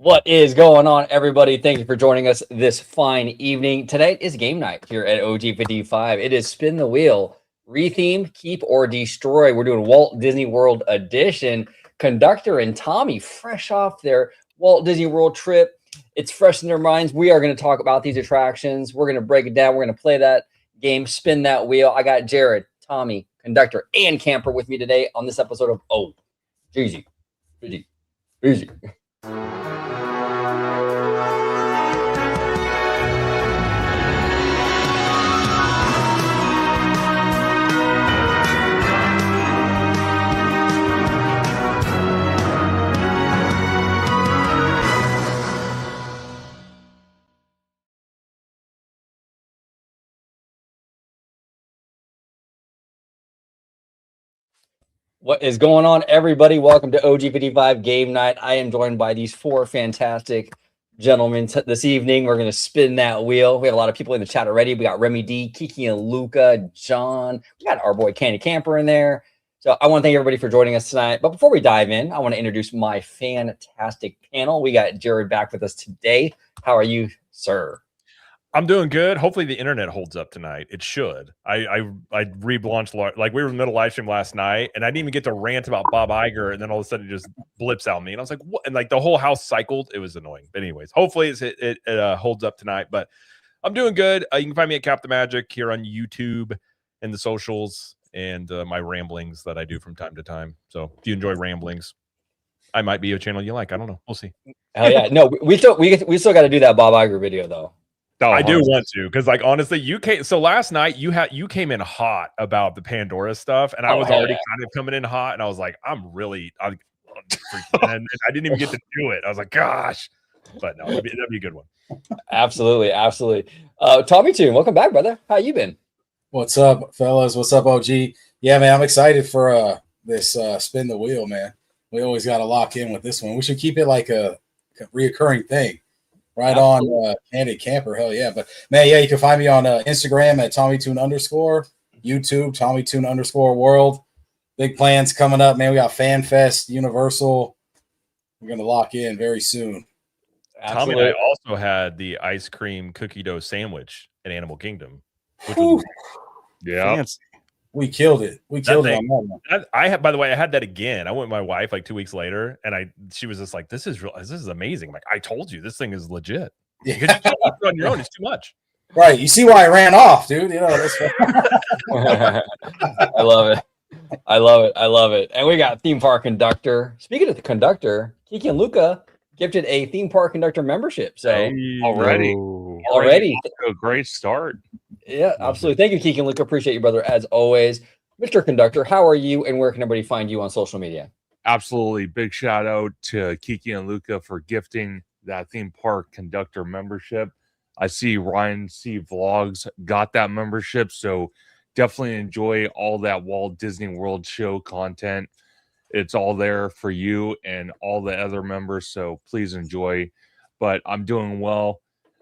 What is going on, everybody? Thank you for joining us this fine evening. Tonight is game night here at OG55. It is Spin the Wheel, Retheme, Keep or Destroy. We're doing Walt Disney World Edition. Conductor and Tommy, fresh off their Walt Disney World trip. It's fresh in their minds. We are going to talk about these attractions. We're going to break it down. We're going to play that game, spin that wheel. I got Jared, Tommy, Conductor, and Camper with me today on this episode of Oh, Easy. What is going on, everybody? Welcome to OG55 Game Night. I am joined by these four fantastic gentlemen this evening. We're going to spin that wheel. We have a lot of people in the chat already. We got Remy D, Kiki and Luca, John. We got our boy Candy Camper in there. So I want to thank everybody for joining us tonight. But before we dive in, I want to introduce my fantastic panel. We got Jared back with us today. How are you, sir? I'm doing good. Hopefully the internet holds up tonight. It should. I relaunched, like we were in the middle of live stream last night, and I didn't even get to rant about Bob Iger, and then all of a sudden it just blips out me, and I was like, "What?" And like the whole house cycled. It was annoying. But anyways, hopefully it holds up tonight. But I'm doing good. You can find me at Cap the Magic here on YouTube and the socials, and my ramblings that I do from time to time. So if you enjoy ramblings, I might be a channel you like. I don't know. We'll see. Hell yeah! No, we still got to do that Bob Iger video though. Oh, I do want to, because like honestly, so last night you came in hot about the Pandora stuff, and I was already kind of coming in hot, and I was like, and I didn't even get to do it. I was like, gosh, but no, that'd be a good one. Absolutely. Tommy Toon, welcome back, brother. How you been? What's up, fellas? What's up, OG? Yeah, man, I'm excited for this spin the wheel, man. We always got to lock in with this one. We should keep it like a reoccurring thing. Right. Absolutely. On Candy Camper, hell yeah. But man, yeah, you can find me on Instagram at TommyToon_, YouTube, TommyToon_world. Big plans coming up, man. We got Fan Fest, Universal. We're gonna lock in very soon. Absolutely. Tommy and I also had the ice cream cookie dough sandwich at Animal Kingdom. Yeah. We killed it. We killed it on that one. By the way, I had that again. I went with my wife like 2 weeks later, and she was just like, "This is real. This is amazing." I'm like, I told you, this thing is legit. Yeah. You can on your own. It's too much. Right. You see why I ran off, dude. You know. That's I love it. And we got Theme Park Conductor. Speaking of the conductor, Kiki and Luca gifted a Theme Park Conductor membership. So already a great start. Yeah, absolutely. Thank you, Kiki and Luca. Appreciate you, brother, as always. Mr. Conductor, how are you, and where can everybody find you on social media? Absolutely. Big shout out to Kiki and Luca for gifting that Theme Park Conductor membership. I see Ryan C. Vlogs got that membership, so definitely enjoy all that Walt Disney World show content. It's all there for you and all the other members, so please enjoy. But I'm doing well.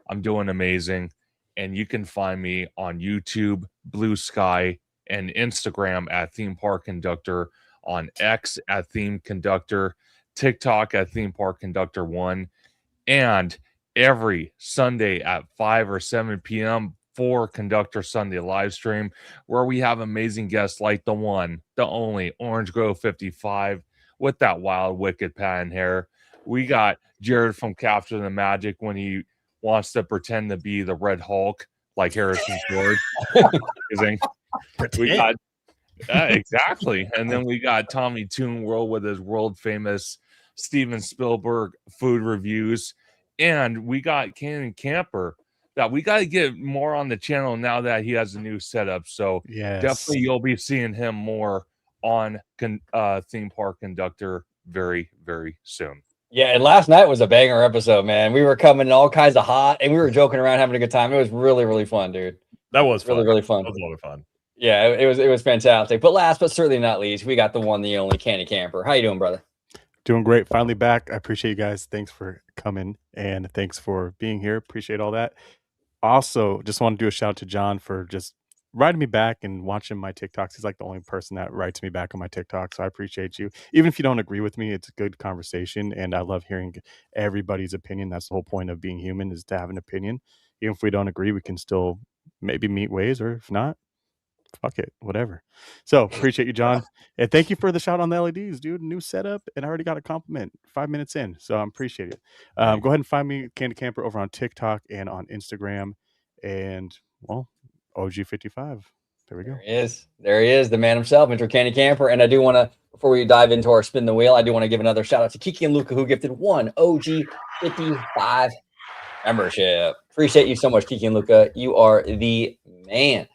I'm doing amazing. And you can find me on YouTube, Bluesky, and Instagram at Theme Park Conductor, on X at Theme Conductor, TikTok at Theme Park Conductor 1, and every Sunday at 5 or 7 p.m. for Conductor Sunday live stream, where we have amazing guests like the one, the only Orange Grove 55 with that wild, wicked patent hair. We got Jared from Capture the Magic when he wants to pretend to be the Red Hulk like Harrison Ford. We got exactly. And then we got Tommy Toon World with his world famous Steven Spielberg food reviews. And we got Candy Camper that we got to get more on the channel now that he has a new setup. So definitely you'll be seeing him more on Theme Park Conductor very, very soon. Yeah, and last night was a banger episode, man. We were coming all kinds of hot, and we were joking around, having a good time. It was really, really fun, dude. That was really, really fun. That was a lot of fun. Yeah, it was fantastic. But last but certainly not least, we got the one, the only Candy Camper. How you doing, brother? Doing great. Finally back. I appreciate you guys. Thanks for coming, and thanks for being here. Appreciate all that. Also, just want to do a shout out to John for just writing me back and watching my TikToks. He's like the only person that writes me back on my TikTok. So I appreciate you. Even if you don't agree with me, it's a good conversation. And I love hearing everybody's opinion. That's the whole point of being human, is to have an opinion. Even if we don't agree, we can still maybe meet ways, or if not, fuck it, whatever. So appreciate you, John. And thank you for the shout on the LEDs, dude. New setup, and I already got a compliment 5 minutes in. So I appreciate it. Go ahead and find me, Candy Camper, over on TikTok and on Instagram. And well, OG55. There we go. There he is. There he is, the man himself, Mr. Candy Camper. And I do want to, before we dive into our spin the wheel, I do want to give another shout out to Kiki and Luca, who gifted one OG55 membership. Appreciate you so much, Kiki and Luca. You are the man.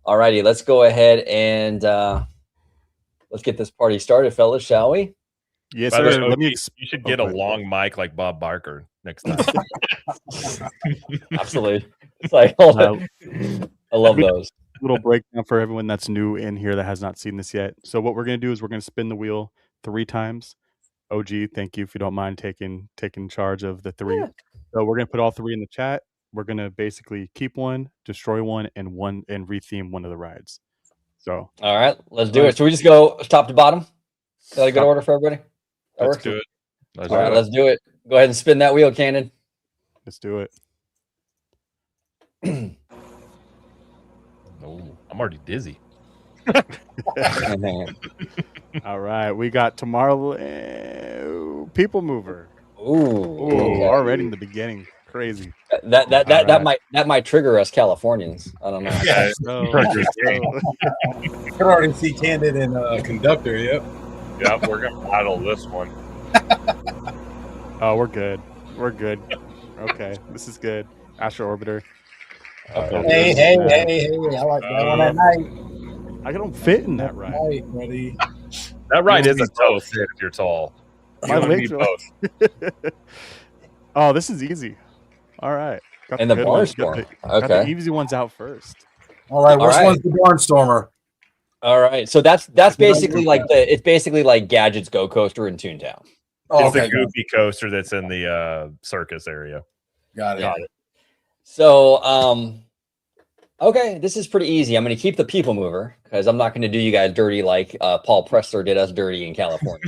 All righty, let's go ahead and let's get this party started, fellas, shall we? Yes, By the sir. way, Let me you should get a long mic like Bob Barker next time. Absolutely. It's like, hold on. I love those. little breakdown for everyone that's new in here that has not seen this yet. So what we're going to do is we're going to spin the wheel 3 times. OG, thank you if you don't mind taking charge of the 3. Yeah. So we're going to put all 3 in the chat. We're going to basically keep one, destroy one, and retheme one of the rides. So all right, let's do it. So we just go top to bottom. Is that a good order for everybody? That Let's works? do it. All right, let's do it. Go ahead and spin that wheel, Cannon. Let's do it. No, I'm already dizzy. All right, we got tomorrow. People Mover. Ooh, okay. Already in the beginning, crazy. That might trigger us Californians. I don't know. Yeah, I can already see Candid and Conductor. Yep. Yeah, we're gonna battle this one. Oh, we're good. We're good. Okay, this is good. Astro Orbiter. Hey! I like that one at night. I don't fit in that ride. Night, buddy. That ride You is a need tough both. fit if you're tall. My You legs need are both. Oh, this is easy. All right. Got And the good ones. Barnstormer. Got the Okay. easy ones out first. All right, which right. one's the Barnstormer? All right. So that's basically like it's basically like Gadget's Go Coaster in Toontown. Oh, It's okay, the goofy coaster that's in the circus area. got it. So okay, this is pretty easy. I'm going to keep the People Mover because I'm not going to do you guys dirty like Paul Pressler did us dirty in California.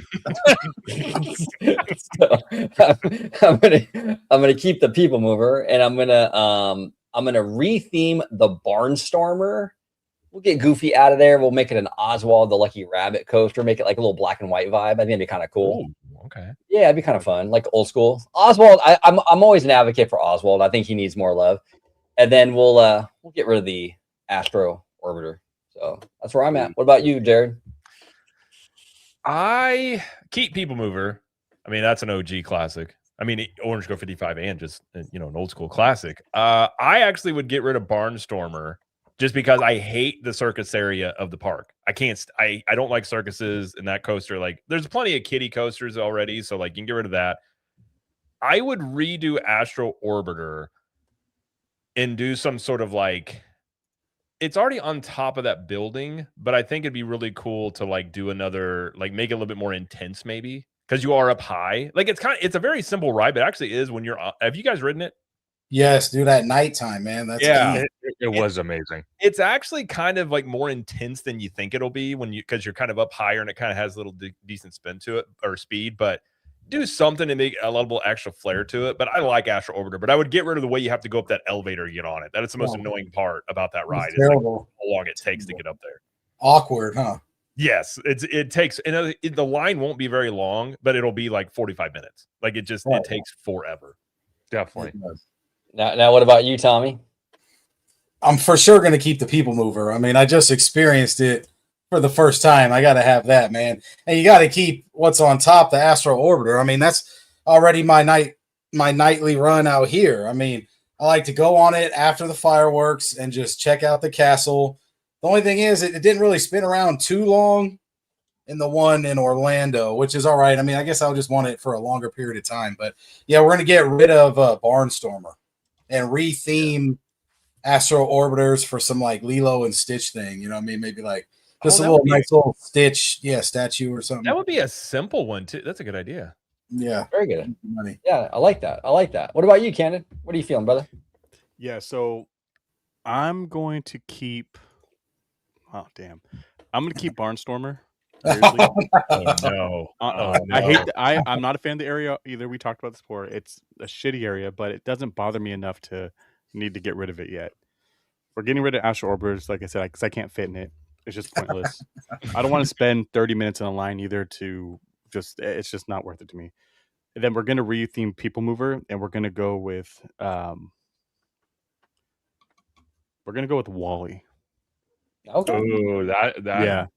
So, I'm gonna keep the People Mover, and I'm gonna retheme the Barnstormer. We'll get Goofy out of there. We'll make it an Oswald the Lucky Rabbit coaster. Make it like a little black and white vibe. I think it'd be kind of cool. Ooh, okay. Yeah, it'd be kind of fun, like old school. Oswald, I'm always an advocate for Oswald. I think he needs more love. And then we'll get rid of the Astro Orbiter. So that's where I'm at. What about you, Jared? I keep People Mover. I mean, that's an OG classic. I mean, Orange Go 55 and just an old school classic. I actually would get rid of Barnstormer just because I hate the circus area of the park. I don't like circuses and that coaster. Like, there's plenty of kiddie coasters already, so like you can get rid of that. I would redo Astro Orbiter and do some sort of like, it's already on top of that building, but I think it'd be really cool to like do another, like make it a little bit more intense maybe, because you are up high. Like it's a very simple ride, but it actually is when you're, have you guys ridden it? Yes, dude, at nighttime, man. That's Yeah. It was amazing. It's actually kind of like more intense than you think it'll be because you're kind of up higher and it kind of has a little decent spin to it or speed, but do something to make a little extra flair to it. But I like Astro Orbiter, but I would get rid of the way you have to go up that elevator to get on it. That is the most annoying part about that ride. Is like terrible. how long it takes to get up there. Awkward, huh? Yes, it takes, and the line won't be very long, but it'll be like 45 minutes. Like it takes forever. Definitely. Now, what about you, Tommy? I'm for sure going to keep the People Mover. I mean, I just experienced it for the first time. I got to have that, man. And you got to keep what's on top, the Astro Orbiter. I mean, that's already my nightly run out here. I mean, I like to go on it after the fireworks and just check out the castle. The only thing is, it didn't really spin around too long in the one in Orlando, which is all right. I mean, I guess I'll just want it for a longer period of time. But yeah, we're going to get rid of Barnstormer and retheme Astro Orbiters for some like Lilo and Stitch thing. You know what I mean? Maybe like just a little nice little Stitch, statue or something. That would be a simple one too. That's a good idea. Yeah. Very good. Money. Yeah, I like that. What about you, Cannon? What are you feeling, brother? Yeah, so I'm going to keep Oh damn! I'm gonna keep Barnstormer. Seriously. Oh no! Oh, no. I hate. I'm not a fan of the area either. We talked about this before. It's a shitty area, but it doesn't bother me enough to need to get rid of it yet. We're getting rid of Astro Orbiters, like I said, because I can't fit in it. It's just pointless. I don't want to spend 30 minutes in a line either. It's just not worth it to me. And then we're gonna re-theme People Mover, and we're gonna go with Wally. Okay. Oh, that Yeah.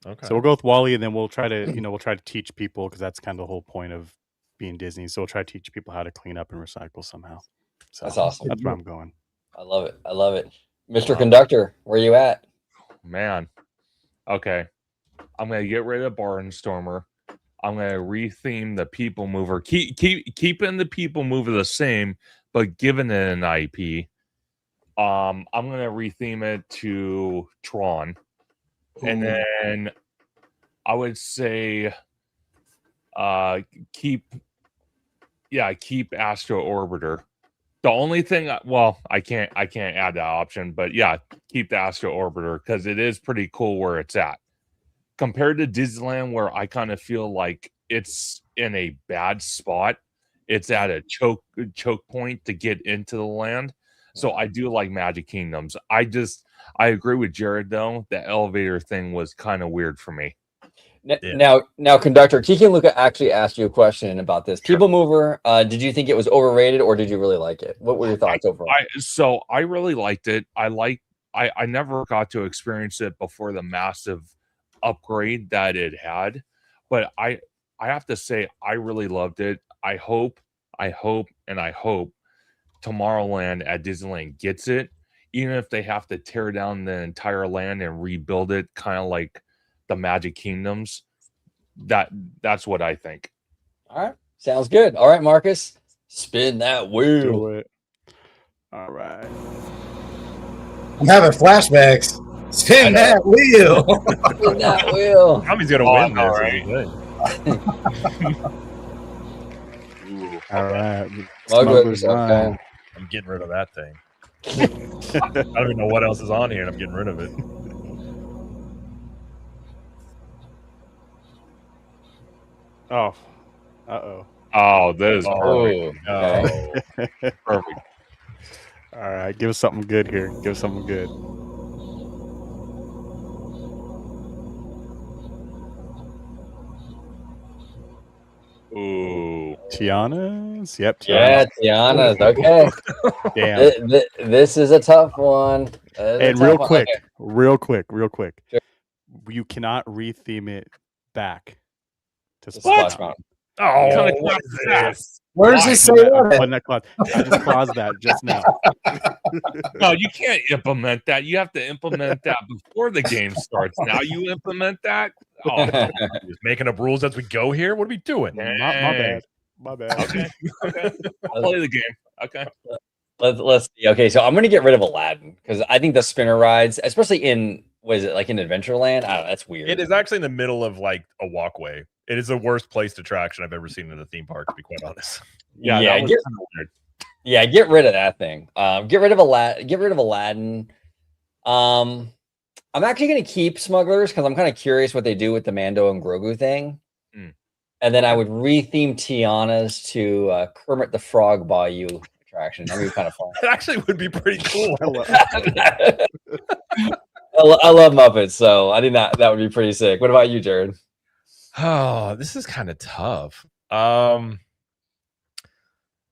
Okay. So we'll go with Wally, and then we'll try to teach people, because that's kind of the whole point of being Disney. So we'll try to teach people how to clean up and recycle somehow. So That's awesome. That's where I'm going. I love it. I love it. Mr. Conductor, where you at? man. Okay. I'm gonna get rid of Barnstormer. I'm gonna retheme the People Mover. Keeping the People Mover the same, but giving it an IP. I'm gonna retheme it to Tron. And then I would say keep Astro Orbiter. The only thing, I can't add that option, but yeah, keep the Astro Orbiter because it is pretty cool where it's at. Compared to Disneyland, where I kind of feel like it's in a bad spot, it's at a choke point to get into the land. So I do like Magic Kingdoms. I agree with Jared though. The elevator thing was kind of weird for me. Now, Conductor, Kiki and Luca actually asked you a question about this. People Mover, did you think it was overrated or did you really like it? What were your thoughts overall? So I really liked it. I never got to experience it before the massive upgrade that it had, but I have to say I really loved it. I hope Tomorrowland at Disneyland gets it, even if they have to tear down the entire land and rebuild it, kind of like the Magic Kingdoms. That's what I think. All right, sounds good. All right, Marcus, spin that wheel. Do it. All right. I'm having flashbacks. Spin that wheel. Spin that wheel. Tommy's gonna win this. Right? All right. Smugglers, okay. I'm getting rid of that thing. I don't even know what else is on here, and I'm getting rid of it. Oh. Uh-oh. Oh, that is perfect. Okay. Perfect. All right. Give us something good here. Give us something good. Ooh. Tiana's? Yep. Yeah, Tiana's. Okay. Damn. This is a tough one. And real quick. Sure. You cannot retheme it back to Splash Mountain. Oh, what is this? Where does it say that? I just paused that just now. No, you can't implement that. You have to implement that before the game starts. Now you implement that. Oh, Just making up rules as we go here. What are we doing? My bad. My bad. Okay. I'll play the game. Okay. Let's see. Okay, so I'm gonna get rid of Aladdin because I think the spinner rides, especially in in Adventureland, I don't know, that's weird. It is actually in the middle of like a walkway. It is the worst placed attraction I've ever seen in a theme park, to be quite honest. Yeah, Yeah, that was kind of weird. Yeah, get rid of that thing. Get rid of Aladdin. I'm actually gonna keep Smugglers because I'm kind of curious what they do with the Mando and Grogu thing. And then I would retheme Tiana's to Kermit the Frog Bayou attraction. That would be kind of fun. It actually would be pretty cool. I love Muppets, so I think that would be pretty sick. What about you, Jared? Oh, this is kind of tough.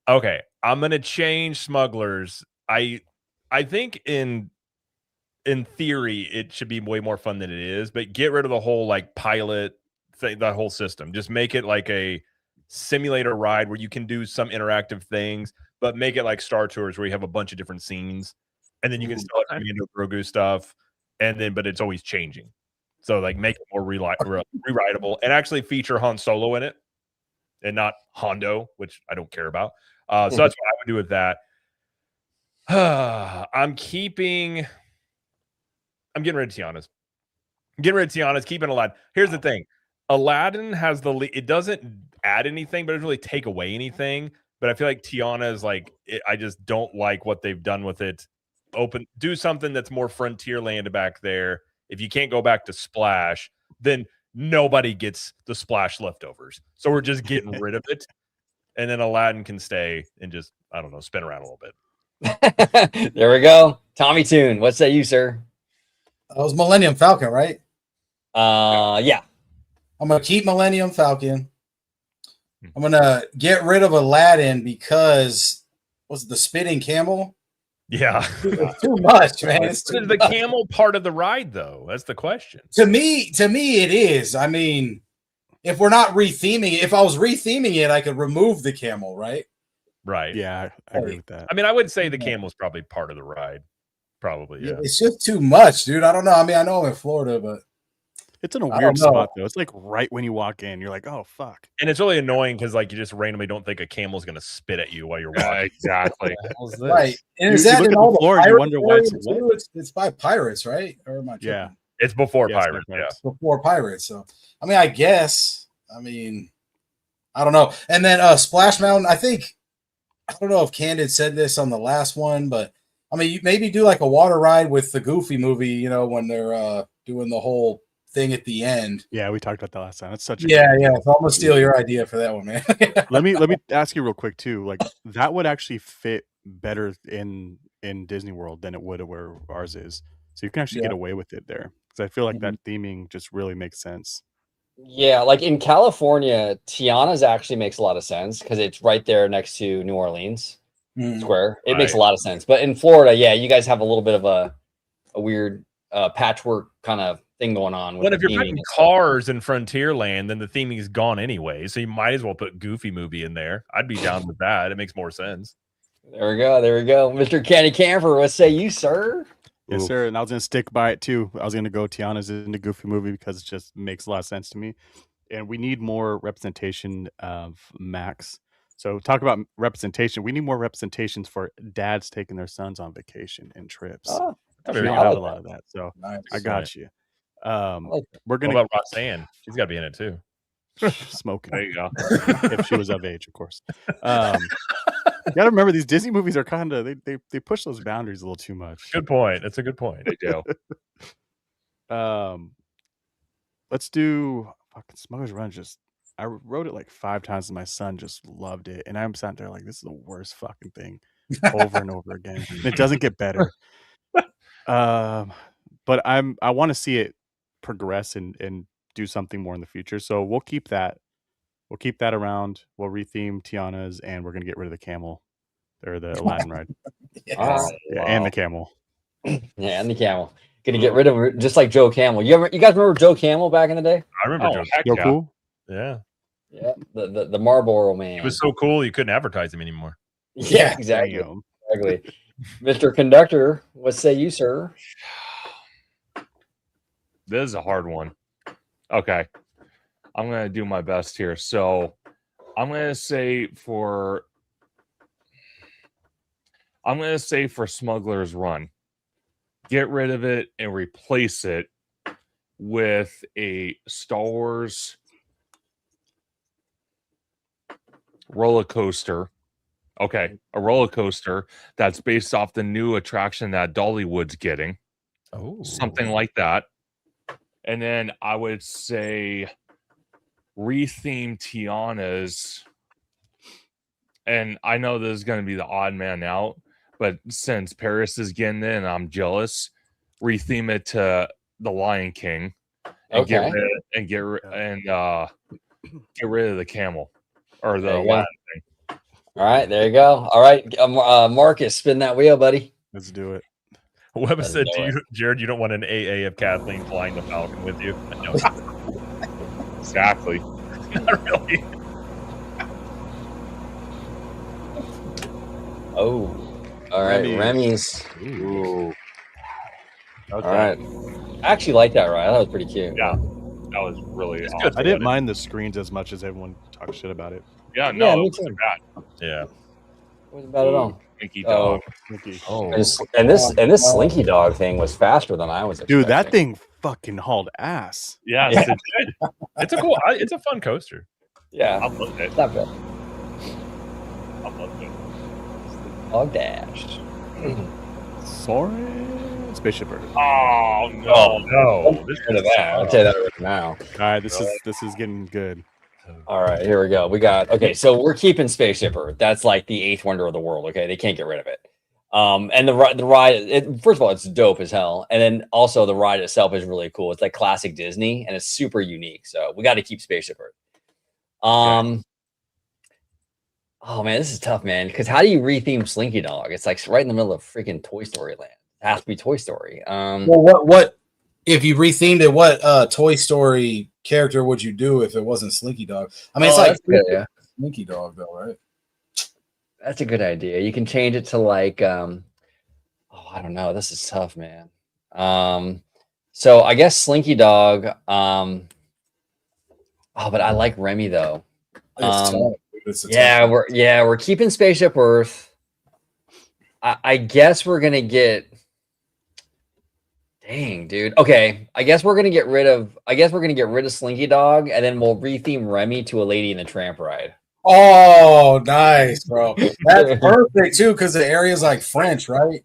Okay, I'm gonna change Smugglers. I think in theory it should be way more fun than it is, but get rid of the whole like pilot thing, that whole system. Just make it like a simulator ride where you can do some interactive things, but make it like Star Tours where you have a bunch of different scenes, and then you can still have Grogu stuff, but it's always changing. So like make it more rewritable and actually feature Han Solo in it and not Hondo, which I don't care about. So that's what I would do with that. I'm getting rid of Tiana's. Keeping Aladdin. Here's the thing. Aladdin has it doesn't add anything, but it doesn't really take away anything. But I feel like Tiana is I just don't like what they've done with it. Do something that's more Frontierland back there. if you can't go back to Splash, then nobody gets the Splash leftovers. So we're just getting rid of it. And then Aladdin can stay and just, I don't know, spin around a little bit. There we go. Tommy Toon, what say you, sir? That was Millennium Falcon, right? Yeah. I'm gonna keep Millennium Falcon. I'm gonna get rid of Aladdin because was it the spitting camel? Yeah. It's too much, man. It's too Is the much. camel part of the ride, though? That's the question. To me, it is. I mean, if we're not retheming it, if I was retheming it, I could remove the camel, right? Right. Yeah, I agree with that. I mean, I would say the camel's probably part of the ride. Probably, yeah. It's just too much, dude. I don't know. I mean, I know I'm in Florida, but It's in a I weird don't know. spot though. It's like right when you walk in, you're like, oh fuck. And it's really annoying because like you just randomly don't think a camel's gonna spit at you while you're walking. Exactly. right. And is You that look in at all the the floor and you pirate wonder why it's areas, too? It's by pirates, right? Or am I tripping? Yeah. It's before Yes, Pirates, yeah. Pirates. Before pirates. So I mean, I guess. I mean, I don't know. And then Splash Mountain, I don't know if Candid said this on the last one, but I mean, you maybe do like a water ride with the Goofy movie, you know, when they're doing the whole thing at the end. Yeah, we talked about that last time. It's such a Yeah. So I'm gonna steal your idea for that one, man. let me ask you real quick too. Like that would actually fit better in Disney World than it would where ours is. So you can actually get away with it there. Because I feel like that theming just really makes sense. Yeah, like in California, Tiana's actually makes a lot of sense because it's right there next to New Orleans Square. It makes a lot of sense. But in Florida, yeah, you guys have a little bit of a weird patchwork kind of thing going on. Well, if you're putting cars in Frontierland, then the theming is gone anyway. So you might as well put Goofy movie in there. I'd be down with that. It makes more sense. There we go. Mr. Candy Camper, what say you, sir? Yes, sir. And I was gonna stick by it too. I was gonna go Tiana's in the Goofy movie because it just makes a lot of sense to me. And we need more representation of Max. So talk about representation. We need more representations for dads taking their sons on vacation and trips. Oh, we don't have a lot of that. So I got you. We're gonna what about Roxanne? She's got to be in it too. Smoking. There you go. If she was of age, of course. You gotta remember these Disney movies are kind of they push those boundaries a little too much. Good point. That's a good point. They do. Let's do fucking Smuggler's Run. I wrote it like 5 times and my son just loved it. And I'm sat there like, this is the worst fucking thing over and over again. And it doesn't get better. But I want to see it progress and do something more in the future. So we'll keep that. We'll keep that around. We'll retheme Tiana's and we're gonna get rid of the camel or the Aladdin ride. And the camel. Yeah, and the camel. Gonna get rid of her just like Joe Camel. You guys remember Joe Camel back in the day? I remember Joe Cool? Yeah. Yeah. The Marlboro man. He was so cool you couldn't advertise him anymore. Yeah, exactly. Mr. Conductor, what say you, sir? This is a hard one. Okay. I'm going to do my best here. So I'm going to say for Smuggler's Run, get rid of it and replace it with a Star Wars roller coaster. Okay, a roller coaster that's based off the new attraction that Dollywood's getting. Oh, Something like that. And then I would say retheme Tiana's. And I know this is going to be the odd man out, but since Paris is getting it and I'm jealous, retheme it to The Lion King and get rid of the camel or the Aladdin thing. All right, there you go. All right, Marcus, spin that wheel, buddy. Let's do it. Whoever said to you, Jared, you don't want an AA of Kathleen flying the Falcon with you? No. Exactly. Not really. Oh, all right, Remy's. Ooh. Okay. All right, I actually like that ride. That was pretty cute. Yeah, that was really awesome. good. I didn't mind the screens as much as everyone talks shit about it. Yeah, no, Yeah, it me wasn't too. bad. Yeah. Wasn't bad at all. Slinky Oh. dog. And this Slinky Dog thing was faster than I was expecting. Dude, that thing fucking hauled ass. Yes, Yeah. it did. It's it's a fun coaster. Yeah, I loved it. it's not bad. I loved it. Dog Dash. Soaring Spaceship Earth. Oh no, Oh, no! Get rid of that. I'll tell you that right now. All right, this is getting good. All right, here we go. We got okay. So we're keeping Spaceship Earth. That's like the eighth wonder of the world. Okay, they can't get rid of it. And the ride. First of all, it's dope as hell, and then also the ride itself is really cool. It's like classic Disney, and it's super unique. So we got to keep Spaceship Earth. Oh man, this is tough, man. Because how do you retheme Slinky Dog? It's like right in the middle of freaking Toy Story land. It has to be Toy Story. Well, what if you rethemed it? What Toy Story character would you do if it wasn't Slinky Dog? I mean, it's like yeah. Slinky Dog, though, right? That's a good idea. You can change it to like, oh, I don't know. This is tough, man. So I guess Slinky Dog. Oh, but I like Remy though. It's tough. It's a Yeah, tough one. we're keeping Spaceship Earth. I guess we're gonna get. Dang, dude. Okay, I guess we're gonna get rid of. I guess we're gonna get rid of Slinky Dog, and then we'll retheme Remy to a Lady in the Tramp ride. Oh, nice, bro. That's perfect too, because the area's like French, right?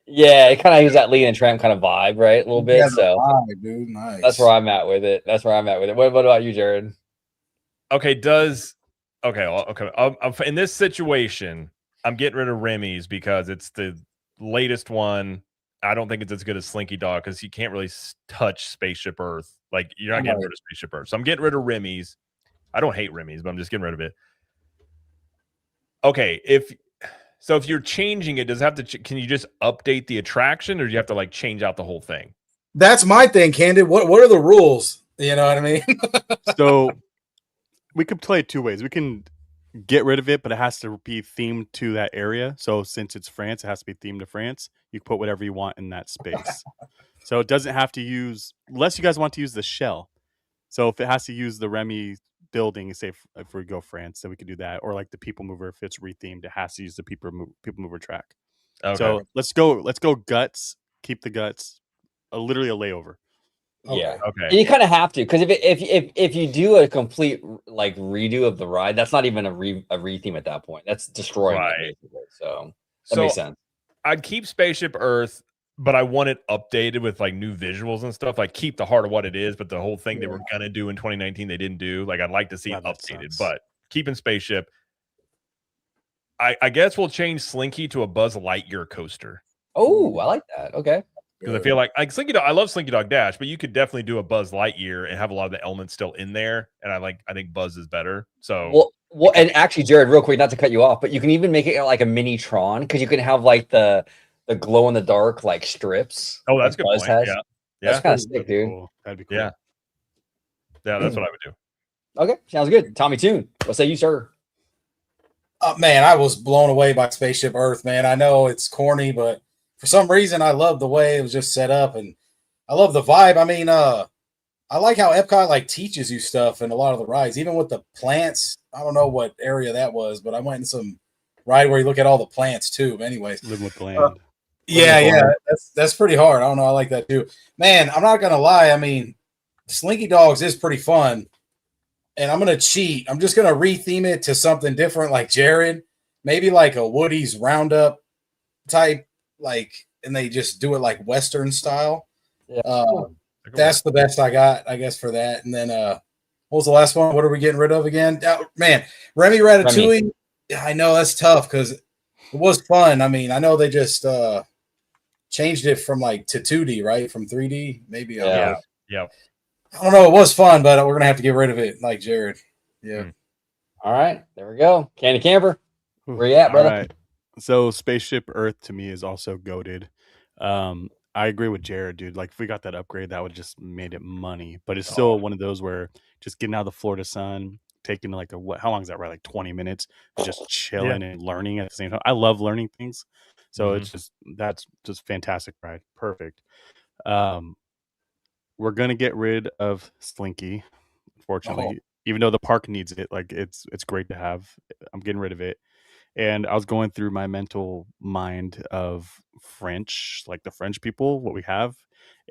Yeah, it kind of has that Lady in the Tramp kind of vibe, right? A little bit. Yeah, the So vibe, dude. Nice. that's where I'm at with it. That's where I'm at with it. What about you, Jared? Okay, in this situation, I'm getting rid of Remy's because it's the latest one. I don't think it's as good as Slinky Dog because you can't really touch Spaceship Earth. Like you're not getting rid of Spaceship Earth. So I'm getting rid of Remy's. I don't hate Remy's, but I'm just getting rid of it. Okay, if you're changing it, does it have to? Can you just update the attraction, or do you have to like change out the whole thing? That's my thing, Candid. What are the rules? You know what I mean? So we could play it two ways. We can get rid of it, but it has to be themed to that area. So since it's France, it has to be themed to France. You can put whatever you want in that space. So it doesn't have to use, unless you guys want to use the shell. So if it has to use the Remy building, say if we go France, then we could do that. Or like the People Mover, if it's rethemed, it has to use the People Mover track. Okay. So let's go guts. Keep the guts. Literally a layover. Yeah. Okay. And you kind of have to, because if you do a complete like redo of the ride, that's not even a retheme at that point. That's destroying it basically. So that makes sense. I'd keep Spaceship Earth, but I want it updated with like new visuals and stuff. Like keep the heart of what it is, but the whole thing they were gonna do in 2019 they didn't do. Like I'd like to see it updated, but keeping Spaceship. I guess we'll change Slinky to a Buzz Lightyear coaster. Oh, I like that. Okay. Because I feel like Slinky Dog, I love Slinky Dog Dash, but you could definitely do a Buzz Lightyear and have a lot of the elements still in there. And I think Buzz is better. So well, and actually, Jared, real quick, not to cut you off, but you can even make it like a mini Tron because you can have like the glow in the dark like strips. Oh, that's like a good Buzz point. has. Yeah, that's kind of sick, dude. Cool. That'd be cool. Yeah, that's what I would do. Okay, sounds good. Tommy Toon, what say you, sir? Man, I was blown away by Spaceship Earth, man. I know it's corny, but for some reason, I love the way it was just set up, and I love the vibe. I mean, I like how Epcot like teaches you stuff in a lot of the rides, even with the plants. I don't know what area that was, but I went in some ride where you look at all the plants too. But anyways, Living with the land. Yeah, that's pretty hard. I don't know. I like that too, man. I'm not gonna lie. I mean, Slinky Dogs is pretty fun, and I'm gonna cheat. I'm just gonna retheme it to something different, like Jared, maybe like a Woody's Roundup type, like, and they just do it like Western style. Yeah. That's the best I got, I guess, for that. And then what was the last one? What are we getting rid of again? Man, Remy Ratatouille. I know that's tough because it was fun. I mean, I know they just changed it from like to 2D, right? From 3D, maybe. Yeah. I don't know. It was fun, but we're gonna have to get rid of it, like Jared. Yeah. All right, there we go. Candy Camper, where you at, brother? All right. So Spaceship Earth to me is also goated. I agree with Jared, dude. Like if we got that upgrade, that would just made it money. But it's still one of those where just getting out of the Florida sun, taking like how long is that ride? Like 20 minutes, just chilling and learning at the same time. I love learning things, so that's just fantastic ride. Perfect. We're gonna get rid of Slinky, unfortunately, even though the park needs it. Like it's great to have. I'm getting rid of it. And I was going through my mental mind of French, like the French people, what we have,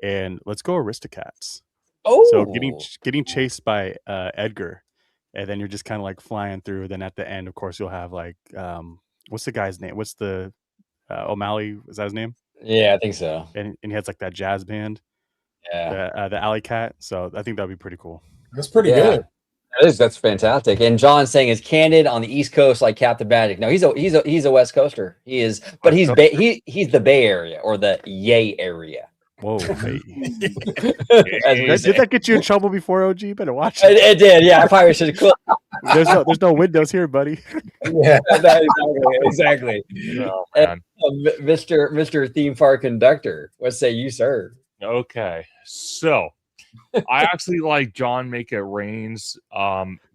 and let's go Aristocats. Oh, so getting chased by Edgar, and then you're just kind of like flying through. Then at the end, of course, you'll have like what's the guy's name? What's the O'Malley? Is that his name? Yeah, I think so. and he has like that jazz band, Yeah. the Alley Cat. So I think that'd be pretty cool. That's pretty Yeah. good. That's fantastic. And John's saying is candid on the East Coast like Captain Magic. No, he's a West Coaster. He is, but he's the Bay Area or the Yay area. Whoa, hey. As we Did say. that get you in trouble before, OG? Better watch it. It did, yeah. I probably should have There's no windows here, buddy. Yeah. exactly. Oh, And, man. Mr. Theme Park Conductor, what say you, sir? Okay, so I actually like John Make It Rain's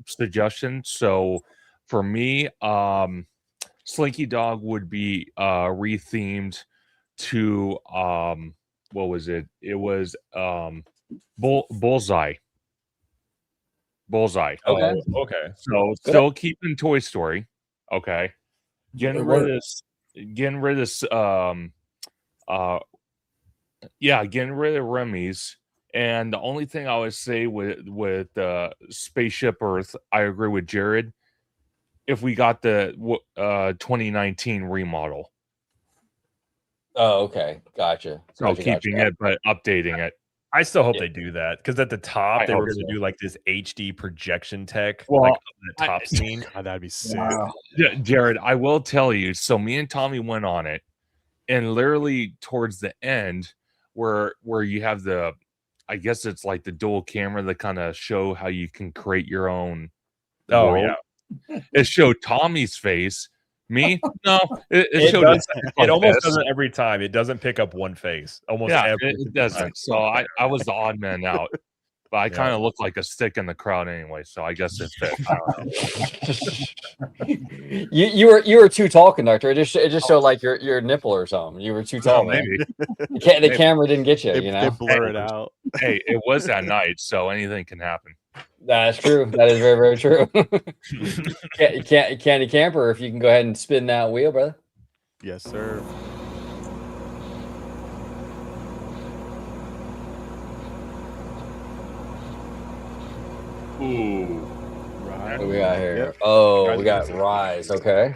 suggestion. So for me, Slinky Dog would be rethemed to what was it? It was Bullseye. Bullseye. Okay. Okay. So still keeping Toy Story. Okay. Getting rid of this getting rid of Remy's. And the only thing I would say with Spaceship Earth, I agree with Jared. If we got the 2019 remodel, Oh, okay. Gotcha. so keeping it but updating it. I still hope they do that because at the top I they were hope going to so. do like this HD projection tech, Well, like on the top scene. God, that'd be sick. Wow. Jared, I will tell you. So me and Tommy went on it, and literally towards the end, where you have the, I guess it's like the dual camera that kind of show how you can create your own. Oh world. yeah, It showed Tommy's face. Me, no, it it, showed does, his- it almost this. doesn't every time. It doesn't pick up one face. Almost Yeah, every it doesn't. So I was the odd man out, but I kind of look like a stick in the crowd anyway. So I guess it fit. I don't know. you were too tall, Conductor. It just showed like your nipple or something. You were too tall, man. Maybe. The camera didn't get you. You They know, blur it out. Hey, it was that night, so anything can happen. that's true. That is very, very true. Candy Camper, if you can go ahead and spin that wheel, brother. Yes, sir. Ooh, What do we got here? Yep. Oh, we got Rise. Okay.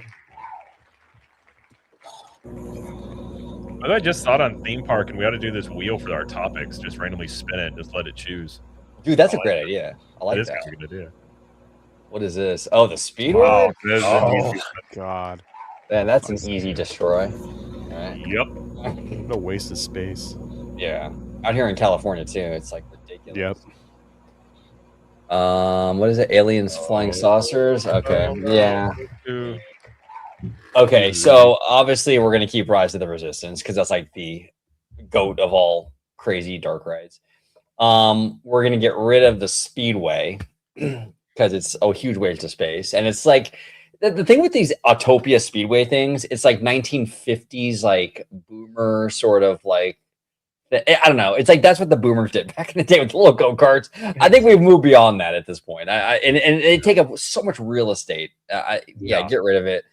I just saw it on Theme Park, and we ought to do this wheel for our topics. Just randomly spin it, and just let it choose. Dude, that's I a like great idea. I like It is that. kind of a good idea. What is this? Oh, the Speedway? wow, this is Oh. easy. God, Man, that's an easy destroy. Right? Yep. what a waste of space. Yeah. Out here in California too, it's like ridiculous. Yep. What is it? Aliens, flying saucers? Okay. Yeah. Okay, so obviously we're gonna keep Rise of the Resistance because that's like the goat of all crazy dark rides. We're gonna get rid of the Speedway because it's a huge waste of space, and it's like the thing with these Autopia Speedway things. It's like 1950s, like boomer sort of like. I don't know. It's like that's what the boomers did back in the day with the little go karts. I think we've moved beyond that at this point. And they take up so much real estate. Yeah. Get rid of it.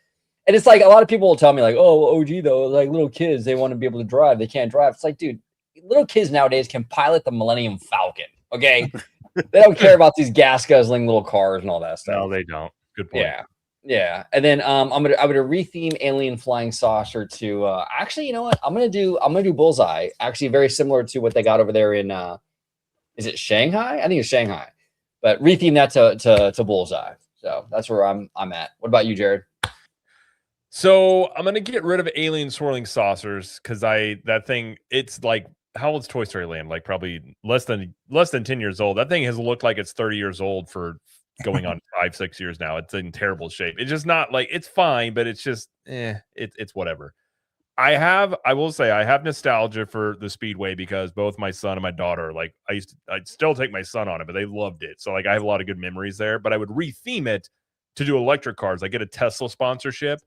And it's like a lot of people will tell me like, oh, OG though, like little kids, they want to be able to drive. They can't drive. It's like, dude, little kids nowadays can pilot the Millennium Falcon. Okay, they don't care about these gas guzzling little cars and all that stuff. No, they don't. Good point. Yeah. And then I'm gonna retheme Alien Flying Saucer to actually, you know what? I'm gonna do Bullseye. Actually, very similar to what they got over there in is it Shanghai? I think it's Shanghai. But retheme that to Bullseye. So that's where I'm at. What about you, Jared? So I'm gonna get rid of alien swirling saucers because that thing, it's like, how old's Toy Story Land? Like probably less than 10 years old. That thing has looked like it's 30 years old for going on 5-6 years now. It's in terrible shape. It's just not like, it's fine, but it's just it's whatever. I will say I have nostalgia for the Speedway because both my son and my daughter, like I'd still take my son on it, but they loved it. So like I have a lot of good memories there, but I would retheme it to do electric cars. Like get a Tesla sponsorship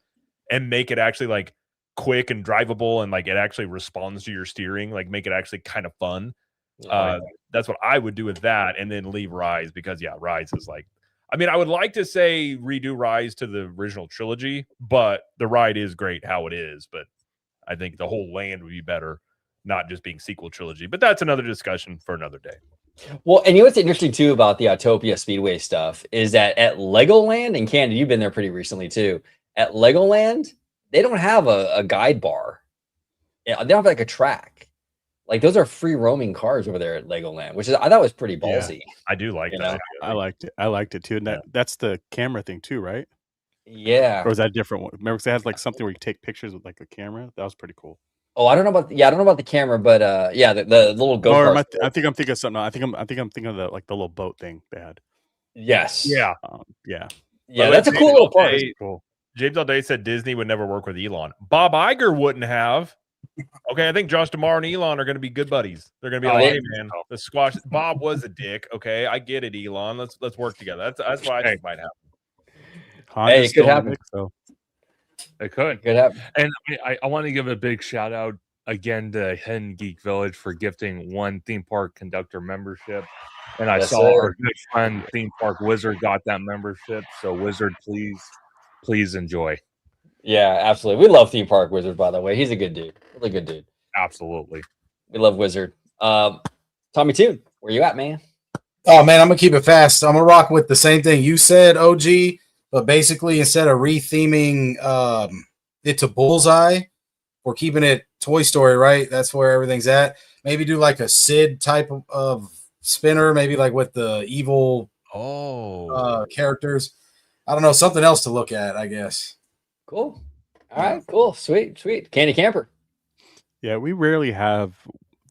and make it actually like quick and drivable, and like it actually responds to your steering, like make it actually kind of fun. That's what I would do with that, and then leave Rise because Rise is like, I mean, I would like to say redo Rise to the original trilogy, but the ride is great how it is. But I think the whole land would be better, not just being sequel trilogy. But that's another discussion for another day. Well, and you know what's interesting too about the Autopia Speedway stuff is that at Legoland, and Candy, you've been there pretty recently too. At Legoland, they don't have a guide bar. Yeah, they don't have like a track. Like those are free roaming cars over there at Legoland, which is I thought was pretty Yeah. ballsy. I do like You that. know? I liked it. I liked it too. And that's the camera thing too, right? Yeah. Or was that a different one? Remember, 'cause they had like something where you take pictures with like a camera. That was pretty cool. Oh, I don't know about the camera, but yeah, the little go Or kart. I think I'm thinking of something. I think I'm thinking of the little boat thing they had. Yes. Yeah. Yeah. Yeah, By the that's a way, cool James little park. Alday- Cool. James Alday said Disney would never work with Elon. Bob Iger wouldn't have. Okay, I think Josh DeMar and Elon are going to be good buddies. They're going to be Oh, like, yeah. "Hey, man, the squash." Bob was a dick. Okay, I get it, Elon. Let's work together. That's what I think might happen. Honda's Hey, it still could in the happen. mix, so It could. Could happen. And I want to give a big shout out again to Hen Geek Village for gifting one theme park conductor membership. And I Yes, saw sir. our good friend Theme Park Wizard got that membership. So Wizard, please enjoy. Yeah, absolutely. We love Theme Park Wizard, by the way. He's a good dude. Really good dude. Absolutely. We love Wizard. Tommy Toon, where you at, man? Oh man, I'm gonna keep it fast. I'm gonna rock with the same thing you said, OG, but basically instead of retheming it to Bullseye, we're keeping it Toy Story, right? That's where everything's at. Maybe do like a Sid type of spinner, maybe like with the evil characters. I don't know, something else to look at, I guess. Cool. All right, cool. Sweet. Candy Camper. yeah, we rarely have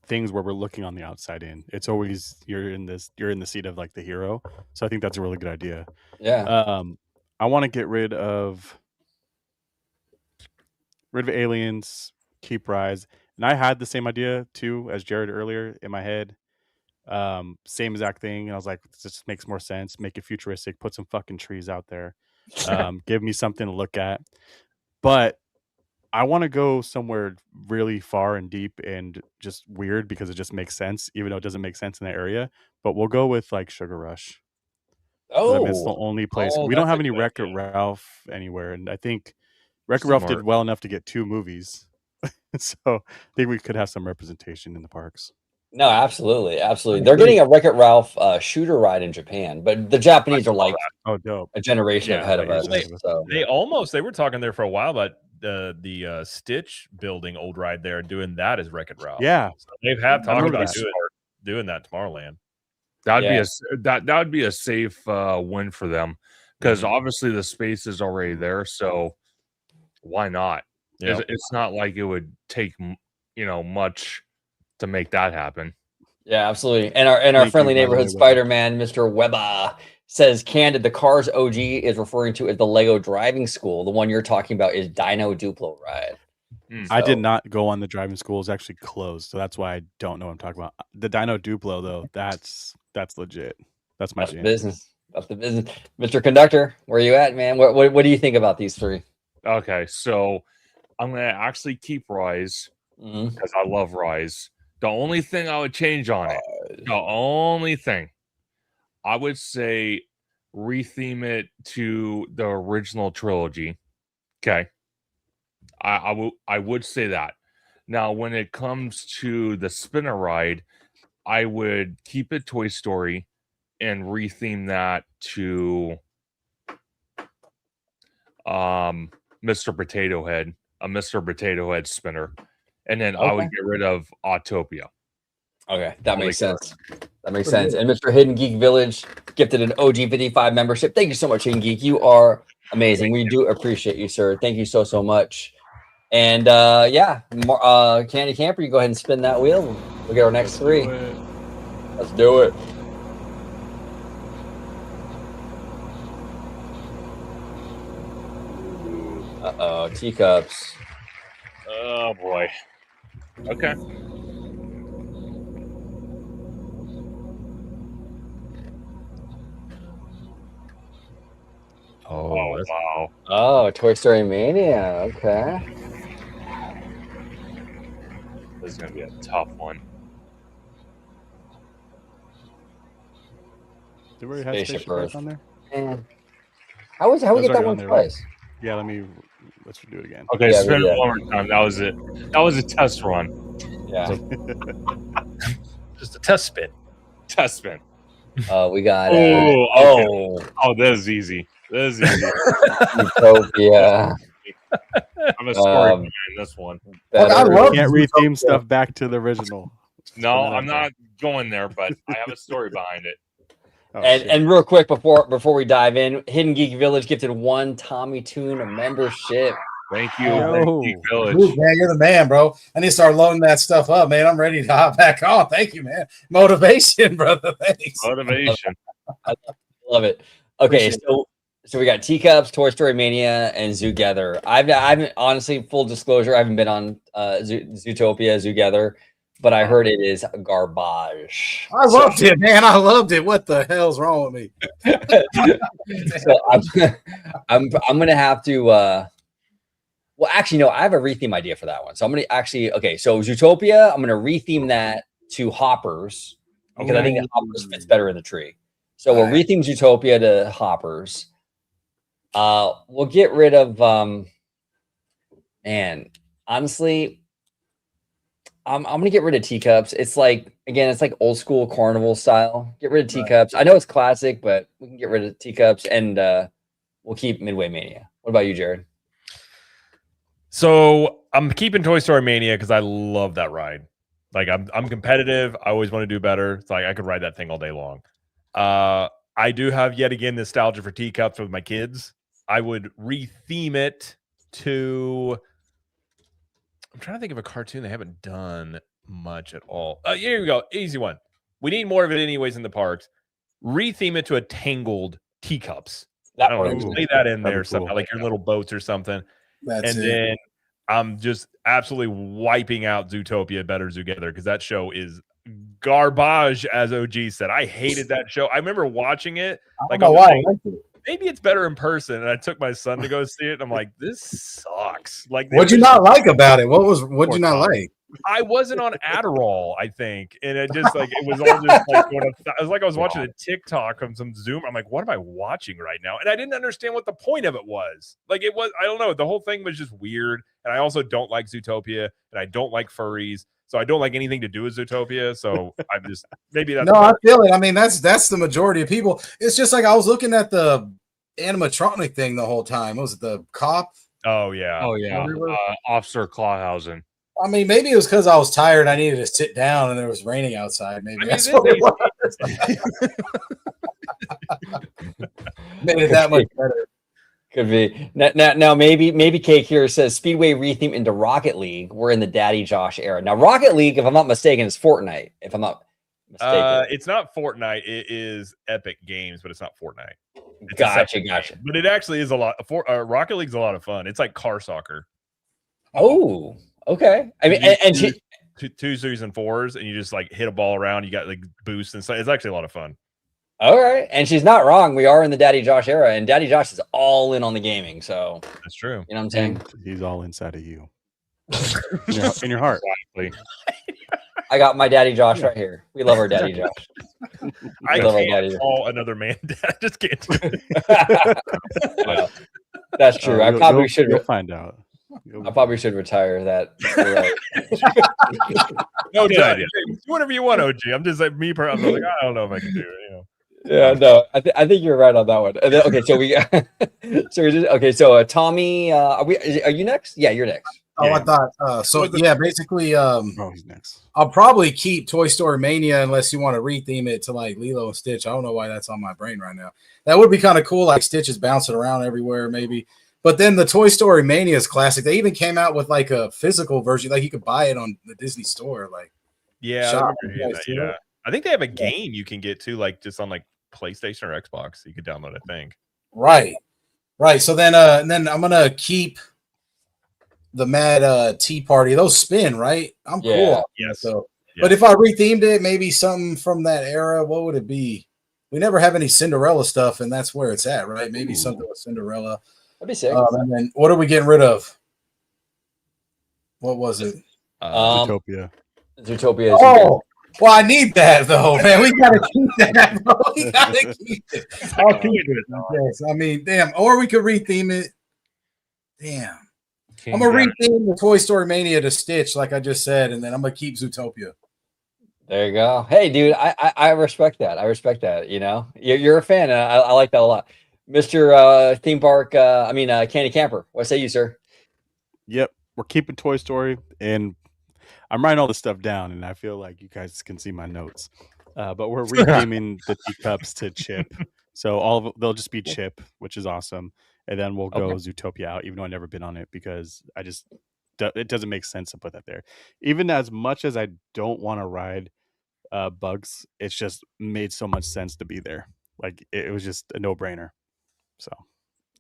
things where we're looking on the outside in. It's always you're in the seat of like the hero. So I think that's a really good idea. Yeah. I want to get rid of aliens, keep Rise. And I had the same idea too as Jared earlier in my head. Same exact thing. And I was like, this just makes more sense. Make it futuristic, put some fucking trees out there. Give me something to look at. But I want to go somewhere really far and deep and just weird because it just makes sense, even though it doesn't make sense in that area. But we'll go with like Sugar Rush. 'Cause I mean, it's the only place we don't that's have a any good Wreck-It idea. Ralph anywhere, and I think Wreck-It Ralph did Smart. well enough to get 2 movies, so I think we could have some representation in the parks. No, absolutely. They're getting a Wreck-It Ralph shooter ride in Japan, but the Japanese are like Oh, dope! a generation Yeah, ahead of like us. years ahead of us. So They were talking there for a while about the Stitch building old ride there, doing that as Wreck-It Ralph. Yeah, So they have talked remember about that. doing that Tomorrowland. That'd Yeah. that would be a safe win for them because obviously the space is already there. So why not? Yeah. It's not like it would take much to make that happen. yeah, absolutely. And our Thank you, friendly by the neighborhood way, Weber. Spider-Man, Mr. Weber, says Candid, the Cars OG is referring to as the Lego driving school. The one you're talking about is Dino Duplo ride. I did So- not go on the driving school; it's actually closed, so that's why I don't know what I'm talking about. The Dino Duplo, though, that's legit. That's my That's the jam. business. That's the business. Mr. Conductor, where you at, man? What do you think about these three? Okay, so I'm gonna actually keep Rise Mhm. because I love Rise. The only thing I would change on it, the only thing I would say, retheme it to the original trilogy. Okay, I would say that. Now, when it comes to the spinner ride, I would keep it Toy Story and retheme that to Mr. Potato Head, a Mr. Potato Head spinner. And then I would get rid of Autopia. Okay, that Holy makes sense. That makes Pretty sense. And Mr. Hidden Geek Village gifted an OG 55 membership. Thank you so much, Hidden Geek. You are amazing. We do appreciate you, sir. Thank you so much. And yeah, Candy Camper, you go ahead and spin that wheel. We'll get our next three. Let's do it. Uh-oh, teacups. Oh boy. Okay. Oh, Wow. Oh, Toy Story Mania. Okay. This is gonna be a tough one. Did we have Spaceship Spaceship Earth Earth. on there? Man. How we That's get that already one on there, right? twice? Yeah, let's do it again. Okay, Yeah, spin yeah. it one more time. That was it. That was a test run. Yeah. just a test spin. Test spin. We got Oh, Oh, this is easy. This is easy. Utopia. I'm a story Um, man. in this one. Look, I Better. love Can't Zootopia. retheme stuff back to the original. No, Put it out I'm there. not going there, but I have a story behind it. Oh, and shit. and real quick before we dive in, Hidden Geek Village gifted 1 Tommy Tune membership. Thank you, Yo. Geek Village. Dude, man, you're the man, bro. I need to start loading that stuff up, man. I'm ready to hop back on. Thank you, man. Motivation, brother. Thanks. Motivation. Love it. Okay, Appreciate so we got Teacups, Toy Story Mania, and Zoogether. I haven't honestly, full disclosure, I haven't been on Zootopia, Zoogether, but I heard it is garbage. I loved it, man. I loved it. What the hell's wrong with me? So I'm gonna have to. Well, actually, no. I have a retheme idea for that one. So I'm gonna actually. Okay, so Zootopia, I'm gonna retheme that to Hoppers because I think that Hoppers fits better in the tree. So we'll Alright. retheme Zootopia to Hoppers. We'll get rid of. Man, honestly, I'm gonna get rid of Teacups. It's like, again, it's like old school carnival style. Get rid of Teacups. I know it's classic, but we can get rid of Teacups and we'll keep Midway Mania. What about you, Jared? So I'm keeping Toy Story Mania because I love that ride. Like I'm competitive. I always want to do better. It's like I could ride that thing all day long. I do have yet again nostalgia for Teacups with my kids. I would retheme it to. I'm trying to think of a cartoon they haven't done much at all. Here we go. Easy one. We need more of it anyways in the parks. Retheme it to a Tangled Teacups. I don't know. Ooh, Lay that in that'd be there somehow, cool. like your little boats or something. That's And it. then I'm just absolutely wiping out Zootopia Better Together because that show is garbage, as OG said. I hated that show. I remember watching it. I don't Like, know why I liked it. maybe it's better in person. And I took my son to go see it. And I'm like, this sucks. Like, What'd you not like about it? What'd you not Tom. like? I wasn't on Adderall, I think. And it just like, it was all just like, it was like I was watching a TikTok on some Zoom. I'm like, what am I watching right now? And I didn't understand what the point of it was. Like, it was, I don't know. The whole thing was just weird. And I also don't like Zootopia and I don't like furries. So I don't like anything to do with Zootopia. So I'm just, maybe that's. No, I feel it. I mean, that's the majority of people. It's just like I was looking at the animatronic thing the whole time. What was it, the cop? Oh, yeah. Oh yeah, Officer Clawhausen. I mean, maybe it was because I was tired. I needed to sit down, and it was raining outside. Maybe I mean, that's what it was. Made it that much better. Could be. Now maybe Cake here says Speedway retheme into Rocket League. We're in the Daddy Josh era. Now, Rocket League, if I'm not mistaken, is Fortnite. If I'm not mistaken. It's not Fortnite. It is Epic Games, but it's not Fortnite. It's a Gotcha. separate game. But it actually is a lot. Rocket League's a lot of fun. It's like car soccer. Oh, okay. I mean, and she, Two, threes, and fours, and you just like hit a ball around. You got like boosts and stuff. It's actually a lot of fun. all right, and she's not wrong. We are in the Daddy Josh era, and Daddy Josh is all in on the gaming. So That's true. you know what I'm saying. And he's all inside of you. In your heart. Exactly. I got my Daddy Josh right here. We love our Daddy Josh. I love our can't Daddy. call another man dad. I just can't do it. Yeah, that's true. I You'll- probably you'll- should. You'll find out. I probably should retire that. You're right. No, Good Dad, idea. do whatever you want, OG. I'm just like me. I'm like, I don't know if I can do it. You know. Yeah, no, I think you're right on that one. And then, okay, so we so Tommy, are you next? Yeah, you're next. Oh, Yeah. I thought so. Yeah, basically, Oh, he's next. I'll probably keep Toy Story Mania unless you want to retheme it to like Lilo and Stitch. I don't know why that's on my brain right now. That would be kind of cool, like Stitch is bouncing around everywhere, maybe. But then the Toy Story Mania is classic. They even came out with like a physical version, like you could buy it on the Disney Store. Like, Yeah, I Shop, remember you hearing guys that, do yeah. it? I think they have a game you can get too, like just on like PlayStation or Xbox. You could download, I think. right. So then, then I'm gonna keep the Mad Tea Party. Those spin, right? I'm Yeah. cool. Yes. So, Yeah. but if I rethemed it, maybe something from that era, what would it be? We never have any Cinderella stuff, and that's where it's at, right? Maybe something with Cinderella. That'd be sick. And then what are we getting rid of? What was it? Zootopia. Zootopia. Is Oh, well, I need that though, man. We gotta keep that, bro. We gotta keep it. I'll keep it. Yes. I mean, damn. Or we could retheme it. Damn. I'm gonna retheme the Toy Story Mania to Stitch, like I just said, and then I'm gonna keep Zootopia. There you go. Hey, dude, I respect that. I respect that. You know, you're a fan. And I like that a lot, Mr. Theme Park. Candy Camper. What say you, sir? Yep. we're keeping Toy Story, and I'm writing all this stuff down, and I feel like you guys can see my notes. But we're retheming the teacups to Chip, so they'll just be Chip, which is awesome. And then we'll go Zootopia out, even though I've never been on it because it doesn't make sense to put that there. Even as much as I don't want to ride Bugs, it's just made so much sense to be there. Like it was just a no-brainer. So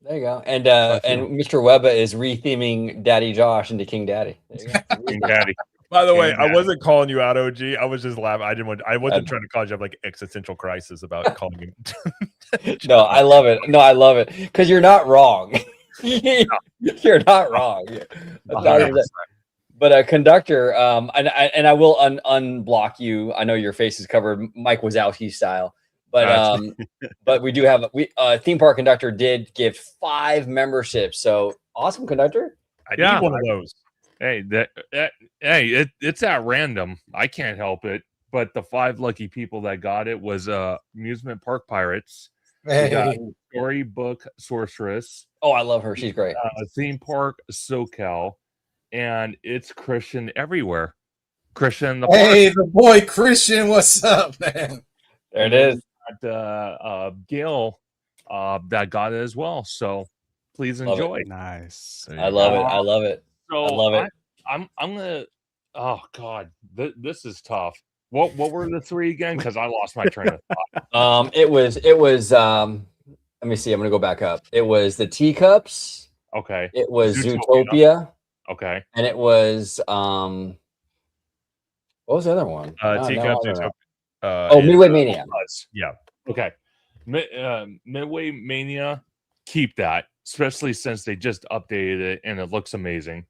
there you go. And Mr. Webba is retheming Daddy Josh into King Daddy. There you go. King Daddy. By the way, I wasn't calling you out, OG. I was just laughing. I wasn't trying to cause you like existential crisis about calling him. No, I love it. No, I love it because you're not wrong. You're not wrong. But a conductor, and I will unblock you. I know your face is covered, Mike Wazowski style. But but we do have Theme Park Conductor did give 5 memberships. So awesome, Conductor. I need one of those. Hey, it's at random. I can't help it. But the 5 lucky people that got it was Amusement Park Pirates. Hey. We got Storybook Sorceress. Oh, I love her. She's great. Theme Park SoCal, and it's Christian everywhere. Christian the Hey, the boy Christian, what's up, man? There it is. Gail that got it as well. So please enjoy. Nice. I love it. I love it. So I love it. I'm gonna. Oh God, this is tough. What were the 3 again? Because I lost my train of thought. It was. Let me see. I'm gonna go back up. It was the teacups. Okay. It was Zootopia. Okay. And it was what was the other one? Teacups. Midway Mania. Yeah. Okay. Midway Mania. Keep that, especially since they just updated it and it looks amazing.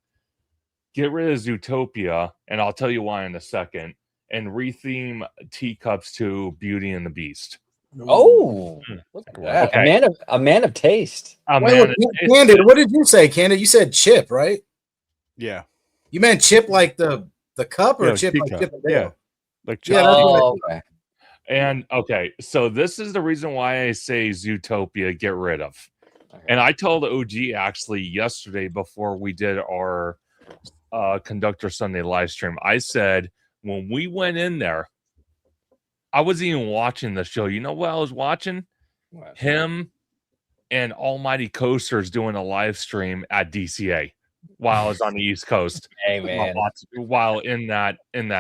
Get rid of Zootopia, and I'll tell you why in a second. And retheme teacups to Beauty and the Beast. Oh, look at that. Okay. A man of taste. Candid, what did you say, Candid? You said Chip, right? Yeah. You meant Chip like the cup or Chip like Chip and Dale? Yeah. Like Chip. Yeah, that's Oh, okay. And okay, so this is the reason why I say Zootopia get rid of. Okay. And I told OG actually yesterday before we did our Conductor Sunday live stream, I said when we went in there, I wasn't even watching the show. You know what I was watching? What? Him and Almighty Coasters doing a live stream at DCA while I was on the East Coast. Hey man. While in that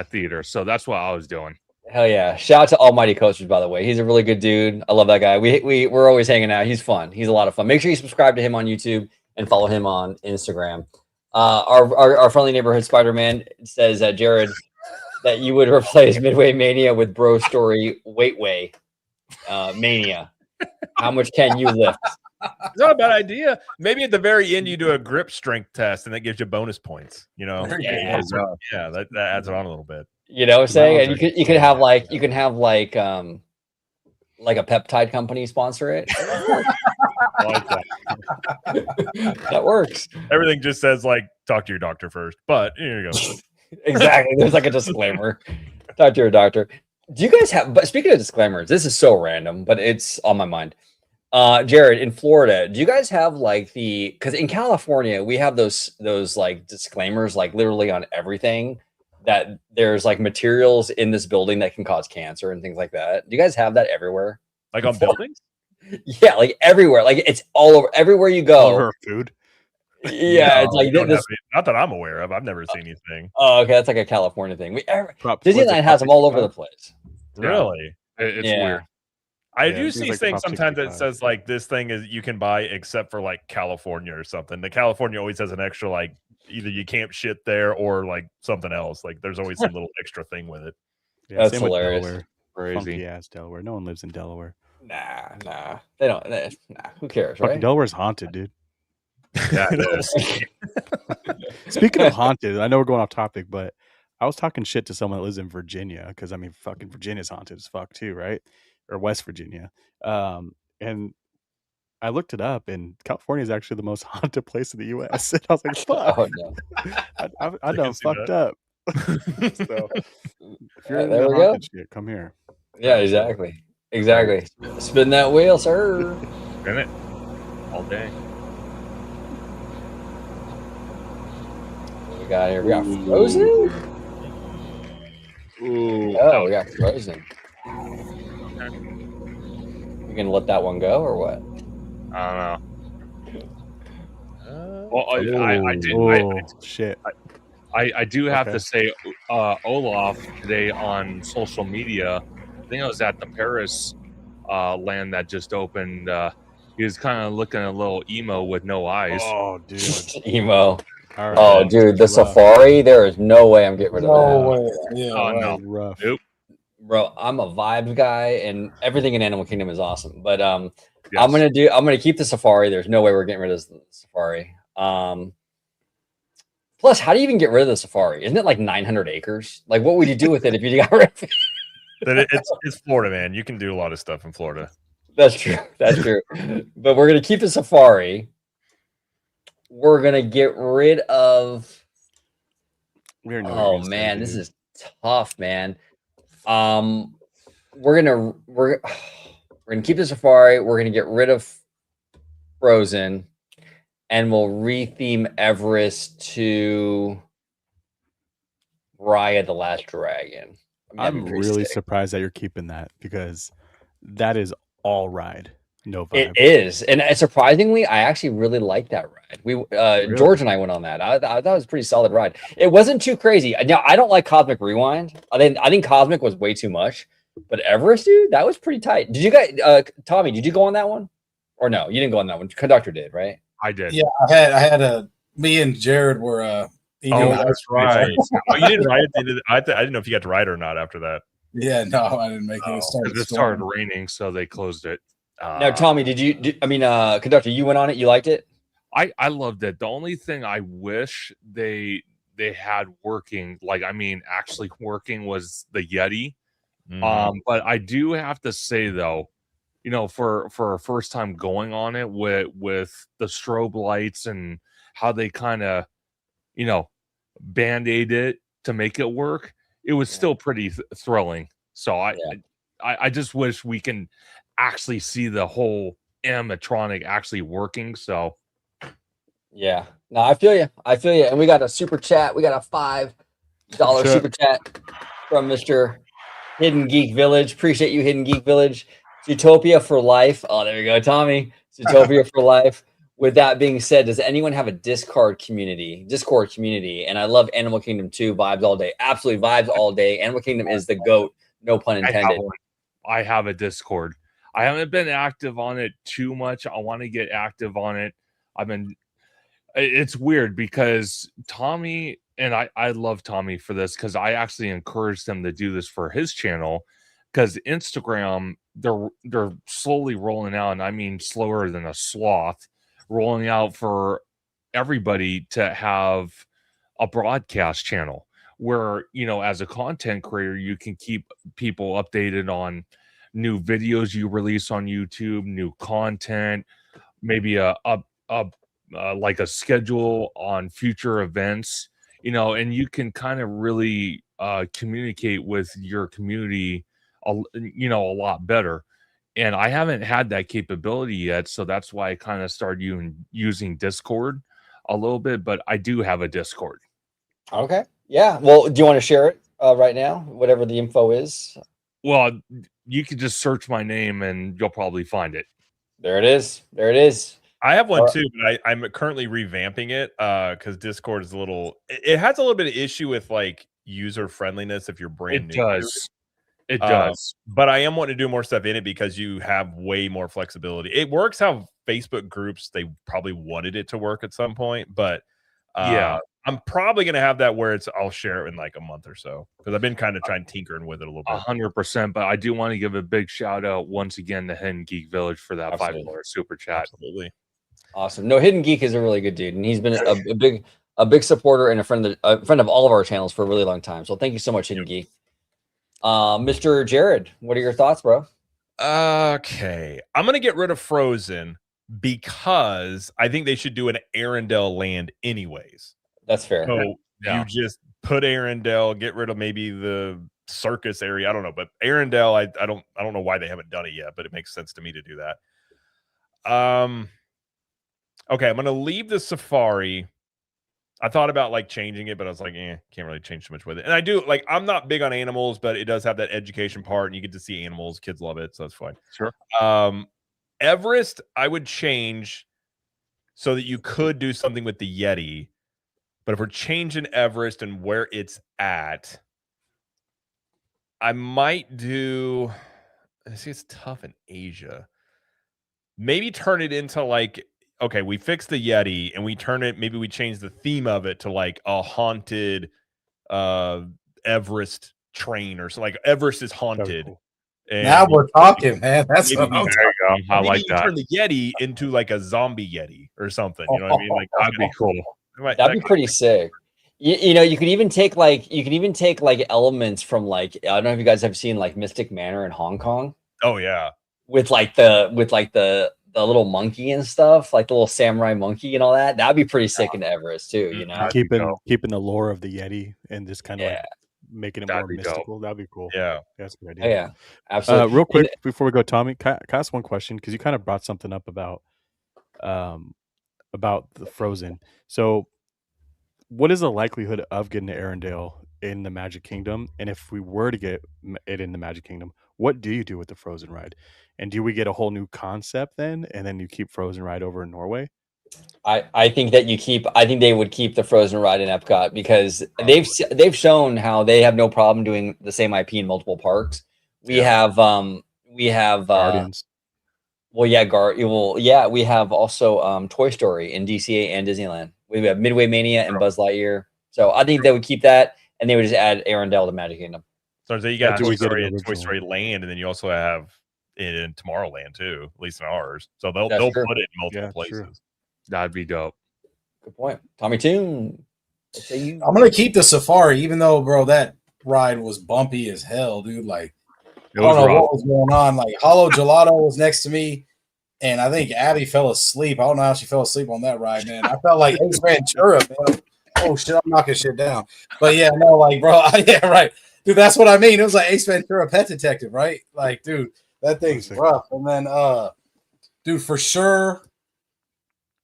theater. So that's what I was doing. Hell yeah. Shout out to Almighty Coasters, by the way. He's a really good dude. I love that guy. We're always hanging out. He's fun. He's a lot of fun. Make sure you subscribe to him on YouTube and follow him on Instagram. Our friendly neighborhood Spider-Man says, Jared, that you would replace Midway Mania with Bro Story Waitway Mania. How much can you lift? It's not a bad idea. Maybe at the very end you do a grip strength test and that gives you bonus points. You know, Yeah. that adds it on a little bit. You know what I'm saying? And you can have like a peptide company sponsor it. I like that. That works. Everything just says like talk to your doctor first. But here you go. Exactly. There's like a disclaimer. Talk to your doctor. Do you guys have? But speaking of disclaimers, this is so random, but it's on my mind. Jared, in Florida, do you guys have like because in California we have those like disclaimers like literally on everything that there's like materials in this building that can cause cancer and things like that. Do you guys have that everywhere? Like on buildings? Yeah, like everywhere. Like it's all over. Everywhere you go. All of her food. Yeah, it's like this. Not that I'm aware of. I've never seen anything. Oh, okay, that's like a California thing. Disneyland has them all over the place. Really? It's Yeah. weird. I Yeah, do it seems see like things Prop sometimes that 65. says like this thing is you can buy except for like California or something. The California always has an extra like either you can't shit there or like something else. Like there's always some little extra thing with it. Yeah, That's same with hilarious. Delaware. Crazy. Funky ass Delaware. No one lives in Delaware. Nah. They don't. Nah. Who cares, Fucking right? Delaware's haunted, dude. Yeah, it is. Speaking of haunted, I know we're going off topic, but I was talking shit to someone that lives in Virginia because I mean, fucking Virginia's haunted as fuck too, right? Or West Virginia. And I looked it up, and California is actually the most haunted place in the U.S. And I was like, fuck, Oh no. I done see fucked up. So if you're There into we go. haunted shit, come here. Yeah, exactly. Spin that wheel, sir. Spin it all day. got here? We got Frozen. Ooh, Oh, we got Frozen. We gonna let that one go or what? I don't know. Well, Oh, shit. I do have Okay. to say, Olaf today on social media. I think I was at the Paris land that just opened. He was kind of looking a little emo with no eyes. Oh, dude. Emo. All right. Oh, dude, the Rough. Safari. There is no way I'm getting rid of No that. way. Yeah, Oh, right. no. Rough. Nope. Bro, I'm a vibes guy, and everything in Animal Kingdom is awesome. But Yes. I'm gonna keep the Safari. There's no way we're getting rid of the Safari. Plus, how do you even get rid of the Safari? Isn't it like 900 acres? Like, what would you do with it if you got rid of it? But it's Florida, man. You can do a lot of stuff in Florida. That's true. That's true. But we're gonna keep the Safari. We're gonna get rid of. We already know what you're Oh gonna say, man, this dude. is tough, man. We're gonna keep the Safari. We're gonna get rid of Frozen, and we'll retheme Everest to Raya the Last Dragon. I mean, I'm really surprised that you're keeping that because that is all ride, no vibe. It is, and surprisingly, I actually really like that ride. We George and I went on that. I thought it was a pretty solid ride. It wasn't too crazy. Now I don't like Cosmic Rewind. I think Cosmic was way too much. But Everest, dude, that was pretty tight. Did you guys, Tommy? Did you go on that one, or no? You didn't go on that one. Conductor did, right? I did. Yeah, I had me and Jared were eating. Oh, that's right. Oh, you didn't ride it. I didn't know if you got to ride or not after that. Yeah, no, I didn't make it. It started raining, so they closed it. Now, Tommy, Conductor, you went on it. You liked it? I loved it. The only thing I wish they had working, actually working, was the Yeti. But I do have to say though, for a first time going on it with the strobe lights and how they kind of, band-aid it to make it work, it was still pretty thrilling. So I just wish we can actually see the whole animatronic actually working. So yeah, no, I feel you. And we got a super chat. We got a $5 super chat from Mr. Hidden Geek Village. Appreciate you, Hidden Geek Village. Zootopia for life. Oh, there you go, Tommy. Zootopia for life. With that being said, does anyone have a Discord community? And I love Animal Kingdom 2. Vibes all day. Absolutely vibes all day. Animal Kingdom is the GOAT. No pun intended. I have a Discord. I haven't been active on it too much. I want to get active on it. It's weird because Tommy, and I love Tommy for this because I actually encouraged him to do this for his channel, because Instagram, they're slowly rolling out, and I mean slower than a sloth, rolling out for everybody to have a broadcast channel where, as a content creator, you can keep people updated on new videos you release on YouTube, new content, maybe like a schedule on future events, and you can kind of really communicate with your community a lot better. And I haven't had that capability yet, so that's why I kind of started using Discord a little bit, but I do have a Discord. Okay. Yeah. Well, do you want to share it right now? Whatever the info is. Well, you could just search my name and you'll probably find it. There it is. I have one too, but I'm currently revamping it because Discord is it has a little bit of issue with like user friendliness if you're brand new. It does. But I am wanting to do more stuff in it because you have way more flexibility. It works how Facebook groups, they probably wanted it to work at some point, but yeah, I'm probably going to have that where I'll share it in like a month or so, because I've been kind of trying tinkering with it a little bit. 100%. But I do want to give a big shout out once again to Hidden Geek Village for that $5 super chat. Absolutely. Awesome. No, Hidden Geek is a really good dude, and he's been a big supporter and a friend of all of our channels for a really long time. So thank you so much, Hidden Geek. Mr. Jared, what are your thoughts, bro? Okay, I'm gonna get rid of Frozen because I think they should do an Arendelle land anyways. That's fair. So you just put Arendelle, get rid of maybe the circus area. I don't know, but Arendelle, I don't know why they haven't done it yet, but it makes sense to me to do that. Okay, I'm gonna leave the safari. I thought about like changing it, but I was like, can't really change too much with it. And I do like, I'm not big on animals, but it does have that education part, and you get to see animals. Kids love it, so that's fine. Sure. Everest, I would change so that you could do something with the Yeti. But if we're changing Everest and where it's at, I might do. I see it's tough in Asia. Maybe turn it into like, okay, we fix the Yeti and we turn it, maybe we change the theme of it to like a haunted Everest train or so. Like Everest is haunted. Cool. And Now we're talking, man. That's maybe what I'm we- There you go. I maybe like you that. turn the Yeti into like a zombie Yeti or something. You know what I mean? Like That'd be cool. That'd be pretty sick. You know, you could even take like elements from like, I don't know if you guys have seen like Mystic Manor in Hong Kong Oh yeah. with the little monkey and stuff, like the little samurai monkey and all that. That'd be pretty sick in Everest too, you know? That'd be dope. Keeping the lore of the Yeti and just kind of Yeah. like making it That'd more be dope. mystical. That'd be cool. Yeah. That's a good Oh, idea. yeah, absolutely. Real quick before we go, Tommy, can I ask one question? Because you kind of brought something up about the Frozen. So, what is the likelihood of getting to Arendelle in the Magic Kingdom? And if we were to get it in the Magic Kingdom, what do you do with the Frozen ride? And do we get a whole new concept then, and then you keep Frozen ride over in Norway? I think that I think they would keep the Frozen ride in Epcot because they've shown how they have no problem doing the same IP in multiple parks. We have Guardians. we have also Toy Story in DCA and Disneyland. We have Midway Mania and Buzz Lightyear. So I think they would keep that, and they would just add Arendelle to Magic Kingdom. So you got do Toy we get Story an and Toy original? Story Land, and then you also have it in Tomorrowland too, at least in ours. So they'll That's true. put it in multiple Yeah, places. true. That'd be dope. Good point, Tommy Toon. What say you? I'm gonna keep the Safari, even though, bro, that ride was bumpy as hell, dude. Like, It I was don't know rough. what was going on. Like, Hollow Gelato was next to me, and I think Abby fell asleep. I don't know how she fell asleep on that ride, man. I felt like Ace Ventura, man. Oh shit, I'm knocking shit down. But yeah, no, like, bro, yeah, right, dude. That's what I mean. It was like Ace Ventura, Pet Detective, right? Like, dude, that thing's rough. And then, dude, for sure.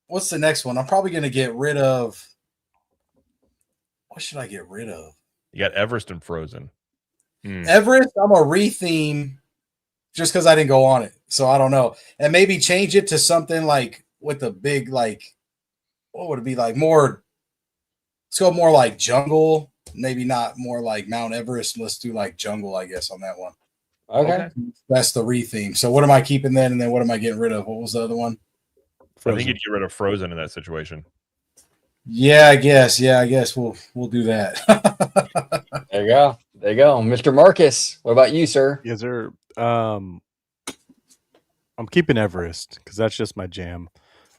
What's the next one? I'm probably gonna get rid of. What should I get rid of? You got Everest and Frozen. Everest, I'm a retheme just because I didn't go on it. So I don't know. And maybe change it to something like with the big, like, what would it be like? More, let's go more like jungle. Maybe not more like Mount Everest. Let's do like jungle, I guess, on that one. Okay. That's the retheme. So what am I keeping then? And then what am I getting rid of? What was the other one? I think you'd get rid of Frozen in that situation. Yeah, I guess. Yeah, I guess we'll do that. There you go. There you go. Mr. Marcus, what about you, sir? Yes, sir. I'm keeping Everest because that's just my jam.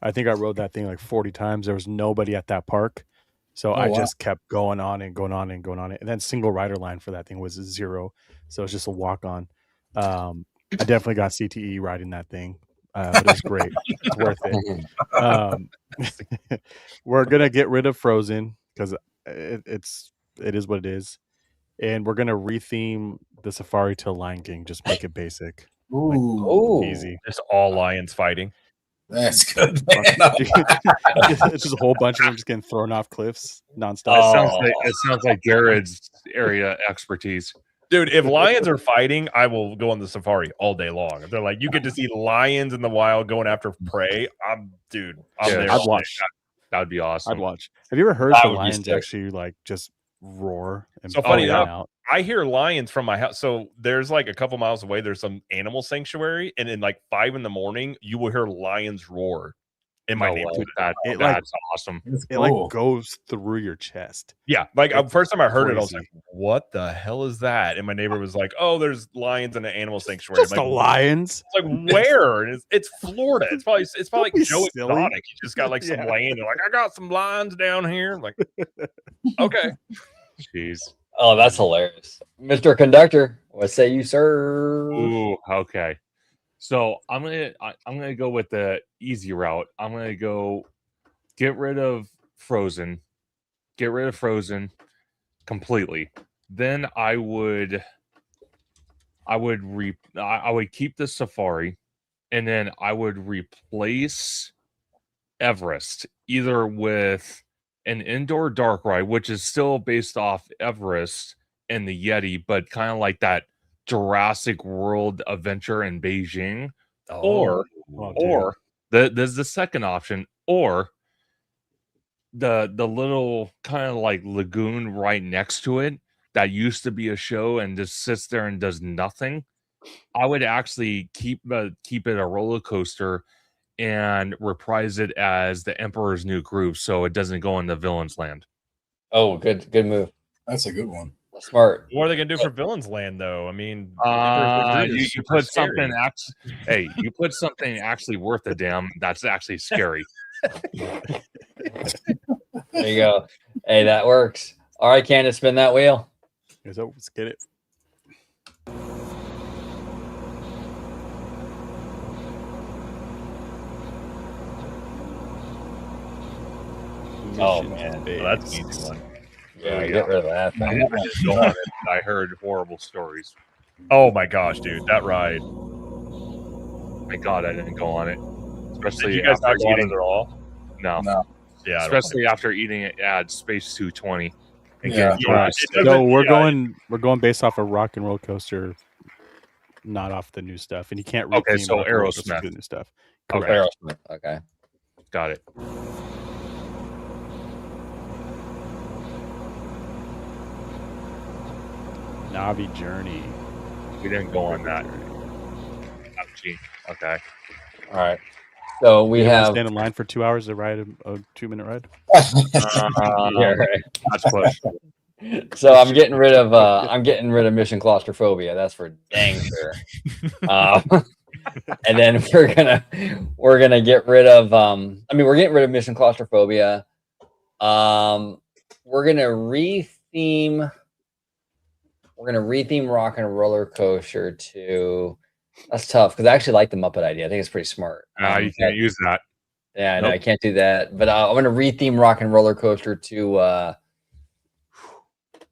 I think I rode that thing like 40 times. There was nobody at that park. So I wow. just kept going on and going on and going on. And then single rider line for that thing was 0. So it's just a walk on. I definitely got CTE riding that thing. But it's great. It's worth it. We're going to get rid of Frozen because it is what it is. And we're going to retheme the Safari to Lion King. Just make it basic. Ooh, Easy. Just all lions fighting. that's good, man. It's just a whole bunch of them just getting thrown off cliffs nonstop. It sounds like Garrett's area expertise. Dude, if lions are fighting, I will go on the safari all day long. If they're like, you get to see lions in the wild going after prey, I'm there. I'd watch. That would be awesome. I'd watch. Have you ever heard That the would be lions sick. actually like just roar? And So funny blow enough, out? I hear lions from my house. So there's like a couple miles away, there's some animal sanctuary, and in like 5 a.m, you will hear lions roar in my No way. neighborhood. That's awesome. It like goes through your chest. Yeah, like It's first time I heard it, I was crazy. like, "What the hell is that?" And my neighbor was like, "Oh, there's lions in an animal sanctuary." Just I'm the like, lions. It's like where? And it's Florida. It's probably like be Joe silly. Exotic. He just got like some Yeah. land. And like, I got some lions down here. I'm like, okay. Jeez. Oh, that's hilarious. Mr. Conductor, what say you, sir? Ooh, okay. So I'm gonna go with the easy route. I'm gonna go get rid of Frozen. Get rid of Frozen completely. Then I would keep the Safari, and then I would replace Everest either with an indoor dark ride, which is still based off Everest and the Yeti, but kind of like that Jurassic World adventure in Beijing, or there's the second option, or the little kind of like lagoon right next to it that used to be a show and just sits there and does nothing. I would actually keep it a roller coaster and reprise it as the Emperor's New Groove, so it doesn't go into Villain's Land. Oh, good move. That's a good one. Smart. What are they gonna do for Villain's Land though? I mean, you put something hey, you put something actually worth a damn. That's actually scary. There you go. Hey, that works. All right, Candace, spin that wheel. Let's get it. Oh man, that's an easy one. Yeah, get rid of that. I heard horrible stories. Oh my gosh, dude, that ride. Thank God I didn't go on it. Especially Did you guys after not go on it eating. at all? No. Yeah, Especially after eating it at Space 220. And Yeah. getting crushed. No, we're going based off a rock and roll coaster, not off the new stuff. And you can't Okay, retheme so rock and roll coaster Aerosmith. to the new stuff. Okay. Correct. Okay. Got it. Navi Journey. We didn't go on that. Okay. All right. So we You wanna have. stand in line for 2 hours to ride a 2-minute ride. Yeah, right. That's push. So I'm getting rid of mission claustrophobia. That's for dang sure. And then we're gonna get rid of we're getting rid of mission claustrophobia. We're gonna retheme rock and roller coaster to. That's tough because I actually like the Muppet idea. I think it's pretty smart. You can't use that. Yeah, I know I can't do that. But I'm gonna retheme rock and roller coaster to.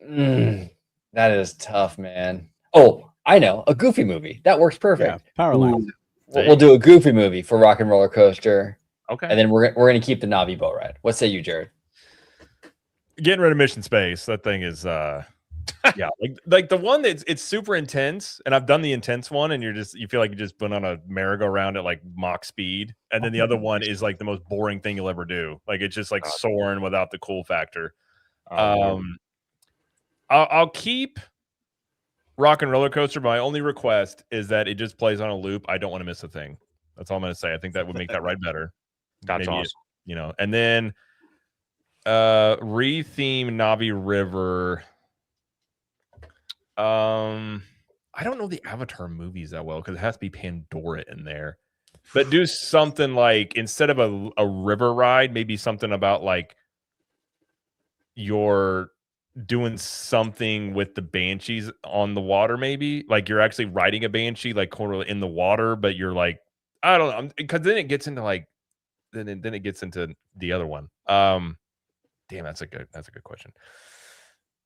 That is tough, man. Oh, I know, a Goofy movie that works perfect. Yeah, Powerline. We'll do a Goofy movie for rock and roller coaster, Okay. and then we're gonna keep the Navi boat ride. What say you, Jared? Getting rid of Mission Space. That thing is yeah, like the one that's it's super intense, and I've done the intense one, and you feel like you just went on a merry-go-round at like Mach speed, and then the other one is like the most boring thing you'll ever do. Like it's just like soaring without the cool factor. I'll keep rock and roller coaster. But my only request is that it just plays on a loop. I don't want to miss a thing. That's all I'm going to say. I think that would make that ride better. That's Maybe awesome. And then retheme Navi River. I don't know the Avatar movies that well because it has to be Pandora in there. But do something like instead of a river ride, maybe something about like you're doing something with the banshees on the water, maybe like you're actually riding a banshee like in the water, but you're like I don't know because then it gets into like then it gets into the other one. Damn, that's a good question.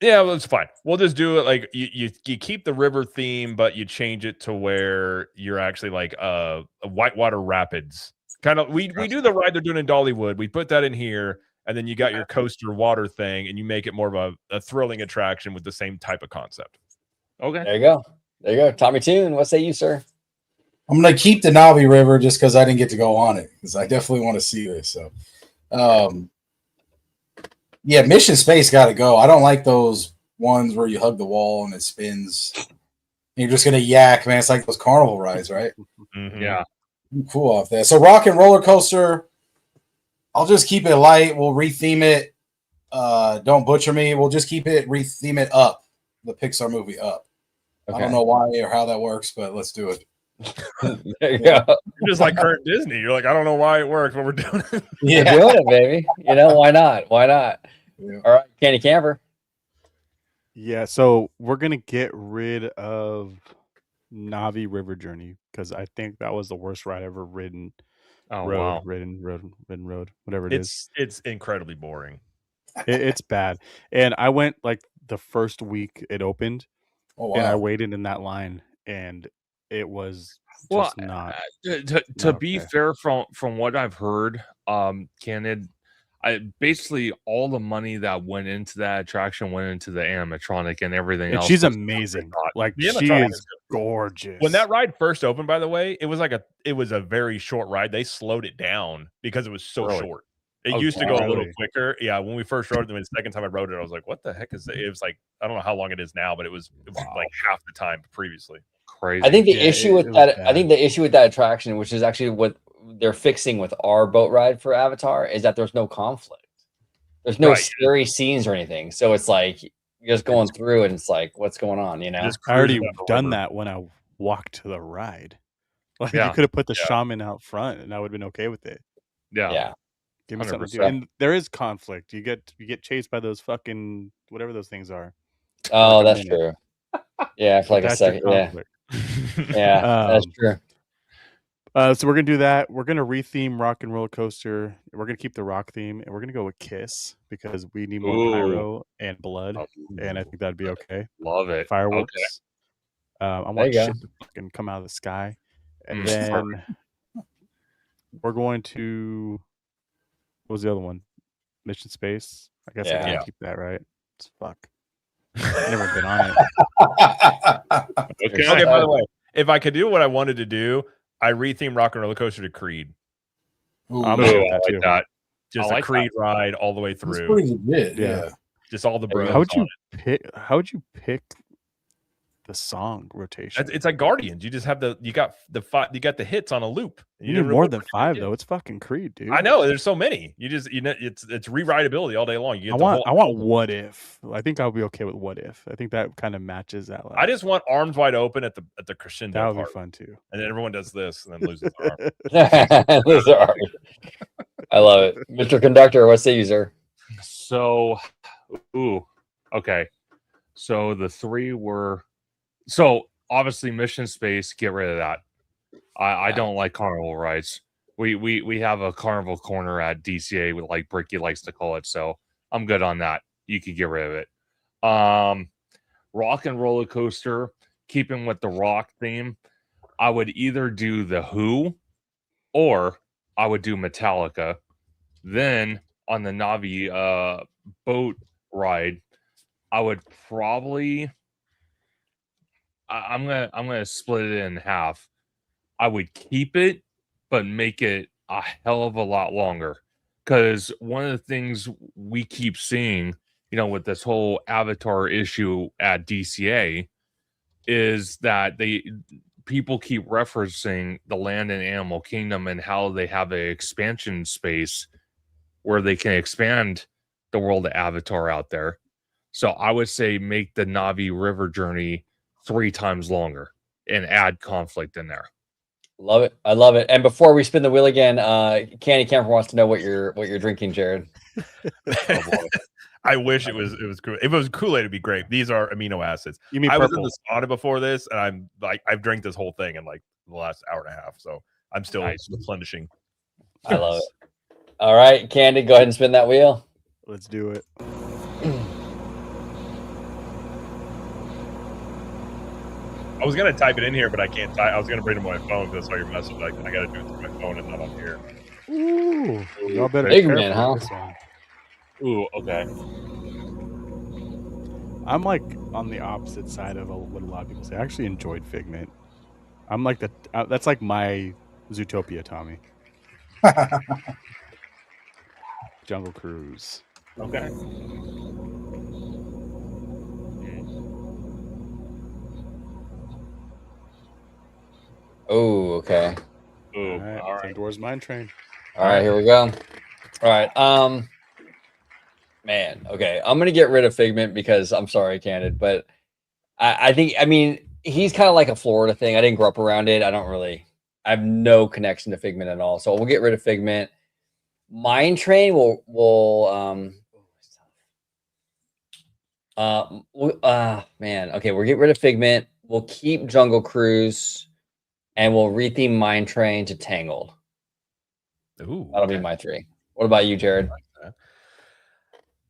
Yeah, well, it's fine. We'll just do it like you keep the river theme, but you change it to where you're actually like a whitewater rapids. Kind of we do the ride they're doing in Dollywood. We put that in here, and then you got your coaster water thing, and you make it more of a thrilling attraction with the same type of concept. Okay. There you go. Tommy Toon, what say you, sir? I'm gonna keep the Navi River just because I didn't get to go on it because I definitely want to see this. So, yeah, Mission Space got to go. I don't like those ones where you hug the wall and it spins. And you're just gonna yak, man. It's like those carnival rides, right? Mm-hmm. Yeah. I'm cool off that. So rock and roller coaster, I'll just keep it light. We'll retheme it. Don't butcher me. We'll just retheme it up. The Pixar movie Up. Okay. I don't know why or how that works, but let's do it. There you go. You're just like current Disney. You're like, I don't know why it works, but we're doing it. We're doing it, baby. Why not? Why not? Yeah. All right, Candy Camper. Yeah, so we're gonna get rid of Navi River Journey because I think that was the worst ride ever ridden. Ridden road, whatever it is. It's incredibly boring. It's bad. And I went like the first week it opened, and I waited in that line, and it was just not. To be fair, from what I've heard, Canon, basically all the money that went into that attraction went into the animatronic and everything And else. she's was amazing. thought. Like The she animatronic is is good. gorgeous. When that ride first opened, by the way, it was a very short ride. They slowed it down because it was so Really? short. It Oh, used to go a little really? quicker. Yeah, when we first rode it, the second time I rode it, I was like, "What the heck is it?" It was like, I don't know how long it is now, but it was like half the time previously. crazy. I think the Yeah, issue with it was that, I bad. think the issue with that attraction, which is actually what they're fixing with our boat ride for Avatar, is that there's no conflict. There's no Right. scary scenes or anything. So it's like you're just going through and it's like, what's going on, you know? Just I already cruising down the done river. that when I walked to the ride. Like Yeah. you could have put the Yeah. shaman out front, and I would have been okay with it. Yeah. Yeah. Give me something to do. 100%. And there is conflict. You get chased by those fucking whatever those things are. Oh, like a that's minute. true. Yeah, for like a That's your second. Yeah. conflict. Yeah, that's true. So we're gonna do that. We're gonna retheme Rock and Roller Coaster. We're gonna keep the rock theme, and we're gonna go with Kiss because we need more Ooh. pyro and blood, Oh, and I think that'd be okay. love it. Fireworks. I There want you go. shit to fucking come out of the sky, and Mm, then we're going to what was the other one? Mission Space. I guess I Yeah. gotta keep that, right? It's fuck. I've never been on it. Okay. Okay, by the way, if I could do what I wanted to do, I retheme Rock and Roller Coaster to Creed. Ooh, I'm Ooh, okay I with that like too. that. Just I a like Creed ride all the way that's through. pretty legit. Yeah. Yeah. Just all the There you bros. go. How would on you pick the song rotation? It's like Guardians. You just have you got the hits on a loop. You need more than 5 though. It's fucking Creed, dude. I know there's so many. It's rewritability all day long. You get I want What If. I think I'll be okay with What If. I think that kind of matches that. I just want arms wide open at the crescendo that would be part, fun too. and then everyone does this and then loses their arm. Those are art. I love it. Mr. Conductor, what say you, sir? So, okay. So the 3 were obviously Mission Space. Get rid of that. I don't like carnival rides. We have a carnival corner at DCA, with like Bricky likes to call it. So I'm good on that. You could get rid of it. Rock and Roller Coaster, keeping with the rock theme, I would either do the Who or I would do Metallica. Then on the Navi boat ride, I would probably I'm gonna split it in half. I would keep it, but make it a hell of a lot longer. Because one of the things we keep seeing, with this whole Avatar issue at DCA, is that people keep referencing the Land and Animal Kingdom and how they have an expansion space where they can expand the world of Avatar out there. So I would say make the Navi River journey 3 times longer and add conflict in there. Love it. I love it. And before we spin the wheel again, Candy Camper wants to know what you're drinking, Jared. I wish it was cool. If it was Kool-Aid, it'd be great. These are amino acids. You mean I was in purple? the sauna before this, and I'm like, I've drank this whole thing in like the last hour and a half. So I'm still replenishing. I love it. All right, Candy, go ahead and spin that wheel. Let's do it. I was gonna type it in here, but I can't type. I was gonna bring it to my phone because I saw your message. Like, I gotta do it through my phone and not on here. Ooh, y'all better Big be man, careful huh? with this one. Ooh, okay. I'm like on the opposite side of what a lot of people say. I actually enjoyed Figment. I'm like that's like my Zootopia, Tommy. Jungle Cruise. Okay. Oh, okay. Ooh, All right. Doors Mine Train. All right, here we go. All right. Man, okay. I'm gonna get rid of Figment because I'm sorry, Candid, but I think he's kind of like a Florida thing. I didn't grow up around it. I have no connection to Figment at all. So we'll get rid of Figment. Mine Train man, okay, we'll get rid of Figment. We'll keep Jungle Cruise, and we'll retheme Mine Train to Tangled. Ooh, That'll be my 3. What about you, Jared?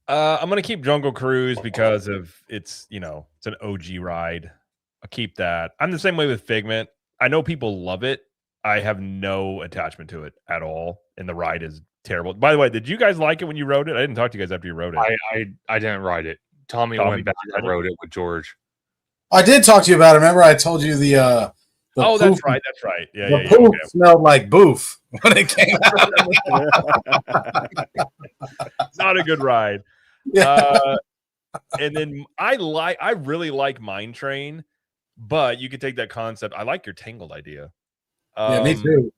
I'm gonna keep Jungle Cruise because of it's an OG ride. I'll keep that. I'm the same way with Figment. I know people love it. I have no attachment to it at all, and the ride is terrible. By the way, did you guys like it when you wrote it? I didn't talk to you guys after you wrote it. I didn't write it. Tommy Tommy, went back did you and write it? wrote it with George. I did talk to you about it. Remember, I told you the Oh, poof, that's right. That's right. Yeah, the yeah, poof yeah. smelled like boof when it came out. Not a good ride. Yeah. And then I really like Mine Train, but you could take that concept. I like your Tangled idea. Yeah, me too.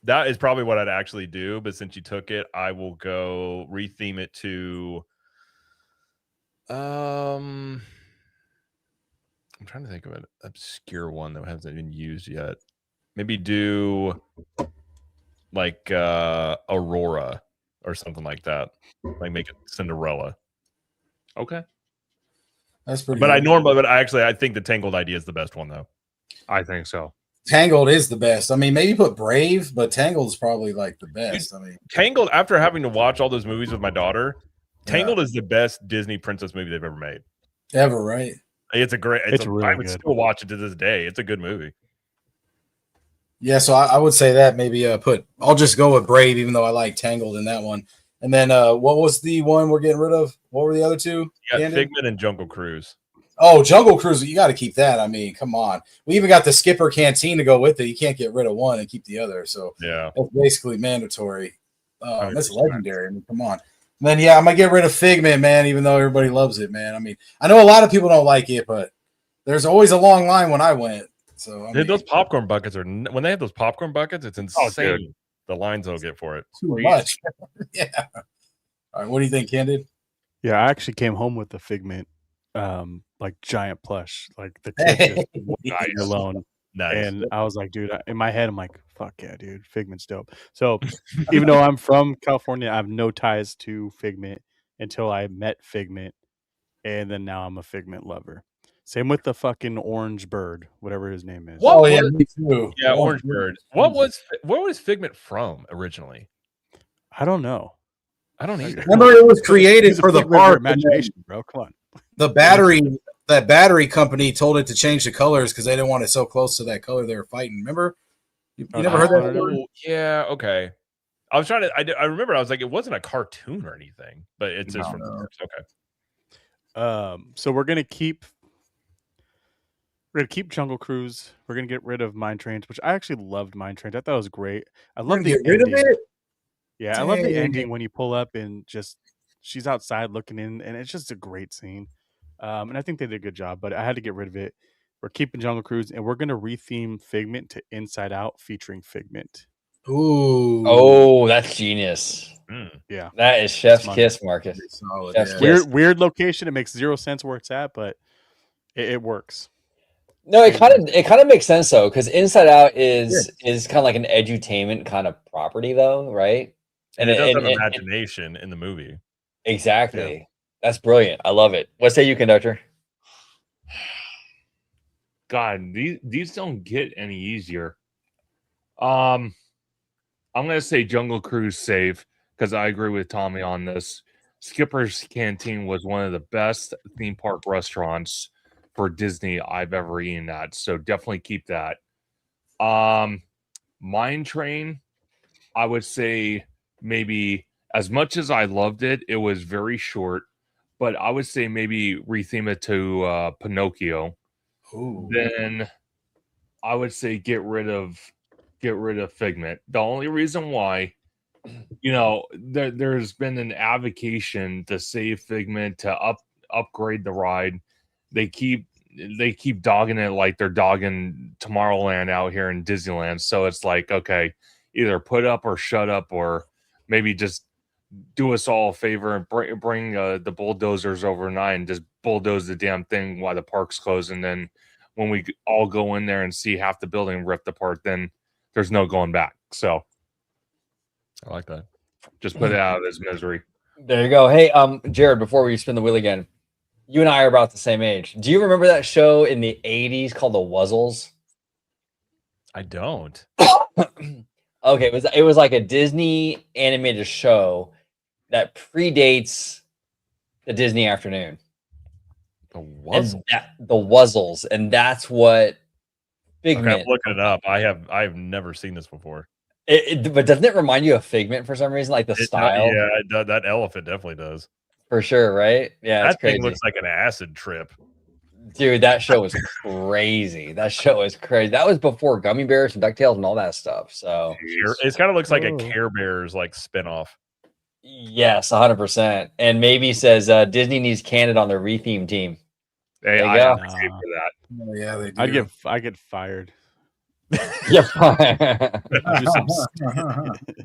That is probably what I'd actually do. But since you took it, I will go retheme it to. I'm trying to think of an obscure one that hasn't been used yet. Maybe do like Aurora or something like that. Like make it Cinderella. Okay. That's pretty But good. I think the Tangled idea is the best one though. I think so. Tangled is the best. I mean, maybe put Brave, but Tangled is probably like the best. I mean, Tangled, after having to watch all those movies with my daughter, Yeah. Tangled is the best Disney princess movie they've ever made. ever, right? It's really I would good. still watch it to this day. It's a good movie. Yeah, so I would say that maybe I'll just go with Brave, even though I like Tangled in that one. And then what was the one we're getting rid of? What were the other two? You got Candy? Figment and Jungle Cruise. Oh, Jungle Cruise, you got to keep that. I mean, come on. We even got the Skipper Canteen to go with it. You can't get rid of one and keep the other. So Yeah. that's basically mandatory. That's 100%. legendary. I mean, come on. And then, yeah, I'm going to get rid of Figment, man, even though everybody loves it, man. I mean, I know a lot of people don't like it, but there's always a long line when I went. So, I mean, Those popcorn buckets when they have those popcorn buckets, it's insane. dude. The lines they'll get for it. too much. Yeah. All right, what do you think, Candid? Yeah, I actually came home with the Figment, like giant plush, like the kid just Nice. alone. Nice. And I was like, dude, in my head, I'm like, fuck yeah, dude, Figment's dope. So even though I'm from California, I have no ties to Figment until I met Figment, and then now I'm a Figment lover. Same with the fucking orange bird, whatever his name is. What Oh, yeah, was- me too. Yeah, Orange Bird. Where was Figment from originally? I don't know. I don't either. Remember, it was created He's a for the figment of your park. and then imagination, bro. Come on. that battery company told it to change the colors because they didn't want it so close to that color they were fighting. Remember? You Oh, never heard that? no. story? Oh, yeah, okay. I was trying to. I remember. I was like, it wasn't a cartoon or anything, but it's just from the parks. Okay. So we're gonna keep Jungle Cruise. We're gonna get rid of Mine Trains, which I actually loved Mine Trains. I thought it was great. I We're love gonna the get rid of ending. it. Yeah, I love the Dang. ending when you pull up and just she's outside looking in, and it's just a great scene. And I think they did a good job, but I had to get rid of it. We're keeping Jungle Cruise, and we're gonna retheme Figment to Inside Out, featuring Figment. Ooh. Oh, that's genius. Yeah, That is chef's Smart. kiss, Marcus. Pretty solid, Chef's yeah. kiss. weird location. It makes zero sense where it's at, but it works. No, it kind of makes sense though, because Inside Out is kind of like an edutainment kind of property, though, right? And it does have imagination in the movie. Exactly. Yeah. That's brilliant. I love it. What say you, conductor? God, these don't get any easier. I'm gonna say Jungle Cruise save because I agree with Tommy on this. Skipper's Canteen was one of the best theme park restaurants for Disney I've ever eaten at, so definitely keep that. Mine Train, I would say maybe as much as I loved it, it was very short, but I would say maybe retheme it to Pinocchio. Ooh. Then I would say get rid of Figment. The only reason why, there's been an avocation to save Figment, to upgrade the ride. They keep dogging it like they're dogging Tomorrowland out here in Disneyland. So it's like, okay, either put up or shut up, or maybe just do us all a favor and bring the bulldozers overnight and just bulldoze the damn thing while the park's closed. And then when we all go in there and see half the building ripped apart, then there's no going back. So I like that. just put it out of his misery. There you go. Hey, Jared, before we spin the wheel again, you and I are about the same age. Do you remember that show in the 80s called The Wuzzles? I don't. Okay, it was like a Disney animated show that predates the Disney Afternoon. The Wuzzle. The Wuzzles, and that's what Okay, Figment. I'm looking it up. I have never seen this before. But doesn't it remind you of Figment for some reason? Like the style? Yeah, that elephant definitely does. For sure, right? Yeah, it's That crazy. thing looks like an acid trip. Dude, that show was crazy. That show was crazy. That was before Gummy Bears and DuckTales and all that stuff. So It kind of looks like a Oh. Care Bears like spinoff. yes, 100%. And maybe says Disney needs Canada on their retheme team. Hey, There you I go. advocate for that. Oh, yeah, they do. I get fired. Yep. Do some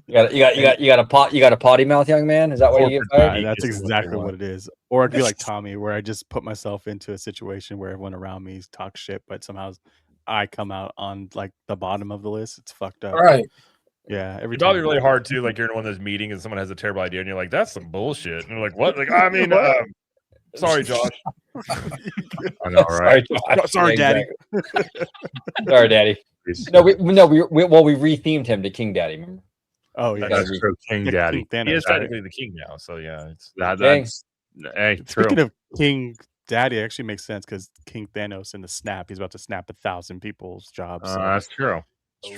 you got a potty mouth, young man. Is that why you get Corporate fired? That's is what they exactly want. what it is. Or I'd be like Tommy, where I just put myself into a situation where everyone around me talks shit, but somehow I come out on like the bottom of the list. It's fucked up. All right. Yeah, every It's probably time. really hard too. Like you're in one of those meetings and someone has a terrible idea, and you're like, "That's some bullshit." And you're like, "What?" Like, I mean, sorry, Josh. I know, right? Sorry, Daddy. Exactly. Sorry, Daddy. No, we rethemed him to King Daddy. Remember? Oh yeah, That's That's true, King Yeah, Daddy. King He is Thanos, right? technically the king now, so yeah, it's That's hey, true. Speaking of King Daddy, it actually makes sense because King Thanos in the snap, he's about to snap 1,000 people's jobs. So That's true.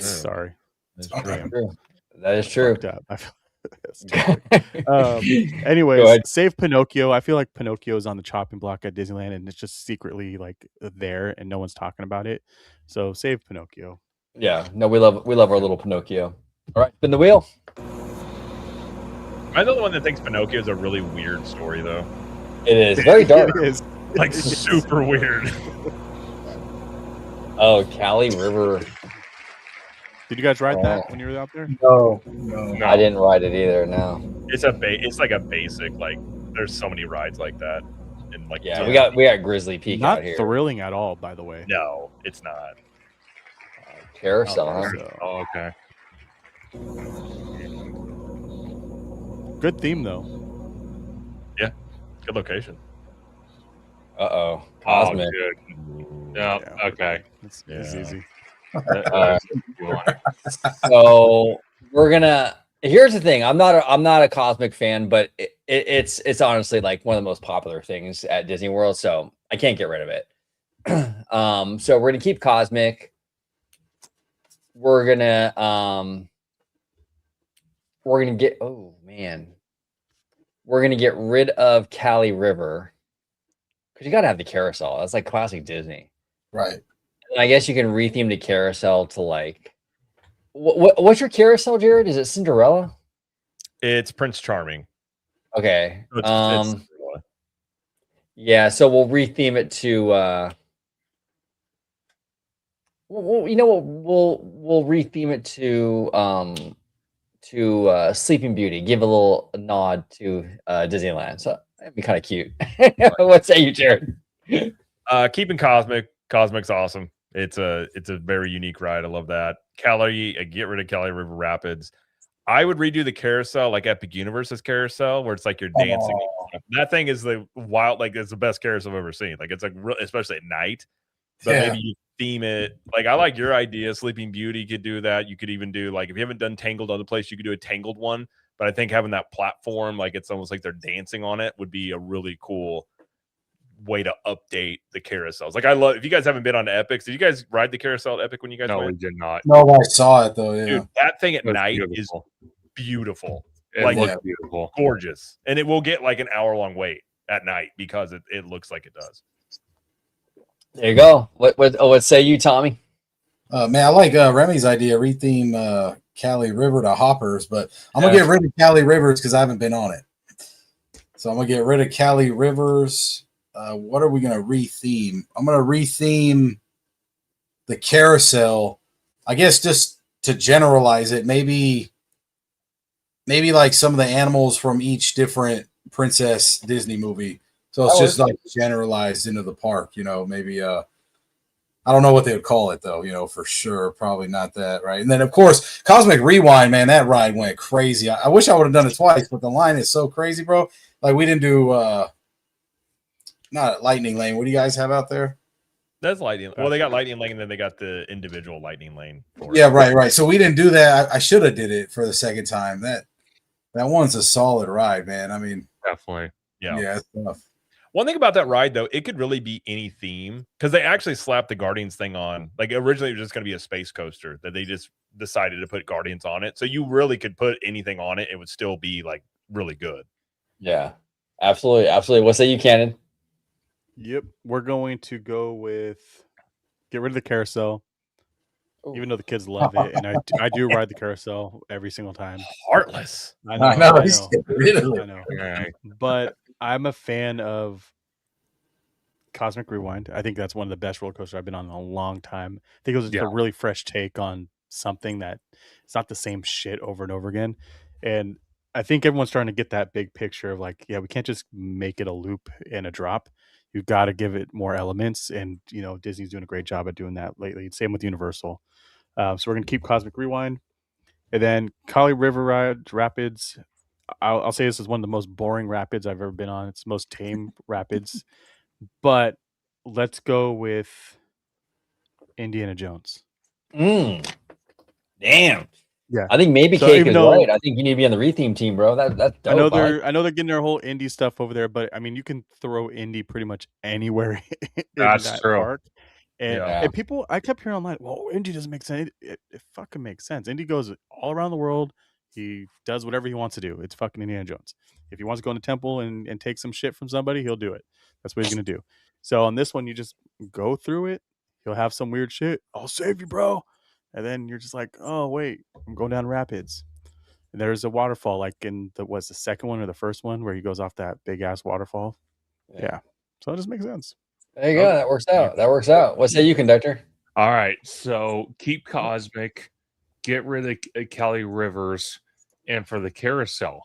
sorry, that's Okay. true. That is true. fucked up. I feel- that's Go anyways, ahead. save Pinocchio. I feel like Pinocchio is on the chopping block at Disneyland, and it's just secretly like there, and no one's talking about it. So save Pinocchio. Yeah, no, we love our little Pinocchio. All right, spin the wheel. I'm the only one that thinks Pinocchio is a really weird story, though. It is very dark. It is. Like super weird. Oh, Cali River. Did you guys ride Oh. that when you were out there? No. I didn't ride it either. No. It's like a basic, like there's so many rides like that. And like Yeah, we got Grizzly Peak Not out here. thrilling at all, by the way. no, it's not. Carousel, huh? So, Oh, okay. good theme though. Good location. Uh-oh. Oh, Cosmic. good. Yeah. Yeah. Okay. It's Yeah. easy. So we're gonna. Here's the thing. I'm not a Cosmic fan, but it's honestly like one of the most popular things at Disney World. So I can't get rid of it. So we're gonna keep Cosmic. We're gonna get. Oh man. We're gonna get rid of Cali River because you gotta have the carousel. That's like classic Disney. Right. And I guess you can retheme the carousel to like. What's your carousel, Jared? Is it Cinderella? It's Prince Charming. Okay. So it's Cinderella. Yeah. So we'll retheme it to. Well, you know what? We'll retheme it to Sleeping Beauty. Give a little nod to Disneyland. So that'd be kind of cute. What say you, Jared? Keeping Cosmic's awesome. It's a very unique ride. I love that. Get rid of Cali River Rapids. I would redo the carousel like Epic Universe's carousel, where it's like you're dancing. That thing is the wild, like it's the best carousel I've ever seen. Like it's like especially at night. But maybe you theme it. Like I like your idea. Sleeping Beauty could do that. You could even do like if you haven't done Tangled other place, you could do a Tangled one. But I think having that platform, like it's almost like they're dancing on it, would be a really cool way to update the carousels. Like I love if you guys haven't been on Epic, did you guys ride the carousel at Epic when you guys No, we went? did not. No, I saw it though. Yeah. Dude, that thing at It was night beautiful. is beautiful. It Like looked beautiful. gorgeous. And it will get like an hour-long wait at night because it looks like it does. There you go. What say you, Tommy? Man, I like Remy's idea, retheme Cali River to Hoppers, but I'm gonna get rid of Cali Rivers because I haven't been on it. So I'm gonna get rid of Cali Rivers. What are we gonna retheme? I'm gonna retheme the carousel. I guess just to generalize it, maybe like some of the animals from each different Princess Disney movie. So it's just like generalized into the park, maybe I don't know what they would call it though, for sure. Probably not that, right? And then of course, Cosmic Rewind, man, that ride went crazy. I wish I would have done it twice, but the line is so crazy, bro. Like we didn't do not Lightning Lane. What do you guys have out there? That's Lightning. Well, they got Lightning Lane and then they got the individual Lightning Lane. Yeah, right. So we didn't do that. I should have did it for the second time. That one's a solid ride, man. I mean, Definitely. Yeah. Yeah, it's tough. One thing about that ride, though, it could really be any theme because they actually slapped the Guardians thing on. Like originally, it was just going to be a space coaster that they just decided to put Guardians on it. So you really could put anything on it; it would still be like really good. Yeah, absolutely, absolutely. What say you, Cannon? Yep, we're going to go with get rid of the carousel. Even though the kids love it, and I do ride the carousel every single time. Heartless. I know. He's getting rid of it. I know. Yeah. But I'm a fan of Cosmic Rewind. I think that's one of the best roller coasters I've been on in a long time. I think it was just a really fresh take on something that it's not the same shit over and over again. And I think everyone's starting to get that big picture of like, yeah, we can't just make it a loop and a drop. You've got to give it more elements. And, you know, Disney's doing a great job at doing that lately. Same with Universal. So we're going to keep Cosmic Rewind. And then Kali River Rapids. I'll say this is one of the most boring rapids I've ever been on. It's the most tame rapids. But let's go with Indiana Jones. Damn. Yeah. I think maybe So Cake even is though- right. I think you need to be on the retheme team, bro. That's dope. I know they're getting their whole indie stuff over there, but I mean, you can throw indie pretty much anywhere in That's that true. park. And, Yeah. and people, I kept hearing online, well, indie doesn't make sense. It fucking makes sense. Indie goes all around the world. He does whatever he wants to do. It's fucking Indiana Jones. If he wants to go in the temple and take some shit from somebody, he'll do it. That's what he's going to do. So on this one, you just go through it. He'll have some weird shit. I'll save you, bro. And then you're just like, oh, wait, I'm going down rapids. And there's a waterfall, like in the second one or the first one, where he goes off that big ass waterfall. Yeah. So it just makes sense. There you go. That works out. That works out. What say you, Conductor? All right, so keep Cosmic, get rid of Kelly Rivers, and for the carousel,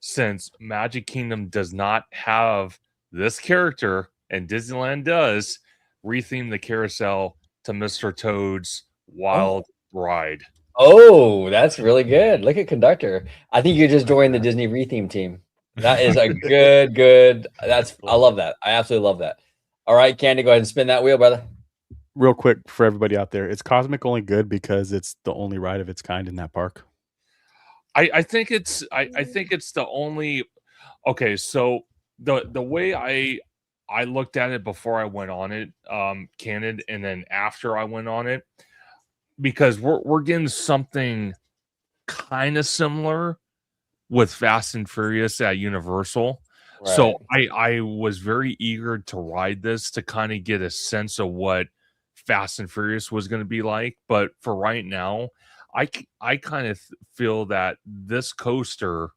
since Magic Kingdom does not have this character and Disneyland does, retheme the carousel to Mr. Toad's Wild Ride. Oh, that's really good. Look at Conductor. I think you just joined the Disney retheme team. That is a good. I love that. I absolutely love that. All right, Candy, go ahead and spin that wheel, brother. Real quick for everybody out there, is Cosmic only good because it's the only ride of its kind in that park? I think it's the only. Okay, so the way I looked at it before I went on it, Canon, and then after I went on it, because we're getting something kind of similar with Fast and Furious at Universal. Right. So I was very eager to ride this to kind of get a sense of what Fast and Furious was going to be like. But for right now, I kind of feel that this coaster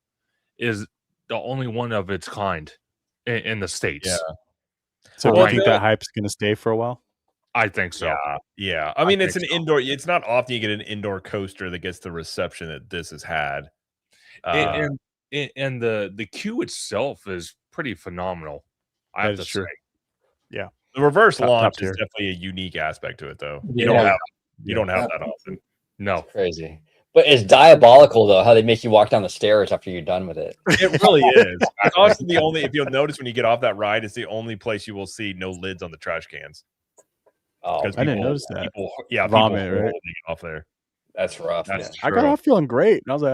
is the only one of its kind in the States. Yeah. So Well, do you think that hype's going to stay for a while? I think so. Yeah. I mean, it's an think so. indoor. It's not often you get an indoor coaster that gets the reception that this has had. And the queue itself is pretty phenomenal. I have to say. Yeah. The reverse launch tier. is definitely a unique aspect to it, though. Yeah. You don't have that often. No. Crazy. But it's diabolical, though, how they make you walk down the stairs after you're done with it. It really is. It's also the only, if you'll notice when you get off that ride, it's the only place you will see no lids on the trash cans. Oh, I didn't notice that. Vomit, Vomit, right? off there. that's rough. That's I got off feeling great. And I was like,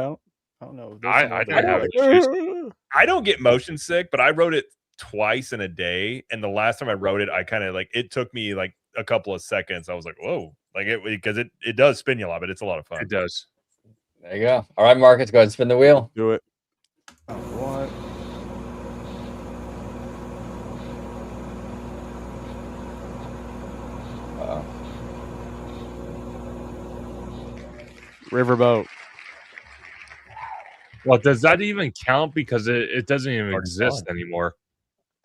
I don't know. I didn't have issues. I don't get motion sick, but I rode it twice in a day. And the last time I rode it, I kind of like, it took me like a couple of seconds. I was like, whoa, like because it does spin you a lot, but it's a lot of fun. It does. There you go. All right, Marcus, go ahead and spin the wheel. Do it. What? Riverboat. Well, does that even count? Because it doesn't even exist anymore.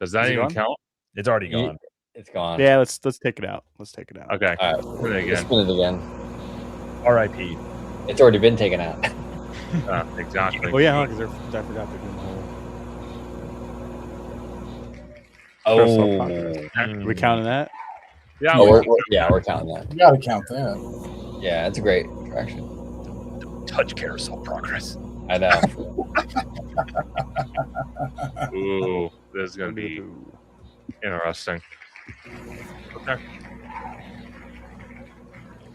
Does that Is it even gone? count? It's already gone. It's gone. Yeah, let's take it out. Let's take it out. Okay. All right. Spin it Let's again. spin it again. R.I.P. It's already been taken out. Exactly. Oh yeah, because I forgot they're doing the whole. Oh. Are we counting that? Yeah. Oh, we- we're counting that. You got to count that. Yeah, it's a great attraction. Touch carousel progress. I know. Ooh, this is gonna be interesting. Okay.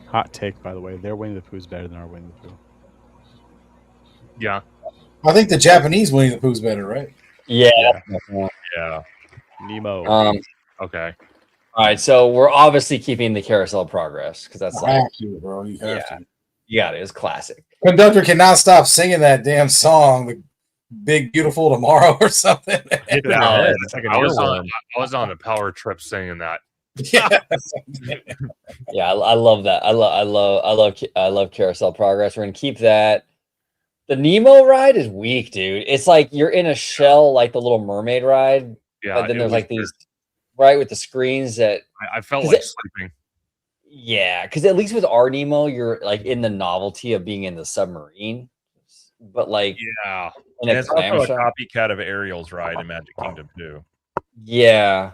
Hot take, by the way. Their Winnie the Pooh's better than our Winnie the Pooh. Yeah. I think the Japanese Winnie the Pooh's better, right? Yeah. Yeah. Nemo. Okay. All right, so we're obviously keeping the Carousel of Progress because that's You like have to, bro. You have to. you got it. It's classic. Conductor cannot stop singing that damn song, the Big Beautiful Tomorrow or something. Hit the No, head. it's like an I was earworm. on a power trip singing that. Yeah. Yeah, I love that. I love Carousel Progress. We're gonna keep that. The Nemo ride is weak, dude. It's like you're in a shell, like the Little Mermaid ride, Yeah, but then it there's was like these right with the screens that I felt 'cause like it- sleeping. yeah, because at least with our Nemo, you're like in the novelty of being in the submarine, but like Yeah. in And a it's also a clamshell. copycat of Ariel's ride in Magic Kingdom too. Yeah.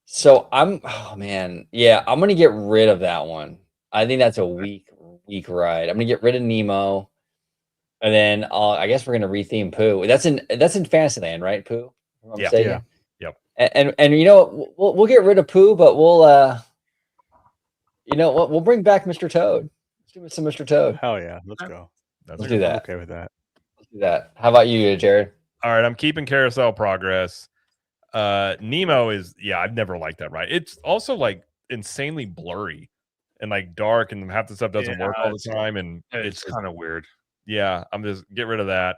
So oh man, yeah, I'm gonna get rid of that one. I think that's a weak ride. I'm gonna get rid of Nemo, and then I guess we're gonna retheme Pooh. That's in Fantasyland, right? Pooh. If I'm Yeah. mistaken? Yeah. Yep. And you know what? We'll get rid of Pooh, but we'll you know what? We'll bring back Mr. Toad. Let's do some Mr. Toad. Hell yeah. Let's go. That's Let's a do good I'm that. okay with that. Let's do that. How about you, Jared? All right, I'm keeping Carousel Progress. Nemo is I've never liked that ride. It's also like insanely blurry and like dark, and half the stuff doesn't work all the time, and It's kind of weird. yeah, I'm just get rid of that.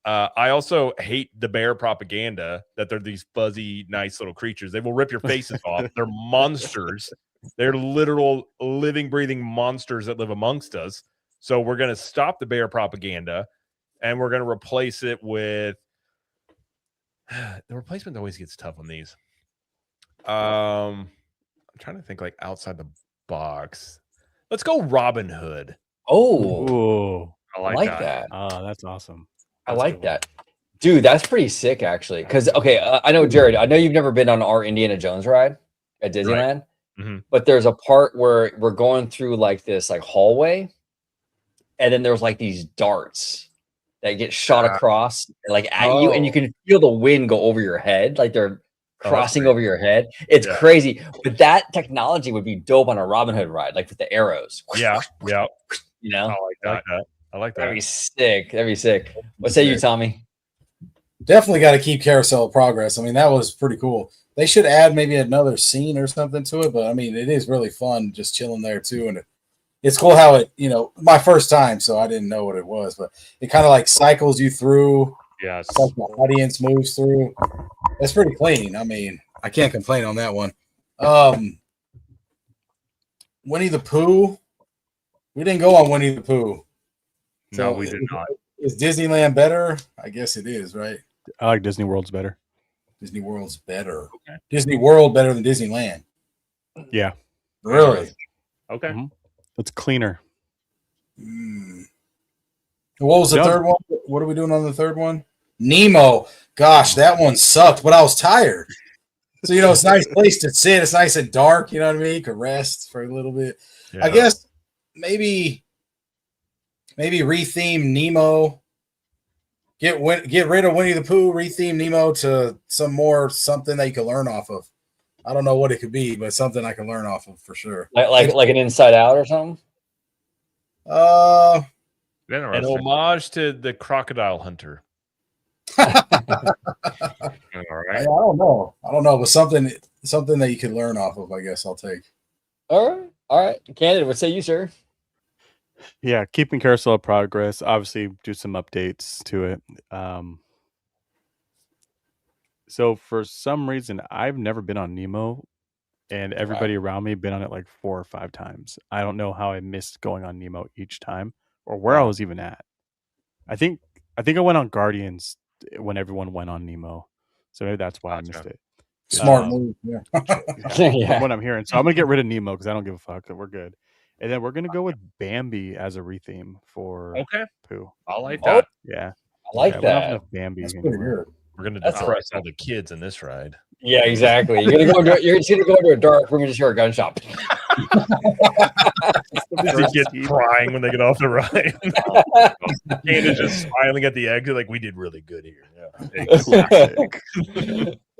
I also hate the bear propaganda that they're these fuzzy, nice little creatures. They will rip your faces off. They're monsters. They're literal living, breathing monsters that live amongst us. So we're going to stop the bear propaganda, and we're going to replace it with the replacement always gets tough on these. I'm trying to think like outside the box. Let's go Robin Hood. Oh, Ooh. I I like, like that. that. Oh, that's awesome. I That's a like good one. that. Dude, that's pretty sick, actually. Because I know Jared. I know you've never been on our Indiana Jones ride at Disneyland, Mhm. but there's a part where we're going through like this like hallway, and then there's like these darts that get shot across like at you, and you can feel the wind go over your head, like they're crossing over your head. It's Yeah. crazy, but that technology would be dope on a Robin Hood ride, like with the arrows. Yeah. Yeah. You know, I like that. I like that'd that. be sick. That'd be sick. What say you, Tommy? Definitely got to keep Carousel of Progress. I mean, that was pretty cool. They should add maybe another scene or something to it, but I mean, it is really fun just chilling there too. And it's cool how it, my first time, so I didn't know what it was, but it kind of like cycles you through. Yes. It's like the audience moves through. It's pretty clean. I mean, I can't complain on that one. Winnie the Pooh. We didn't go on Winnie the Pooh. No, we did not. Is Disneyland better? I guess it is, right? I like Disney World's better. Disney World's better. Okay. Disney World better than Disneyland. Yeah. Really? Okay. Mhm. It's cleaner. What was the No. third one? What are we doing on the third one? Nemo. Gosh, that one sucked, but I was tired. So, it's a nice place to sit. It's nice and dark. You know what I mean? You could rest for a little bit. Yeah. I guess maybe retheme Nemo. Get rid of Winnie the Pooh. Retheme Nemo to something that you can learn off of. I don't know what it could be, but something I can learn off of for sure. Like an Inside Out or something. An Interesting. homage to the Crocodile Hunter. All I right. don't know, but something that you could learn off of. I guess I'll take. All right. Candid, what say you, sir? Yeah, keeping Carousel of Progress. Obviously, do some updates to it. So for some reason, I've never been on Nemo, and everybody around me been on it like 4 or 5 times. I don't know how I missed going on Nemo each time, or where I was even at. I think I went on Guardians when everyone went on Nemo, so maybe that's why I missed it. Smart move. Yeah. From what I'm hearing. So I'm gonna get rid of Nemo because I don't give a fuck. We're good. And then we're gonna go with Bambi as a retheme for Okay. Pooh. I like that. Yeah, I like we don't have that. enough Bambi That's pretty anymore. good. We're gonna That's depress all the kids in this ride. Yeah, exactly. You're just gonna go into a dark room and just hear a gunshot. The kids crying when they get off the ride. Candace just smiling at the exit, like we did really good here. Yeah.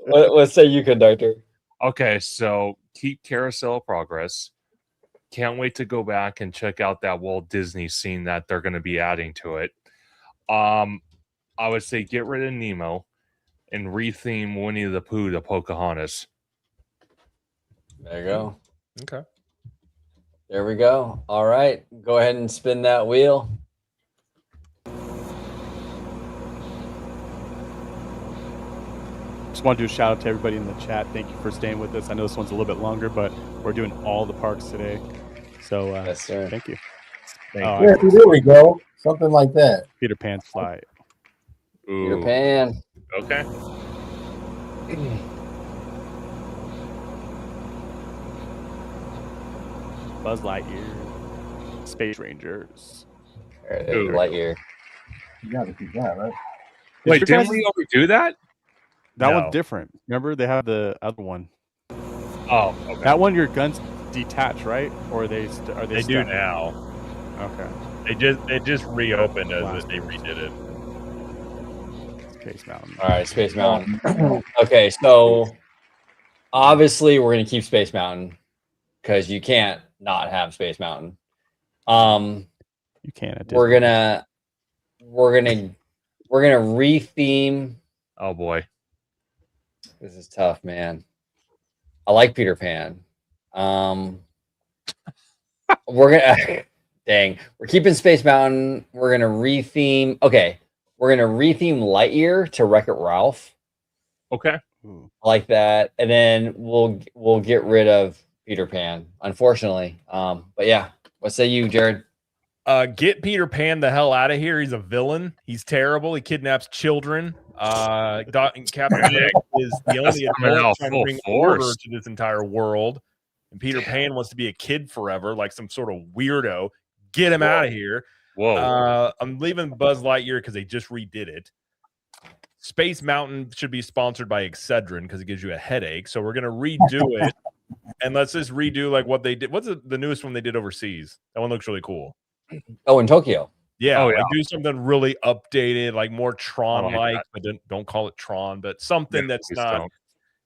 What say you, conductor? Okay, so keep Carousel of Progress. Can't wait to go back and check out that Walt Disney scene that they're going to be adding to it. I would say get rid of Nemo. and retheme Winnie the Pooh to Pocahontas. There you go. Okay. There we go. All right. Go ahead and spin that wheel. Just want to do a shout out to everybody in the chat. Thank you for staying with us. I know this one's a little bit longer, but we're doing all the parks today. So Yes, sir. thank you. Thank Oh, you. Yeah, there we go. Something like that. Peter Pan's flight. Peter Ooh, Pan. okay. Buzz Lightyear. Space Rangers. There, there's Ooh. Lightyear. You got to keep that, right? Is Wait, your didn't guys- we already do that? That No. one's different. Remember, they have the other one. Oh, okay. That one, your guns detach, right? Or are they are they? They do stuck? now. Okay. It just reopened as Last they redid it. Space Mountain. All right, Space Mountain. Okay, so obviously we're gonna keep Space Mountain because you can't not have Space Mountain. You can't. At We're Disney. gonna retheme. Oh boy. This is tough, man. I like Peter Pan. We're gonna dang. We're keeping Space Mountain. We're gonna retheme. Okay, we're gonna retheme Lightyear to Wreck-It Ralph. Okay. Ooh. I like that, and then we'll get rid of Peter Pan, unfortunately. But yeah, what say you, Jared? Get Peter Pan the hell out of here. He's a villain. He's terrible. He kidnaps children. Captain Hook is the only coming adult out trying to full bring force. order to this entire world. And Peter Pan wants to be a kid forever, like some sort of weirdo. Get him out of here. Whoa. I'm leaving Buzz Lightyear because they just redid it. Space Mountain should be sponsored by Excedrin because it gives you a headache. So we're gonna redo it, and let's just redo like what they did. What's the newest one they did overseas? That one looks really cool. Oh, in Tokyo. Yeah, Oh, like yeah. do something really updated, like more Tron like, that. but don't call it Tron, but something Yeah, that's please not. don't.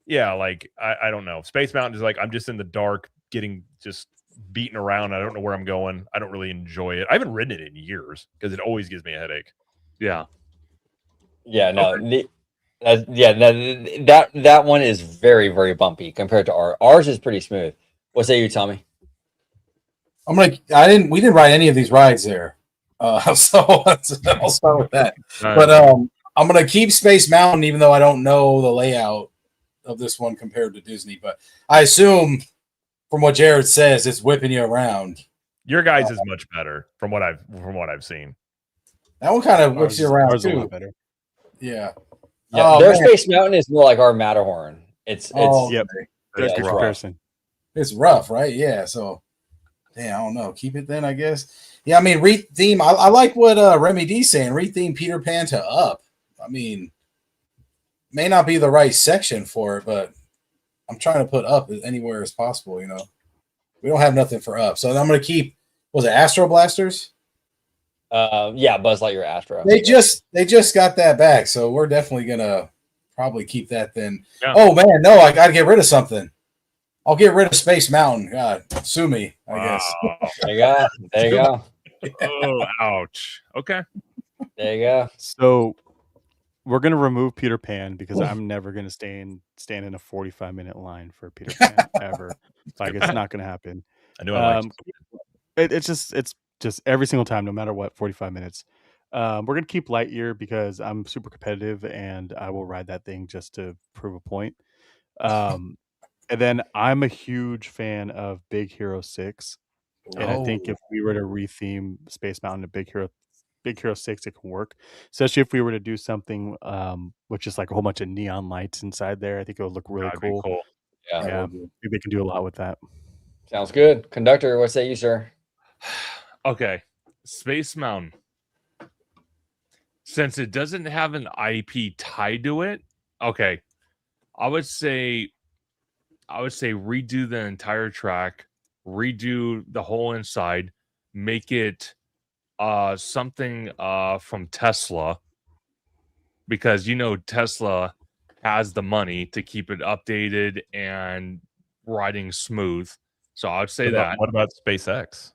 Yeah, like I don't know. Space Mountain is like I'm just in the dark, getting just beaten around. I don't know where I'm going. I don't really enjoy it. I haven't ridden it in years because it always gives me a headache. Yeah. Yeah, no, that one is very, very bumpy compared to ours. Ours is pretty smooth. What say you, Tommy? We didn't ride any of these rides there. So I'll start with that. But I'm gonna keep Space Mountain, even though I don't know the layout of this one compared to Disney. But I assume, from what Jared says, it's whipping you around. Your guys is much better from what I've seen. That one kind of whips Ours you is- around ours is a too. lot better. Yeah. Yeah, Oh, their man. Space Mountain is more like our Matterhorn. It's Oh, Yep. okay. Good it's rough. comparison. It's rough, right? Yeah. So, damn, I don't know. Keep it then, I guess. Yeah, I mean, retheme. I like what Remy D's saying. Retheme Peter Pan to Up. I mean, may not be the right section for it, but I'm trying to put Up anywhere as possible. You know, we don't have nothing for Up, so I'm going to keep. Was it Astro Blasters? Yeah, Buzz Lightyear Astro. They just got that back, so we're definitely gonna probably keep that then. Yeah. Oh man, no, I got to get rid of something. I'll get rid of Space Mountain. God, sue me, I guess. Wow. There you go. There you go. Oh, ouch. Okay. There you go. So we're gonna remove Peter Pan because I'm never gonna stand in a 45-minute line for Peter Pan ever. Like it's not gonna happen. I knew I liked It's just every single time, no matter what, 45 minutes. We're gonna keep Lightyear because I'm super competitive and I will ride that thing just to prove a point. And then I'm a huge fan of Big Hero 6. And I think if we were to retheme Space Mountain to Big Hero 6, it can work. Especially if we were to do something with just like a whole bunch of neon lights inside there. I think it would look really That'd be cool. cool. Yeah. Yeah, maybe they can do a lot with that. Sounds good. Conductor, what say you, sir? Okay. Space Mountain. Since it doesn't have an IP tied to it, okay. I would say redo the entire track, redo the whole inside, make it something from Tesla, because Tesla has the money to keep it updated and riding smooth. So I would say that. What about SpaceX?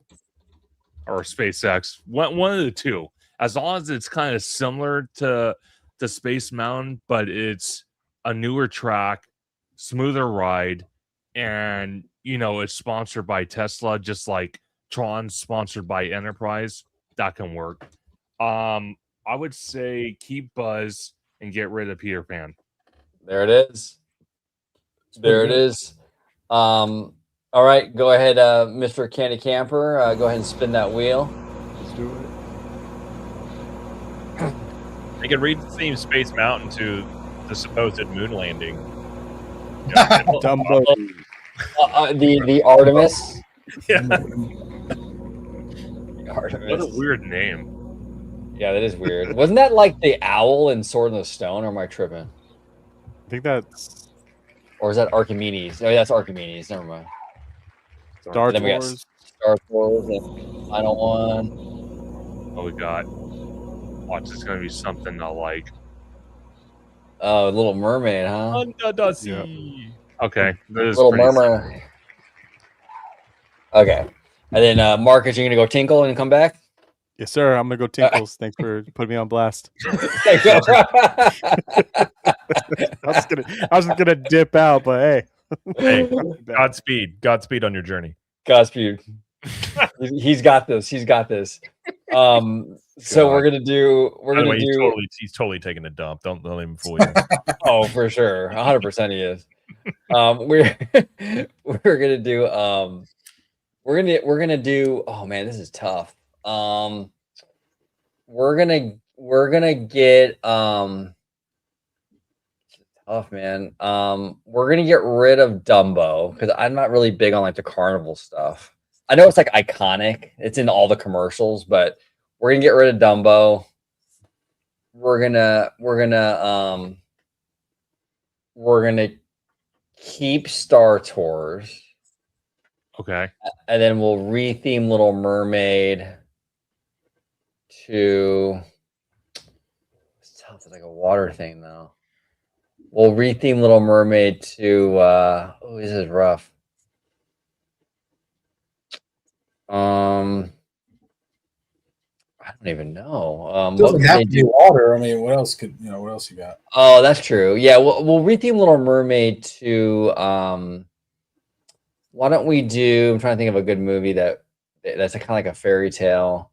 Or SpaceX, one of the two. As long as it's kind of similar to the Space Mountain, but it's a newer track, smoother ride, and it's sponsored by Tesla, just like Tron's sponsored by Enterprise. That can work. I would say keep Buzz and get rid of Peter Pan. There it is. There it is. All right, go ahead, Mr. Candy Camper. Go ahead and spin that wheel. Let's do it. They could read Space Mountain to the supposed moon landing. Dumbo. The Artemis. Yeah. Artemis. What a weird name. Yeah, that is weird. Wasn't that like the owl in Sword in the Stone, or am I tripping? I think that's Or is that Archimedes? Oh, yeah, that's Archimedes. Never mind. Star Then we got Tours. Star Wars, and final one. Oh, we got. Watch, it's gonna be something I like. Oh, Little Mermaid, huh? Under the sea. Yeah. Okay, that is Little pretty Mermaid. Okay. And then Marcus, you're gonna go tinkle and come back? Yes, sir. I'm gonna go Tinkles. Thanks for putting me on blast. Thank you. I was just gonna dip out, but hey. Hey, Godspeed on your journey. Godspeed. He's got this. He's got this. So we're gonna do. We're By the gonna way, do. he's totally taking a dump. Don't let him fool you. Oh, for sure, 100% he is. We're gonna do. We're gonna do. Oh man, this is tough. We're gonna get. Tough, man. We're gonna get rid of Dumbo because I'm not really big on like the carnival stuff. I know it's like iconic. It's in all the commercials, but we're gonna get rid of Dumbo. We're gonna keep Star Tours, Okay. and then we'll retheme Little Mermaid to. It's tough. It's like a water thing though. We'll retheme Little Mermaid to oh, this is rough. I don't even know. It What doesn't could have they to be do? water. I mean, what else could what else you got? Oh, that's true. Yeah, we'll retheme Little Mermaid to why don't we do? I'm trying to think of a good movie that's kind of like a fairy tale.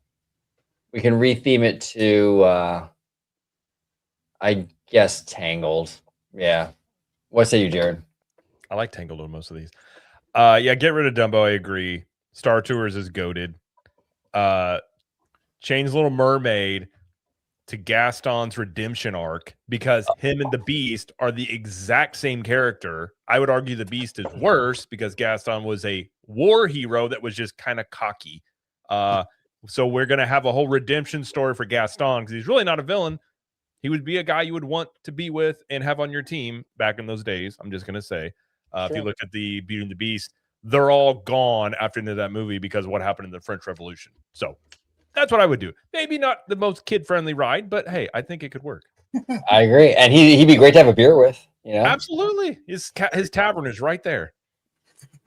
We can retheme it to I guess Tangled. Yeah. What say you, Jared? I like Tangled on most of these. Yeah, get rid of Dumbo. I agree. Star Tours is goated. Change Little Mermaid to Gaston's redemption arc because him and the Beast are the exact same character. I would argue the Beast is worse because Gaston was a war hero that was just kind of cocky. So we're gonna have a whole redemption story for Gaston because he's really not a villain. He would be a guy you would want to be with and have on your team back in those days. I'm just gonna say, if you look at the Beauty and the Beast, they're all gone after the end of that movie because of what happened in the French Revolution. So that's what I would do. Maybe not the most kid-friendly ride, but hey, I think it could work. I agree, and he'd be great to have a beer with. You know, Absolutely. His tavern is right there.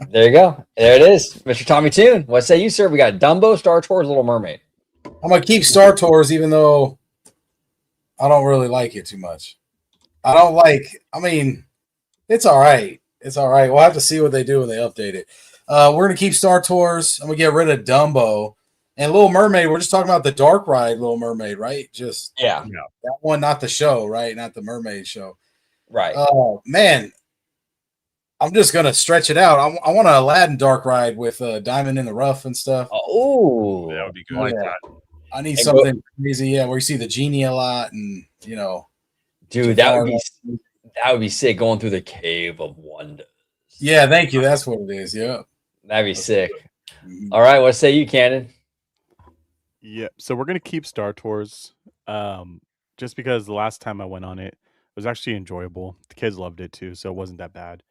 there you go. There it is, Mr. Tommy Toon. What say you, sir? We got Dumbo, Star Tours, Little Mermaid. I'm gonna keep Star Tours, even though I don't really like it too much. I mean, it's all right. It's all right. We'll have to see what they do when they update it. We're gonna keep Star Tours. I'm gonna get rid of Dumbo and Little Mermaid. We're just talking about the dark ride, Little Mermaid, right? Just Yeah, that one, not the show, right? Not the mermaid show. right. Oh man, I'm just gonna stretch it out. I want an Aladdin dark ride with Diamond in the Rough and stuff. Oh, That would be good. I like Yeah. that. I need And something crazy, where you see the genie a lot, and dude, that would be sick going through the Cave of Wonders. Yeah, thank you. That's what it is. Yeah, That'd be sick. Mhm. All right, what say you, Cannon? Yeah, so we're gonna keep Star Tours, just because the last time I went on it was actually enjoyable. The kids loved it too, so it wasn't that bad.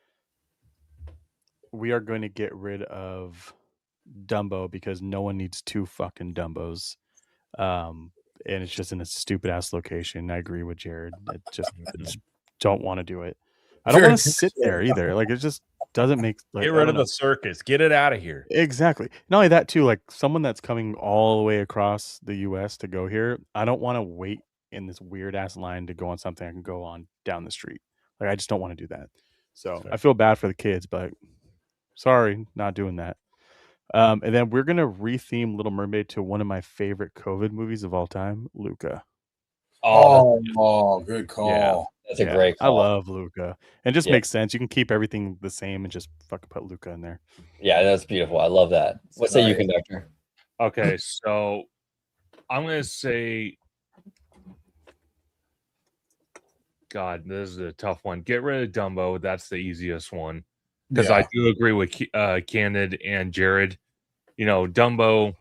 We are going to get rid of Dumbo because no one needs two fucking Dumbos, and it's just in a stupid ass location. I agree with Jared. I just don't want to do it. I don't Very want to sit there either. Like it just doesn't make. Like, Get I rid don't of know. the circus. Get it out of here. Exactly. Not only that, too, like someone that's coming all the way across the US to go here, I don't want to wait in this weird ass line to go on something I can go on down the street. Like I just don't want to do that. So I feel bad for the kids, but sorry, not doing that. And then we're gonna retheme Little Mermaid to one of my favorite COVID movies of all time, Luca. Oh, good call. That's a great I call. love Luca. And it just Yeah. makes sense. You can keep everything the same and just fucking put Luca in there. Yeah, that's beautiful. I love that. What say you, Right. conductor? Okay, so I'm gonna say, God, this is a tough one. Get rid of Dumbo. That's the easiest one because I do agree with Candid and Jared. You know, Dumbo,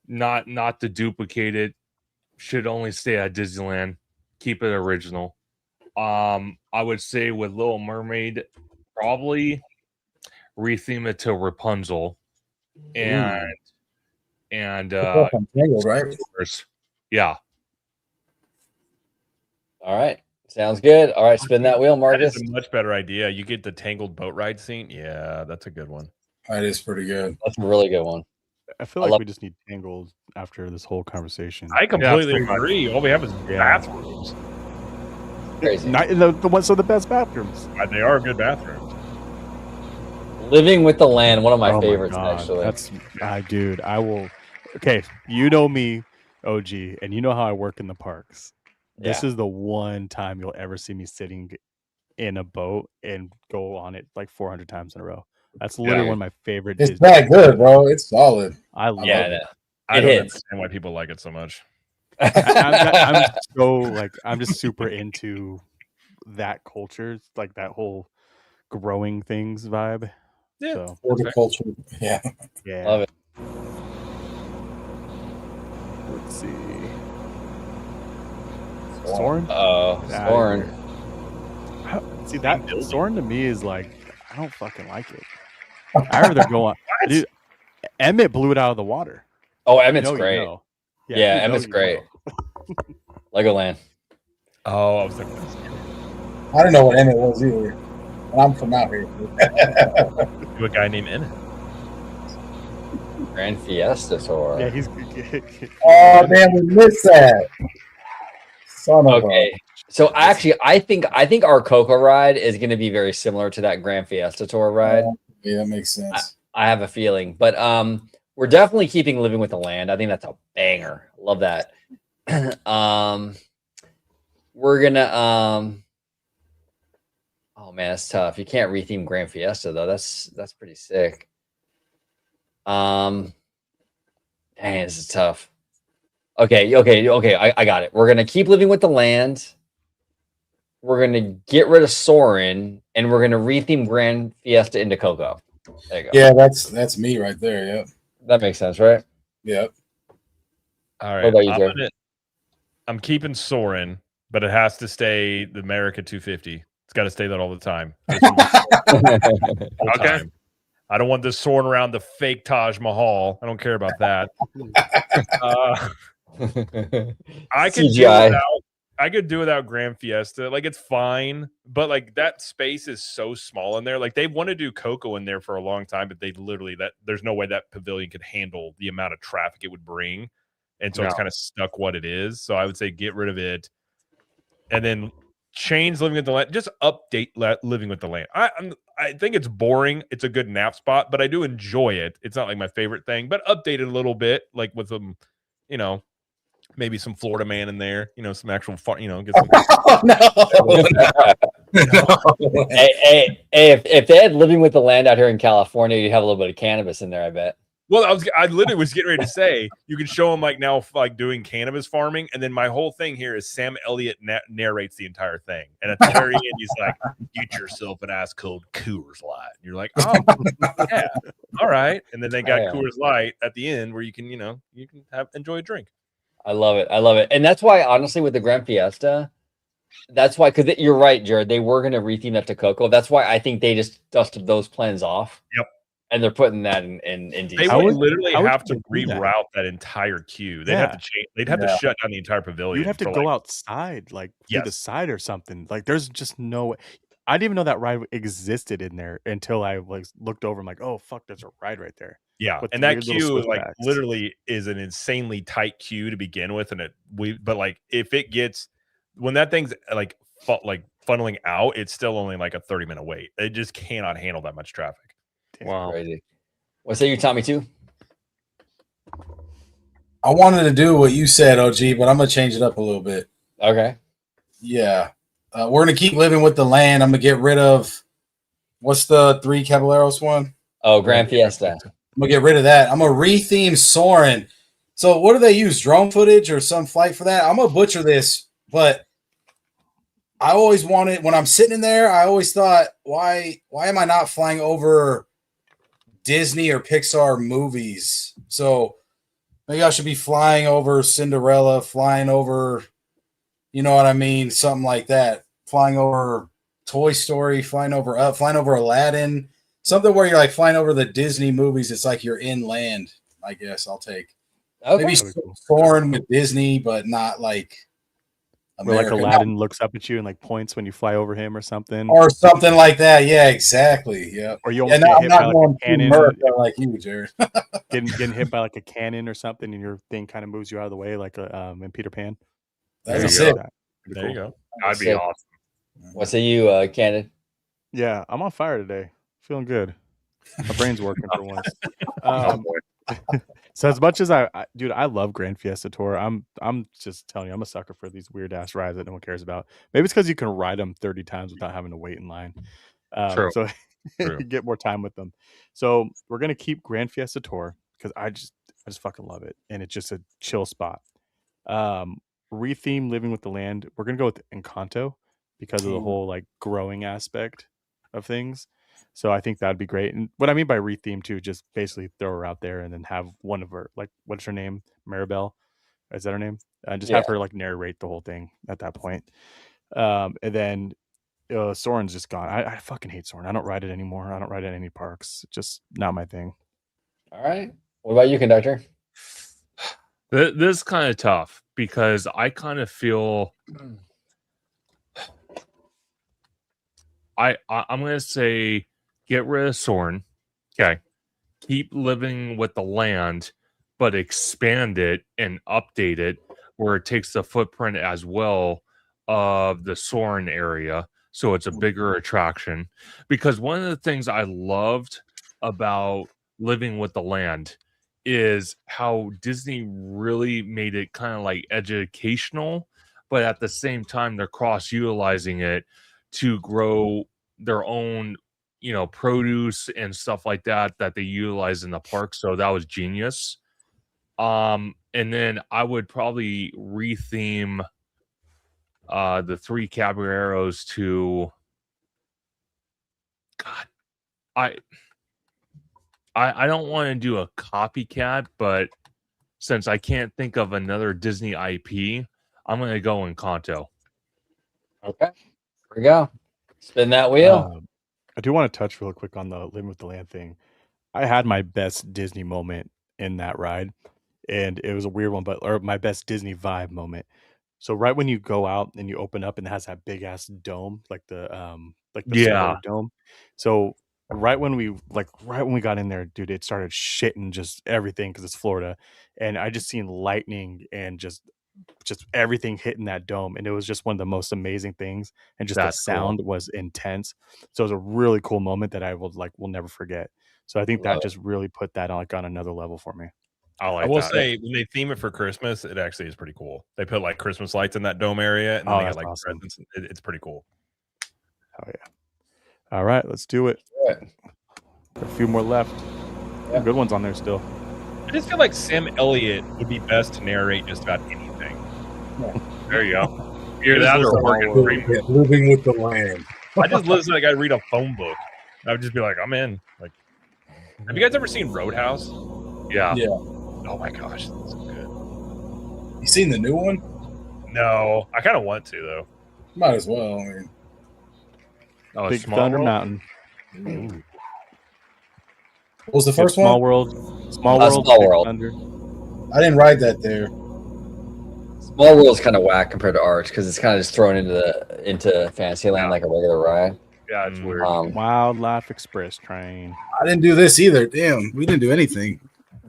not to duplicate it, should only stay at Disneyland. Keep it original. I would say with Little Mermaid, probably retheme it to Rapunzel, and Tangled, right? yeah. All right. Sounds good. All right, spin that wheel, That Marcus. is a much better idea. You get the tangled boat ride scene. Yeah, that's a good one. That is pretty good. That's a really good one. I feel I like love- we just need Tangled after this whole conversation. I completely pretty much. agree. All we have is Yeah. bathrooms. Crazy. The ones are the best bathrooms. They are good bathrooms. Living with the Land, one of my Oh favorites, God. actually. That's dude. I will. Okay, you know me, OG, and you know how I work in the parks. This is the one time you'll ever see me sitting in a boat and go on it like 400 times in a row. That's literally one of my favorite. It's Disney that good, bro. It's solid. I love Yeah, it. I It don't hits. understand why people like it so much. I'm just super into that culture, like that whole growing things vibe. Yeah. So, Horticulture. Yeah. yeah. Love it. Let's see. Soren? Oh, Soren. See that Soren to me is like I don't fucking like it. I heard they're going. Dude, Emmett blew it out of the water. Oh, Emmett's You know, great. you know. Yeah, you know, Emmett's you great. know. Legoland. Oh, I was thinking. I don't know what Emmett was either. And I'm from out here. To a guy named Emmett. Grand Fiesta Tour. Yeah, he's. Oh, damn, we missed that. Son of Okay. So actually, I think our Coco ride is going to be very similar to that Grand Fiesta Tour ride. Yeah, that makes sense. I have a feeling, but we're definitely keeping Living with the Land. I think that's a banger. Love that. We're gonna oh man, that's tough. You can't retheme Grand Fiesta though. That's pretty sick. Dang, this is tough. Okay. I got it. We're gonna keep Living with the Land. We're gonna get rid of Soren, and we're gonna retheme Grand Fiesta into Coco. There you go. Yeah, that's me right there. Yep. That makes sense, right? Yep. All What right. about you, Jared? I'm keeping Soren, but it has to stay the America 250. It's got to stay that all the time. All Okay. time. I don't want this soaring around the fake Taj Mahal. I don't care about that. I could do CGI. without. I could do without Grand Fiesta. Like it's fine, but like that space is so small in there. Like they want to do Coco in there for a long time, but they literally there's no way that pavilion could handle the amount of traffic it would bring, and so it's kind of stuck what it is. So I would say get rid of it, and then change Living with the Land. Just update Living with the Land. I think it's boring. It's a good nap spot, but I do enjoy it. It's not like my favorite thing, but update it a little bit, like with some, maybe some Florida Man in there, some actual fun, get some. Hey, if they had Living with the Land out here in California, you'd have a little bit of cannabis in there, I bet. Well, I literally was getting ready to say you can show them like now like doing cannabis farming, and then my whole thing here is Sam Elliott narrates the entire thing, and at the very end he's like, "Get yourself an ice cold Coors Light." And you're like, "Oh, yeah, all right." And then they got Coors Light at the end where you can enjoy a drink. I love it. And that's why, honestly, with the Grand Fiesta, that's why, because you're right, Jared, they were going to retheme that to Coco. That's why I think they just dusted those plans off. Yep. And they're putting that in DC. They would literally have to reroute that entire queue. They'd have to change. They'd have to shut down the entire pavilion. You'd have to go outside, like through the side or something. Like there's just no way. I didn't even know that ride existed in there until I looked over. I'm like, oh fuck, there's a ride right there. Yeah, With and the that weird little queue like switchbacks. literally is an insanely tight queue to begin with, and but like if it gets when that thing's like funneling out, it's still only like a 30-minute wait. It just cannot handle that much traffic. Wow. Crazy. What say you, Tommy, too? I wanted to do what you said, OG, but I'm gonna change it up a little bit. Okay. Yeah, we're gonna keep living with the land. I'm gonna get rid of what's the 3 Caballeros one? Oh, Grand Fiesta. I'm gonna get rid of that. I'm gonna retheme Soarin'. So what do they use? Drone footage or some flight for that? I'm gonna butcher this, but I always wanted when I'm sitting in there, I always thought, why am I not flying over Disney or Pixar movies? So maybe I should be flying over Cinderella, flying over, you know what I mean? Something like that. Flying over Toy Story, flying over Aladdin. Something where you're like flying over the Disney movies. It's like you're inland, I guess I'll take. Okay. Maybe foreign with Disney, but not like Where America. like Aladdin looks up at you and like points when you fly over him or something. Or something like that. Yeah, exactly. Yeah. Or you almost get I'm hit not by like going a to cannon. America like you, Jared. Getting hit by like a cannon or something, and your thing kind of moves you out of the way, like in Peter Pan. That's There you sick. That. Pretty There you cool. go. That'd be Sick. awesome. What say you, Cannon? Yeah, I'm on fire today. Feeling good. My brain's working for once. Oh, boy. So as much as dude, I love Grand Fiesta Tour. I'm just telling you, I'm a sucker for these weird ass rides that no one cares about. Maybe it's because you can ride them 30 times without having to wait in line. True. So True. you get more time with them. So we're gonna keep Grand Fiesta Tour because I just fucking love it, and it's just a chill spot. Retheme Living with the Land. We're gonna go with Encanto because of the whole like growing aspect of things. So I think that'd be great. And what I mean by retheme too, just basically throw her out there and then have one of her, like, what's her name? Maribel, is that her name? Just have her like narrate the whole thing at that point. And then Soren's just gone. I fucking hate Soren. I don't ride it anymore. I don't ride it in any parks. Just not my thing. All right. What about you, Conductor? This is kind of tough because I kind of feel I'm gonna say get rid of Soren. Okay. Keep living with the land, but expand it and update it where it takes the footprint as well of the Soren area. So it's a bigger attraction. Because one of the things I loved about living with the land is how Disney really made it kind of like educational, but at the same time, they're cross utilizing it to grow their own, produce and stuff like that they utilize in the park. So that was genius. And then I would probably retheme the 3 Caballeros to God. I don't want to do a copycat, but since I can't think of another Disney IP, I'm going to go Encanto. Okay. Here we go. Spin that wheel. I do want to touch real quick on the Living with the Land thing. I had my best Disney moment in that ride, and it was a weird one, or my best Disney vibe moment. So right when you go out and you open up and it has that big ass dome, like the Yeah. snow dome. So right when we got in there, dude, it started shitting just everything because it's Florida, and I just seen lightning and just everything hitting that dome, and it was just one of the most amazing things, and just That's the sound was intense. So it was a really cool moment that I will never forget. So I think Love that it. just really put that on another level for me. I will say when they theme it for Christmas, it actually is pretty cool. They put like Christmas lights in that dome area, and then they got that's like awesome. presents. It's pretty cool. Oh yeah. All right, let's do it. Good. Got a few more left. Yeah. Good ones on there still. I just feel like Sam Elliott would be best to narrate just about anything. There you go. Either that or Morgan Freeman. Living with the land. I just listen to a guy read a phone book. I would just be like, I'm in. Like, have you guys ever seen Roadhouse? Yeah. Yeah. Oh my gosh, that's so good. You seen the new one? No, I kind of want to though. Might as well. I mean, Oh, Big Small Thunder World? Mountain. Ooh. what was the first Small one? World. Small World. Small Big World. Thunder. I didn't ride that there. Small World is kind of whack compared to Arch because it's kind of just thrown into Fantasyland like a regular ride. Yeah, it's weird. Wildlife Express train. I didn't do this either. Damn, we didn't do anything.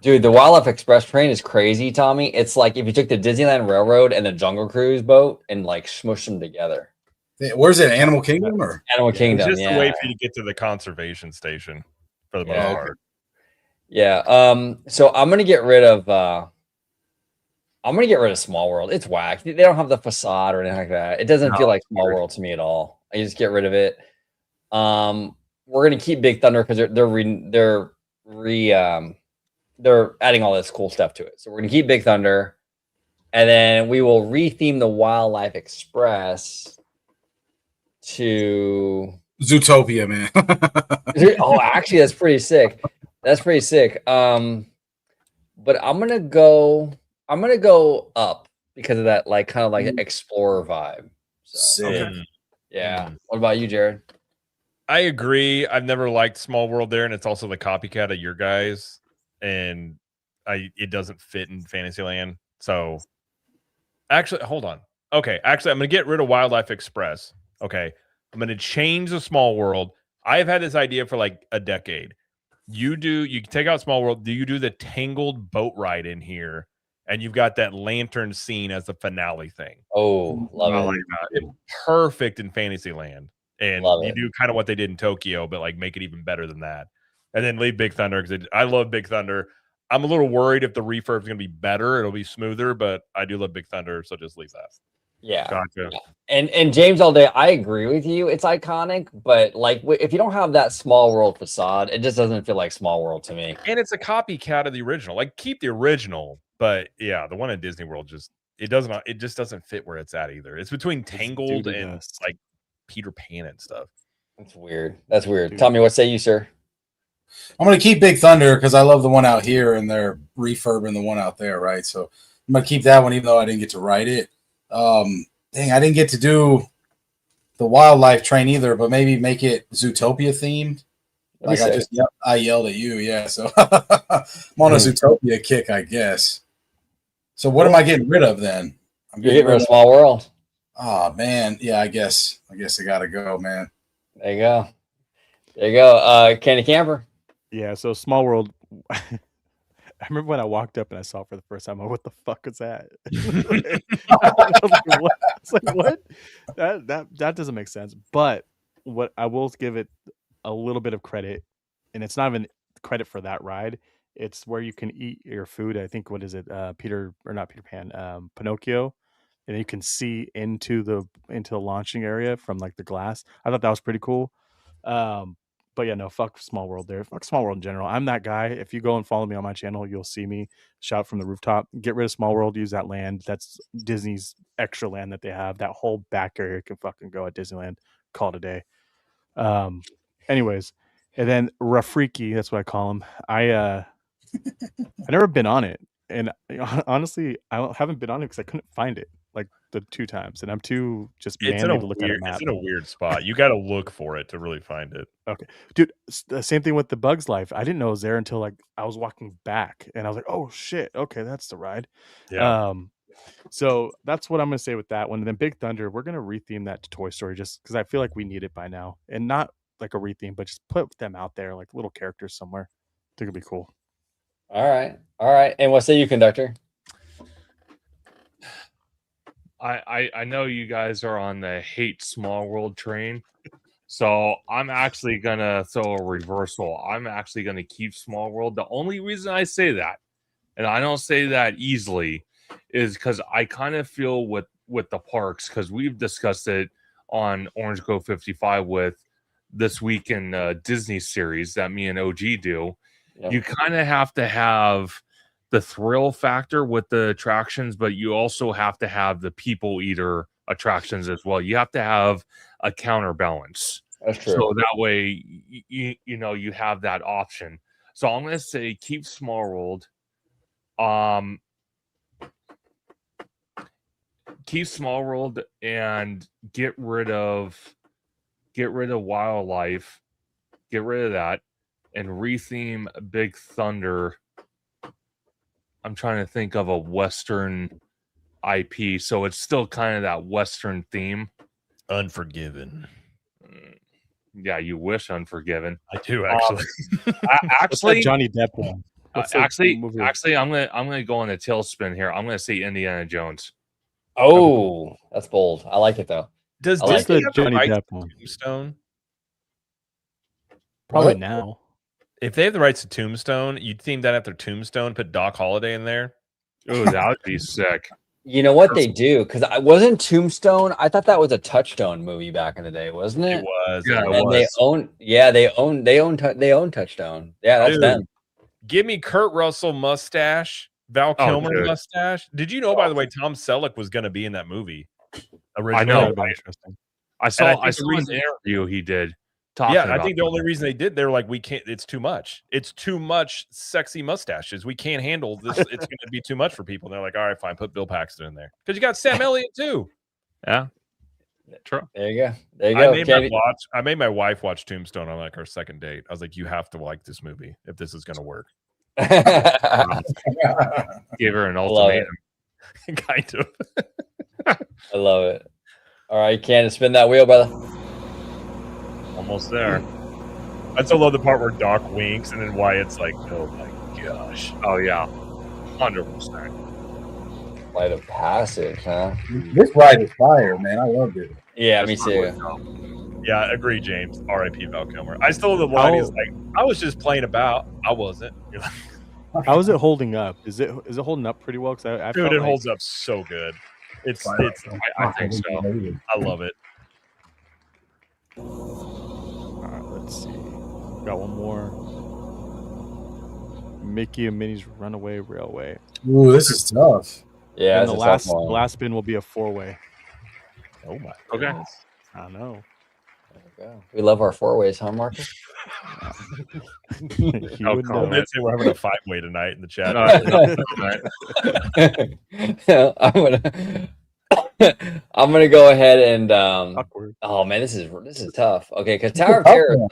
Dude, the Wildlife Express train is crazy, Tommy. It's like if you took the Disneyland Railroad and the Jungle Cruise boat and like smushed them together. Where's it? Animal Kingdom or? Animal It's Kingdom, just yeah. a way for you to get to the conservation station for the most Yeah. part. Yeah. So I'm gonna get rid of Small World. It's whack. They don't have the facade or anything like that. It doesn't feel like Small World to me at all. I just get rid of it. We're gonna keep Big Thunder because they're adding all this cool stuff to it. So we're gonna keep Big Thunder, and then we will retheme the Wildlife Express to Zootopia, man. oh, actually, that's pretty sick. That's pretty sick. But I'm gonna go up because of that, like kind of like explorer vibe. So Sick. yeah. What about you, Jared? I agree. I've never liked Small World there, and it's also the copycat of your guys, and it doesn't fit in Fantasyland. So actually, hold on. Okay, actually, I'm gonna get rid of Wildlife Express. Okay, I'm gonna change the Small World. I've had this idea for like a decade. You take out Small World. Do you do the Tangled boat ride in here? And you've got that lantern scene as the finale thing. Oh, love I it. like that. Perfect in Fantasyland. And Love you it. do kind of what they did in Tokyo, but like make it even better than that. And then leave Big Thunder because I love Big Thunder. I'm a little worried if the refurb is going to be better. It'll be smoother, but I do love Big Thunder, so just leave that. Yeah. Gotcha. And James all day, I agree with you. It's iconic, but like if you don't have that Small World facade, it just doesn't feel like Small World to me. And it's a copycat of the original. Like keep the original, but yeah, the one at Disney World it just doesn't fit where it's at either. It's between Tangled duty and dust. like Peter Pan and stuff. That's weird. That's weird. Dude. Tommy, what say you, sir? I'm gonna keep Big Thunder because I love the one out here and they're refurbing the one out there, right? So I'm gonna keep that one even though I didn't get to ride it. Dang, I didn't get to do the wildlife train either, but maybe make it Zootopia themed. Like I yelled at you, yeah. So I'm on a Zootopia kick, I guess. So what am I getting rid of then? I'm You're getting rid of Small World. Oh man, yeah. I guess I gotta go, man. There you go. There you go. Candy Camper. Yeah, so Small World. I remember when I walked up and I saw it for the first time. What the fuck is that? I was like, what? That doesn't make sense. But what I will give it a little bit of credit, and it's not even credit for that ride. It's where you can eat your food. I think what is it? Not Peter Pan, Pinocchio, and you can see into the launching area from like the glass. I thought that was pretty cool. But yeah, no, fuck Small World there. Fuck Small World in general. I'm that guy. If you go and follow me on my channel, you'll see me shout from the rooftop. Get rid of Small World. Use that land. That's Disney's extra land that they have. That whole back area can fucking go at Disneyland. Call it a day. Anyways, and then Rafriki, that's what I call him. I never been on it, and honestly, I haven't been on it because I couldn't find it like the 2 times, and I'm too just manly to look at a map. It's in a weird spot. You got to look for it to really find it. Okay, dude. The same thing with the Bugs Life. I didn't know it was there until like I was walking back, and I was like, "Oh shit, okay, that's the ride." Yeah. So that's what I'm gonna say with that one. And then Big Thunder, we're gonna retheme that to Toy Story just because I feel like we need it by now, and not like a retheme, but just put them out there like little characters somewhere. I think it'd be cool. All right. And what say you, Conductor? I know you guys are on the hate Small World train, so I'm actually gonna throw a reversal. I'm actually gonna keep Small World. The only reason I say that, and I don't say that easily, is because I kind of feel with the parks, because we've discussed it on Orange Go 55 with This Week in Disney series that me and OG do. Yep. You kind of have to have the thrill factor with the attractions, but you also have to have the people eater attractions as well. You have to have a counterbalance. That's true. So that way, you have that option. So I'm going to say keep Small World. Keep Small World and get rid of wildlife. Get rid of that and retheme Big Thunder. I'm trying to think of a Western IP, so it's still kind of that Western theme. Unforgiven. Yeah, you wish Unforgiven. I do actually. What's that Actually, Johnny Depp one? What's that movie? actually, I'm gonna go on a tailspin here. I'm gonna say Indiana Jones. Oh, that's bold. I like it though. Does I like Disney the have the Johnny rights Depp to one. Tombstone? Probably What? now. If they have the rights to Tombstone, you'd theme that after Tombstone. Put Doc Holliday in there. Oh, that would be sick. You know what they do? Because I wasn't Tombstone. I thought that was a Touchstone movie back in the day, wasn't it? It was. Yeah, it it And was. they own Touchstone. Yeah, that's Dude. them. Give me Kurt Russell mustache, Val Kilmer dude. mustache. Did you know, by the way, Tom Selleck was going to be in that movie? I know. That'd be interesting. I saw think I the saw reason- an interview he did. Talking Yeah, I about think the that. only reason they did, they're like, we can't. It's too much. It's too much sexy mustaches. We can't handle this. It's going to be too much for people. And they're like, all right, fine, put Bill Paxton in there because you got Sam Elliott too. Yeah, true. There you go. There you go. I made my wife watch Tombstone on like our second date. I was like, you have to like this movie if this is going to work. I Give her an love it. ultimatum. Kind of. I love it. All right, Candace, spin that wheel, brother. Almost there. I still love the part where Doc winks and then Wyatt's like, oh my gosh. Oh yeah, 100%. Flight of Passage, huh? This ride is fire, man. I loved it. Yeah, me too. Yeah, agree, James. R.I.P. Val Kilmer. I still love the line. He's like, I was just playing about. I wasn't. You're like, How is it holding up? Is it holding up pretty well? Because I dude, felt it like- holds up so good. It's. I think so. I love it. All right, let's see. Got one more. Mickey and Minnie's Runaway Railway. Ooh, this is tough. Yeah, And it's the a tough last one. spin will be a 4-way. Oh my. Okay. goodness. I know. There we go. We love our 4-ways, huh, Marcus? You Oh, would I know. did say we're having a 5-way tonight in the chat. I'm gonna go ahead and Awkward. oh man, this is tough. Okay, because Tower of Terror is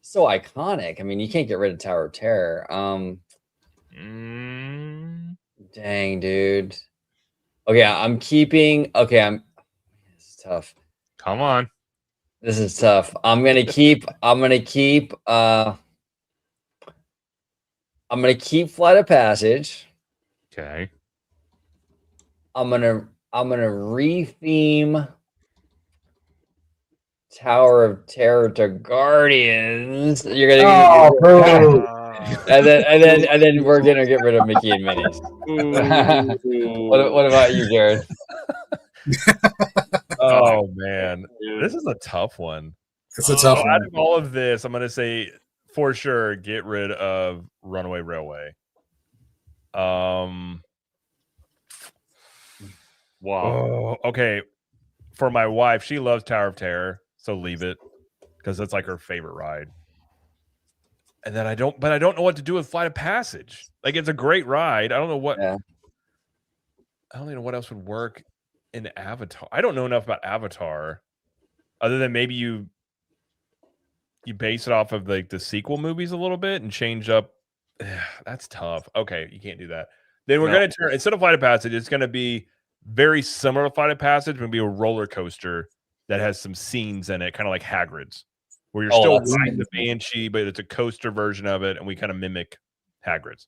so iconic. I mean, you can't get rid of Tower of Terror. Dang, dude. Okay, I'm keeping. Okay, This is tough. Come on. This is tough. I'm gonna keep. I'm gonna keep Flight of Passage. Okay. I'm gonna re-theme Tower of Terror to Guardians. You're gonna and then we're gonna get rid of Mickey and Minnie's. What about you, Jared? Oh man, this is a tough one. It's a tough So out one. of all of this, I'm gonna say for sure get rid of Runaway Railway. Wow. Oh, okay. For my wife, she loves Tower of Terror, so leave it because it's like her favorite ride. And then I don't know what to do with Flight of Passage. Like it's a great ride. I don't know what. Yeah. I don't even know what else would work in Avatar. I don't know enough about Avatar, other than maybe you base it off of like the sequel movies a little bit and change up. That's tough. Okay, you can't do that. Then we're gonna turn instead of Flight of Passage, it's gonna be very similar to Flight of Passage. It's gonna be a roller coaster that has some scenes in it, kind of like Hagrid's, where you're still that's riding the Banshee, but it's a coaster version of it, and we kind of mimic Hagrid's.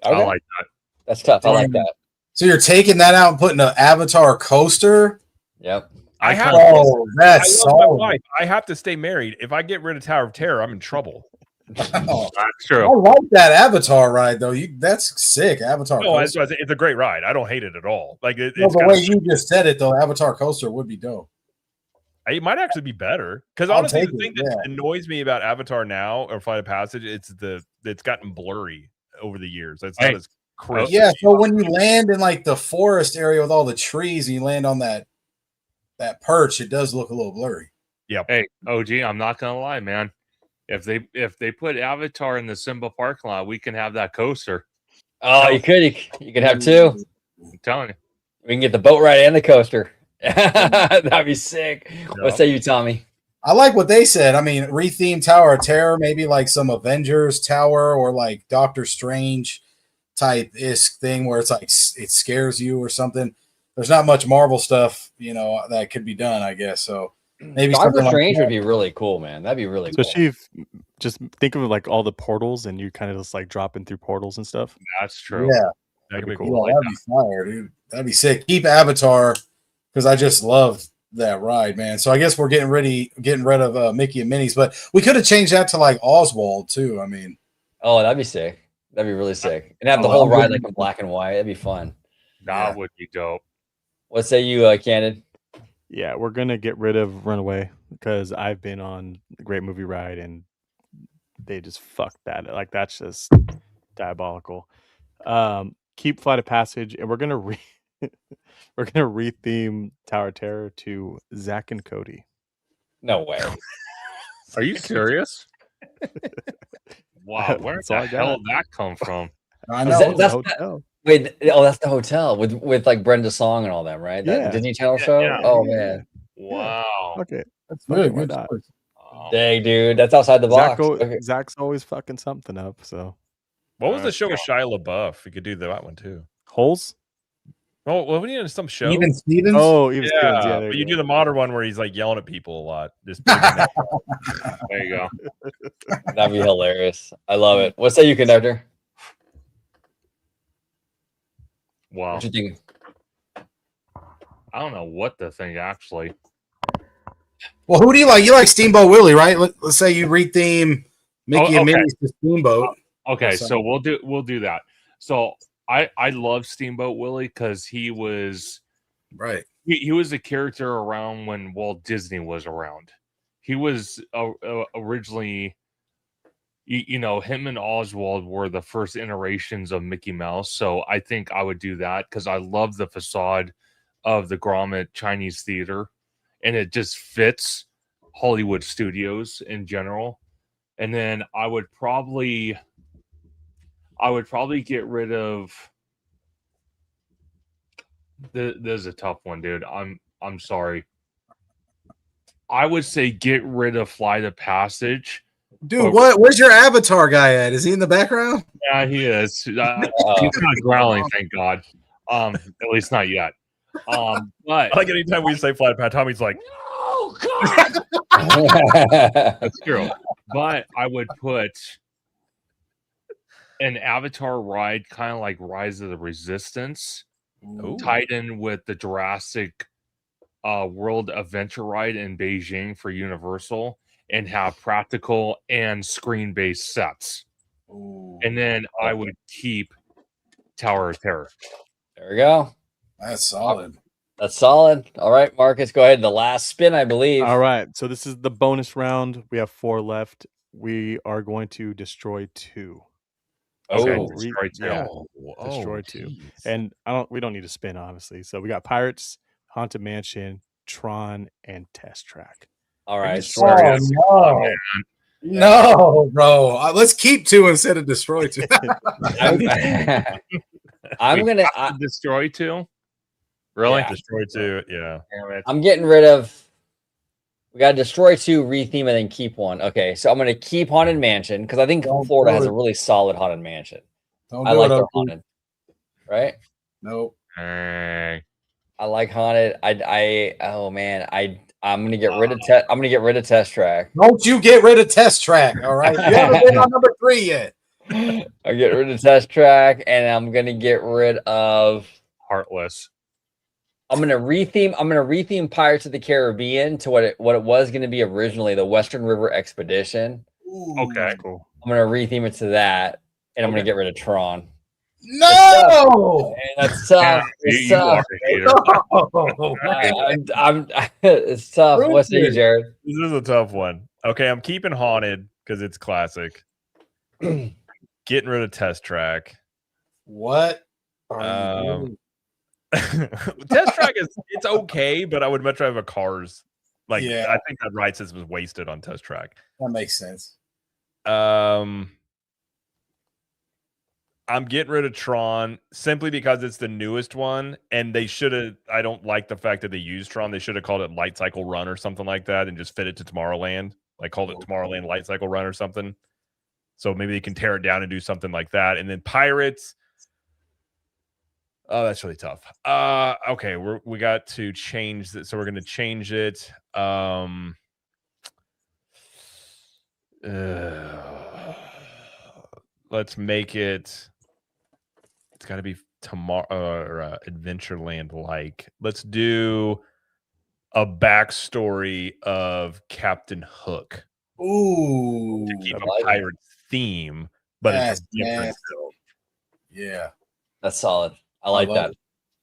Okay. I like that. That's tough. I like that. So you're taking that out and putting an Avatar coaster? Yep. I have. Oh, I that's love my solid. wife. I have to stay married. If I get rid of Tower of Terror, I'm in trouble. Oh, That's I true. like that Avatar ride though. That's sick. Avatar No, coaster. it's a great ride. I don't hate it at all. Like No, it's the got way you just said it though, Avatar coaster would be dope. it might actually be better because I'll honestly, take the it, thing that annoys me about Avatar now or Flight of Passage, it's gotten blurry over the years. It's not as crisp. Yeah, so when you land in like the forest area with all the trees and you land on that perch, it does look a little blurry. Hey, OG, I'm not gonna lie, man. If they put Avatar in the Simba parking lot, we can have that coaster. Oh, you could have two. I'm telling you. We can get the boat ride and the coaster. That'd be sick. What say you, Tommy? I like what they said. I mean, retheme Tower of Terror, maybe like some Avengers Tower or like Doctor Strange type isk thing where it's like it scares you or something. There's not much Marvel stuff, that could be done, I guess. So Maybe Doctor something like Strange that. would be really cool, man. That'd be really cool. Especially if just think of like all the portals and you kind of just like dropping through portals and stuff. That's true. Yeah, That could be cool. cool. yeah, that'd be fire, dude. That'd be sick. Keep Avatar because I just love that ride, man. So I guess we're getting rid of Mickey and Minnie's, but we could have changed that to like Oswald too. I mean, Oh, that'd be sick. That'd be really sick. And have the Oh, whole I'm ride good. like in black and white. That'd be fun. That Yeah. would be dope. What say you, Candid? Yeah, we're gonna get rid of Runaway because I've been on a Great Movie Ride and they just fucked that. Like that's just diabolical. Keep Flight of Passage, and we're gonna we're gonna retheme Tower of Terror to Zach and Cody. No way. Are you serious? Wow, where That's the all I hell got. did that come from? I Is know. that- that's Hotel. Wait, oh, that's the hotel with like Brenda Song and all them, right? That Yeah. Disney Channel Yeah, show. yeah. Oh Yeah. man, Wow. Okay, that's Good, fucking why good not? choice. dang dude, that's outside the box. Okay. Zach's always fucking something up. So What was the show with Shia LaBeouf? We could do that one too. holes. Oh, well, we need some show. Even Stevens. Oh, even yeah, Stevens. Yeah, there but you you go. do the modern one where he's like yelling at people a lot. Just big and There you go. That'd be hilarious. I love it. What say you, conductor? Wow. What you think? I don't know what to think actually. Well, who do you like? You like Steamboat Willie, right? Let's say you retheme Mickey and okay. Minnie's to Steamboat. Okay, So- so we'll do that. So I love Steamboat Willie because he was Right. he was a character around when Walt Disney was around. He was originally, you know, him and Oswald were the first iterations of Mickey Mouse. So I think I would do that because I love the facade of the Grommet Chinese Theater, and it just fits Hollywood studios in general. And then I would probably get rid of. This is a tough one, dude. I'm sorry. I would say get rid of Flight of Passage. Dude, where's your Avatar guy at? Is he in the background? Yeah, he is. He's not growling, thank God. At least not yet. But I like anytime we say flight path, Tommy's like, oh God, that's true. But I would put an Avatar ride, kind of like Rise of the Resistance, tied in with the Jurassic World Adventure ride in Beijing for Universal, and have practical and screen-based sets. Ooh, And then I would keep Tower of Terror. There we go. that's solid. That's solid. All right, Marcus, go ahead. The last spin, I believe. All right. So this is the bonus round. We have 4 left. We are going to destroy 2. Okay, Oh, destroy two. yeah. Destroy 2. And we don't need to spin, obviously. So we got Pirates, Haunted Mansion, Tron, and Test Track. All right. Oh, no. No, bro. Let's keep 2 instead of destroy 2. I'm gonna. To destroy 2. Really? Yeah. destroy two. Yeah. Damn it. I'm getting rid of. We got to destroy 2, retheme, and then keep 1. Okay, so I'm going to keep Haunted Mansion because I think Don't Florida do has it. a really solid Haunted Mansion. Don't I do like it, their OG. Haunted, right? Nope. Hey. I like Haunted. Oh man, I'm gonna get rid of I'm gonna get rid of Test Track. Don't you get rid of Test Track, all right? You haven't been on number 3 yet. I get rid of Test Track, and I'm gonna get rid of. Heartless. I'm gonna retheme Pirates of the Caribbean to what it was gonna be originally, the Western River Expedition. Okay. Cool. I'm gonna retheme it to that, and I'm gonna Okay. get rid of Tron. No! And that's tough. It's You are tough. a hater. It's tough. Prove What's you, it. Jared? This is a tough one. Okay, I'm keeping Haunted because it's classic. Getting rid of Test Track. What are you Um, doing? Test Track it's okay, but I would much rather have a Cars. Like, Yeah. I think that ride system was wasted on Test Track. That makes sense. I'm getting rid of Tron simply because it's the newest one, and they should have. I don't like the fact that they used Tron. They should have called it Light Cycle Run or something like that, and just fit it to Tomorrowland. Like called it Tomorrowland Light Cycle Run or something. So maybe they can tear it down and do something like that. And then Pirates. Oh, that's really tough. Okay, we got to change that, so we're gonna change it. Let's make it. It's got to be tomorrow or Adventureland like. Let's do a backstory of Captain Hook Ooh, to keep I a like it. pirate theme, but it's that's a different nasty. build. Yeah, That's solid. I like love that. it.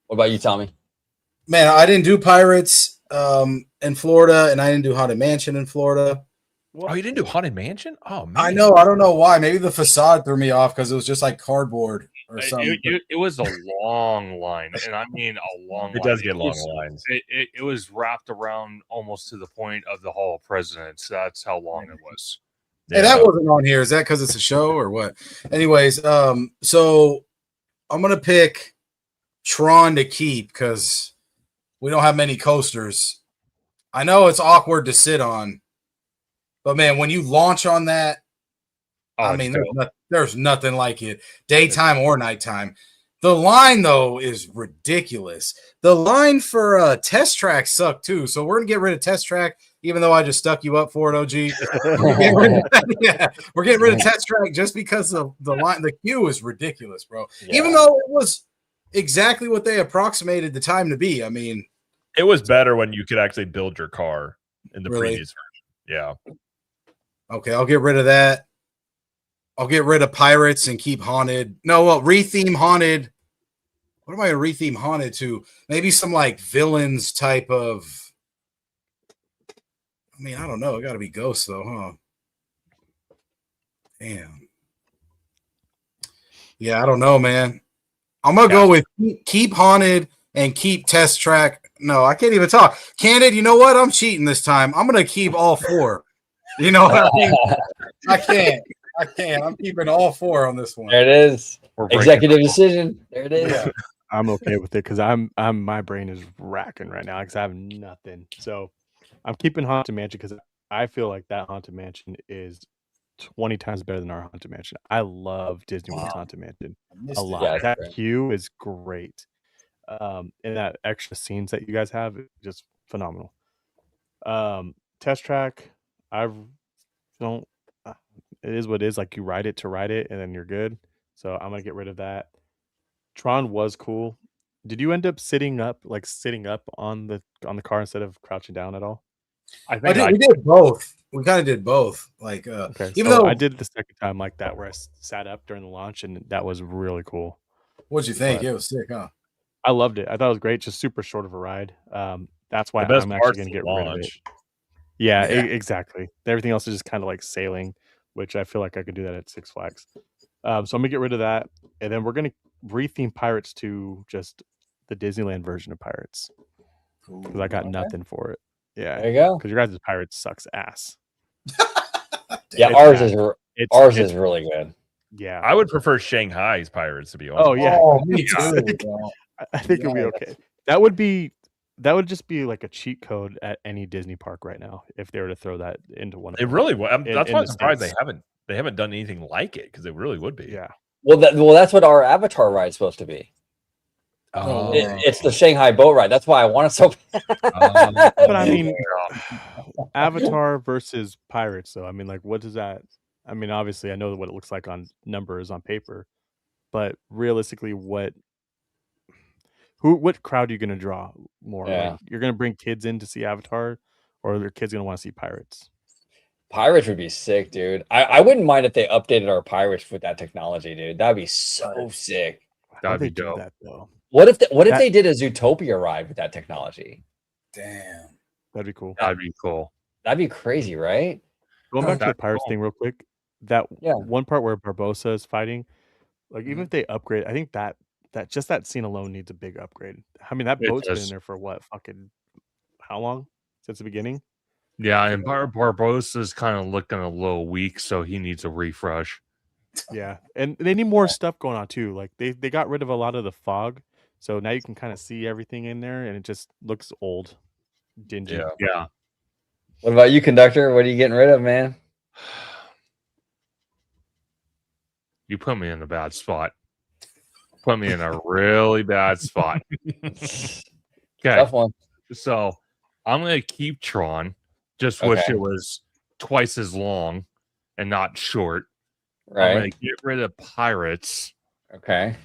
What about you, Tommy? Man, I didn't do pirates in Florida, and I didn't do Haunted Mansion in Florida. Oh, you didn't do Haunted Mansion? Oh man, I know. I don't know why. Maybe the facade threw me off because it was just like cardboard or something. It was a long line, and I mean a long It line. does get long lines. It was wrapped around almost to the point of the Hall of Presidents. That's how long it was. Hey, that wasn't on here. Is that because it's a show or what? Anyways, so I'm gonna pick Tron to keep because we don't have many coasters. I know it's awkward to sit on, but man, when you launch on that, I mean, there's nothing like it, daytime or nighttime. The line though is ridiculous. The line for Test Track sucked too, so we're gonna get rid of Test Track. Even though I just stuck you up for it, OG. We're getting rid of Test Track just because of the line. The queue is ridiculous, bro. Yeah. Even though it was exactly what they approximated the time to be. I mean, it was better when you could actually build your car in the Really? previous version. Yeah. okay, I'll get rid of that. I'll get rid of Pirates and keep Haunted. No, well, retheme Haunted. What am I going to retheme Haunted to? Maybe some like villains type of. I mean, I don't know. It got to be Ghosts though, huh? Damn. Yeah, I don't know, man. I'm gonna go with keep Haunted and keep Test Track. No, I can't even talk. Candid, you know what? I'm cheating this time. I'm gonna keep all four. You know what I mean? I can't. I'm keeping all four on this one. There it is. Executive decision. There it is. Yeah. I'm okay with it because my brain is racking right now because I have nothing. So I'm keeping Haunted Mansion because I feel like that Haunted Mansion is 20 times better than our Haunted Mansion. I love Disney World's Haunted Mansion a lot. Yeah, That great. queue is great. And that extra scenes that you guys have is just phenomenal. Test Track, I don't. It is what it is. Like you ride it to ride it, and then you're good. So I'm gonna get rid of that. Tron was cool. Did you end up sitting up on the car instead of crouching down at all? I think We did both. We kind of did both. Like, Okay, even so though I did it the second time like that, where I sat up during the launch, and that was really cool. what'd you think? But It was sick, huh? I loved it. I thought it was great. Just super short of a ride. That's why The best I'm actually part's going to the get rid of it. launch. Yeah, Yeah. exactly. Everything else is just kind of like sailing, which I feel like I could do that at Six Flags. So I'm gonna get rid of that, and then we're gonna retheme Pirates to just the Disneyland version of Pirates because I got nothing for it. Yeah, There you go. because your guys' Pirates sucks ass. Yeah, It's ours bad. is really good. Yeah, I would prefer Shanghai's Pirates to be honest. Oh yeah, Oh, me I too. think, bro. I think it'll be okay. That would just be like a cheat code at any Disney park right now if they were to throw that into one of It them. really would. That's in why I'm the surprised States. they haven't done anything like it because it really would be. Yeah. Well, that's what our Avatar ride is supposed to be. Oh, It's the Shanghai boat ride. That's why I want it so bad. But I mean, Avatar versus Pirates, though. I mean, like, what does that? I mean, obviously, I know what it looks like on numbers on paper, but realistically, what crowd are you going to draw more? Yeah. Like, you're going to bring kids in to see Avatar, or are their kids going to want to see Pirates? Pirates would be sick, dude. I wouldn't mind if they updated our Pirates with that technology, dude. That'd be so sick. How That'd do be they do dope. that though? What if they did a Zootopia ride with that technology? damn. That'd be cool. That'd be cool. That'd be crazy, right? Going back to the That's Pirates cool. thing real quick, that Yeah. one part where Barbossa is fighting, like even if they upgrade, I think that just that scene alone needs a big upgrade. I mean, that It boat's been in does. there for what, fucking how long? Since the beginning? Yeah, and Barbossa's kind of looking a little weak, so he needs a refresh. Yeah, and they need more stuff going on too. Like they got rid of a lot of the fog, so now you can kind of see everything in there, and it just looks old, dingy. Yeah. Yeah. What about you, conductor? What are you getting rid of, man? You put me in a bad spot. put me in a really bad spot. Tough Okay, one. so I'm gonna keep Tron. Just wish Okay. it was twice as long and not short. I'm gonna Right. get rid of Pirates. Okay.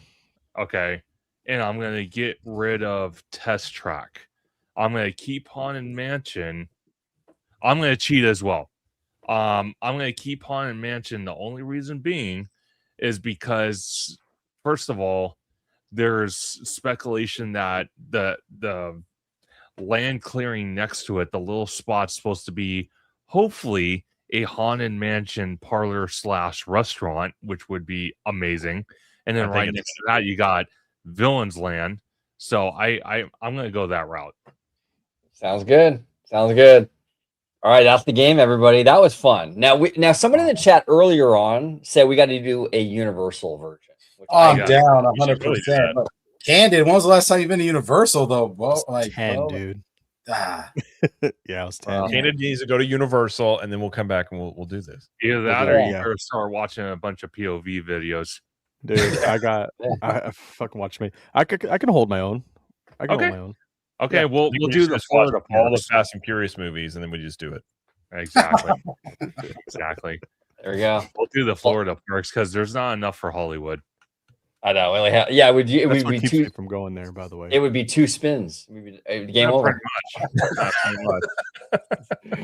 Okay, and I'm gonna get rid of Test Track. I'm gonna keep Haunted Mansion. I'm gonna cheat as well. I'm gonna keep Haunted Mansion. The only reason being is because, first of all, there's speculation that the land clearing next to it, the little spot's supposed to be hopefully a Haunted Mansion parlor / restaurant, which would be amazing. And then I think right it's next to that, you got Villain's Land. So I'm gonna go that route. Sounds good. Sounds good. All right, that's the game, everybody. That was fun. Now someone in the chat earlier on said we got to do a universal version. Which I'm Yeah. down We should really do 100%. But Candid, when was the last time you've been to Universal though? I was Well, 10, dude. Yeah, I was 10. Wow. Candid needs to go to Universal, and then we'll come back and we'll do this. Either that There or you you go. better start watching a bunch of POV videos. Dude, I fucking watch me. I can hold my own. I can Okay. hold my own. Okay, Yeah. we'll I think we do should the just watch Florida all the parks. Fast and Furious movies, and then we just do it. Exactly. Exactly. There we go. We'll do the Florida parks because there's not enough for Hollywood. I know. We only have, yeah, it would That's be what keeps two. me from going there, by the way. It would be 2 spins. Game Not over. pretty much. Not pretty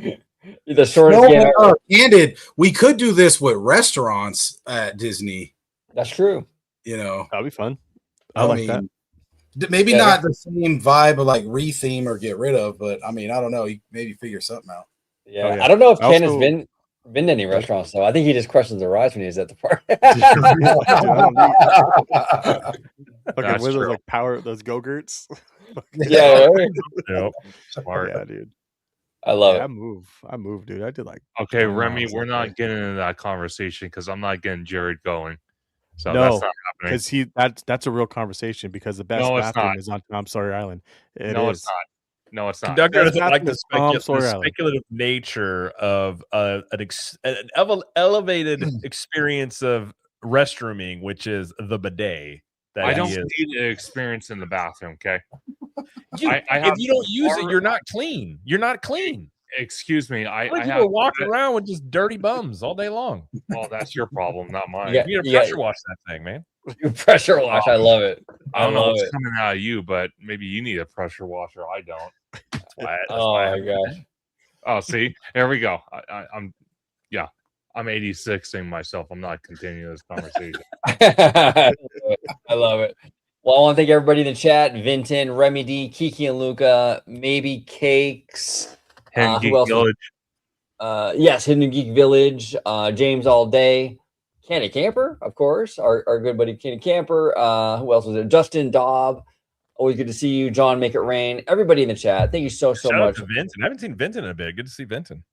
much. The shortest game ever. Candid, we could do this with restaurants at Disney. That's true. You know, That'd be fun. I like that. Maybe Yeah, not the same vibe of like retheme or get rid of, but I mean, I don't know. You maybe figure something out. Yeah. Oh, yeah. I don't know if I Ken has also- been to any restaurants though. I think he just questions the rides when he was at the park. Fucking That's with those true. like power, those go-gurts. Yeah, right? Yep. Smart. Yeah, dude. I love Yeah, it. I moved, dude. I did like Okay, 20 Remy, miles we're that not day. getting into that conversation because I'm not getting Jared going. So No, that's not happening. because that's a real conversation because the best No, it's bathroom not. is on Tom Sawyer Island. No, is. it's not. No, it's not. Conductor Best doesn't like bathroom the, is Tom Sawyer Island. speculative nature of an elevated experience of restrooming, which is the bidet. That I he don't is. need an experience in the bathroom, okay? You- I if have you don't use it, far- you're not clean. You're not clean. Excuse me. I Like have. people walk around with just dirty bums all day long. Well, that's your problem, not mine. Yeah. You need to You got- pressure wash that thing, man. You pressure wash. I love it. I don't know love what's it. coming out of you, but maybe you need a pressure washer. I don't. That's why. That's Oh why I my have- gosh. Oh, see, there we go. I'm 86ing myself. I'm not continuing this conversation. I love it. Well, I want to thank everybody in the chat. Vinton, Remy D, Kiki and Luca, maybe Cakes. Hen Who Geek else? Village. Yes, Hidden Geek Village, James All Day, Candy Camper, of course, our good buddy Candy Camper. Who else was there? Justin Dobb. Always good to see you, John. Make it rain. Everybody in the chat. Thank you so Shout out much. to Vinton. I haven't seen Vinton in a bit. Good to see Vinton.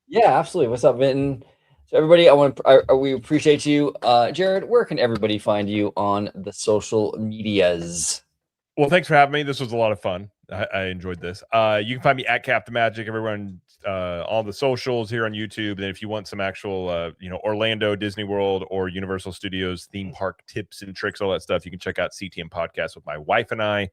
Yeah, absolutely. What's up, Vinton? So everybody, we appreciate you. Jared, where can everybody find you on the social medias? Well, thanks for having me. This was a lot of fun. I enjoyed this. You can find me at Captain Magic. Everyone on the socials here on YouTube. And if you want some actual, Orlando, Disney World, or Universal Studios theme park tips and tricks, all that stuff, you can check out CTM Podcast with my wife and I.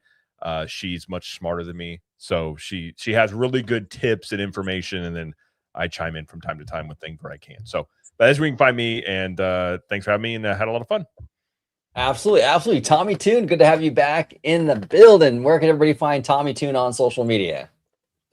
She's much smarter than me, so she has really good tips and information, and then I chime in from time to time with things where I can. So, but as we can find me, and thanks for having me, and had a lot of fun. Absolutely. Tommy Toon, good to have you back in the building. Where can everybody find Tommy Toon on social media?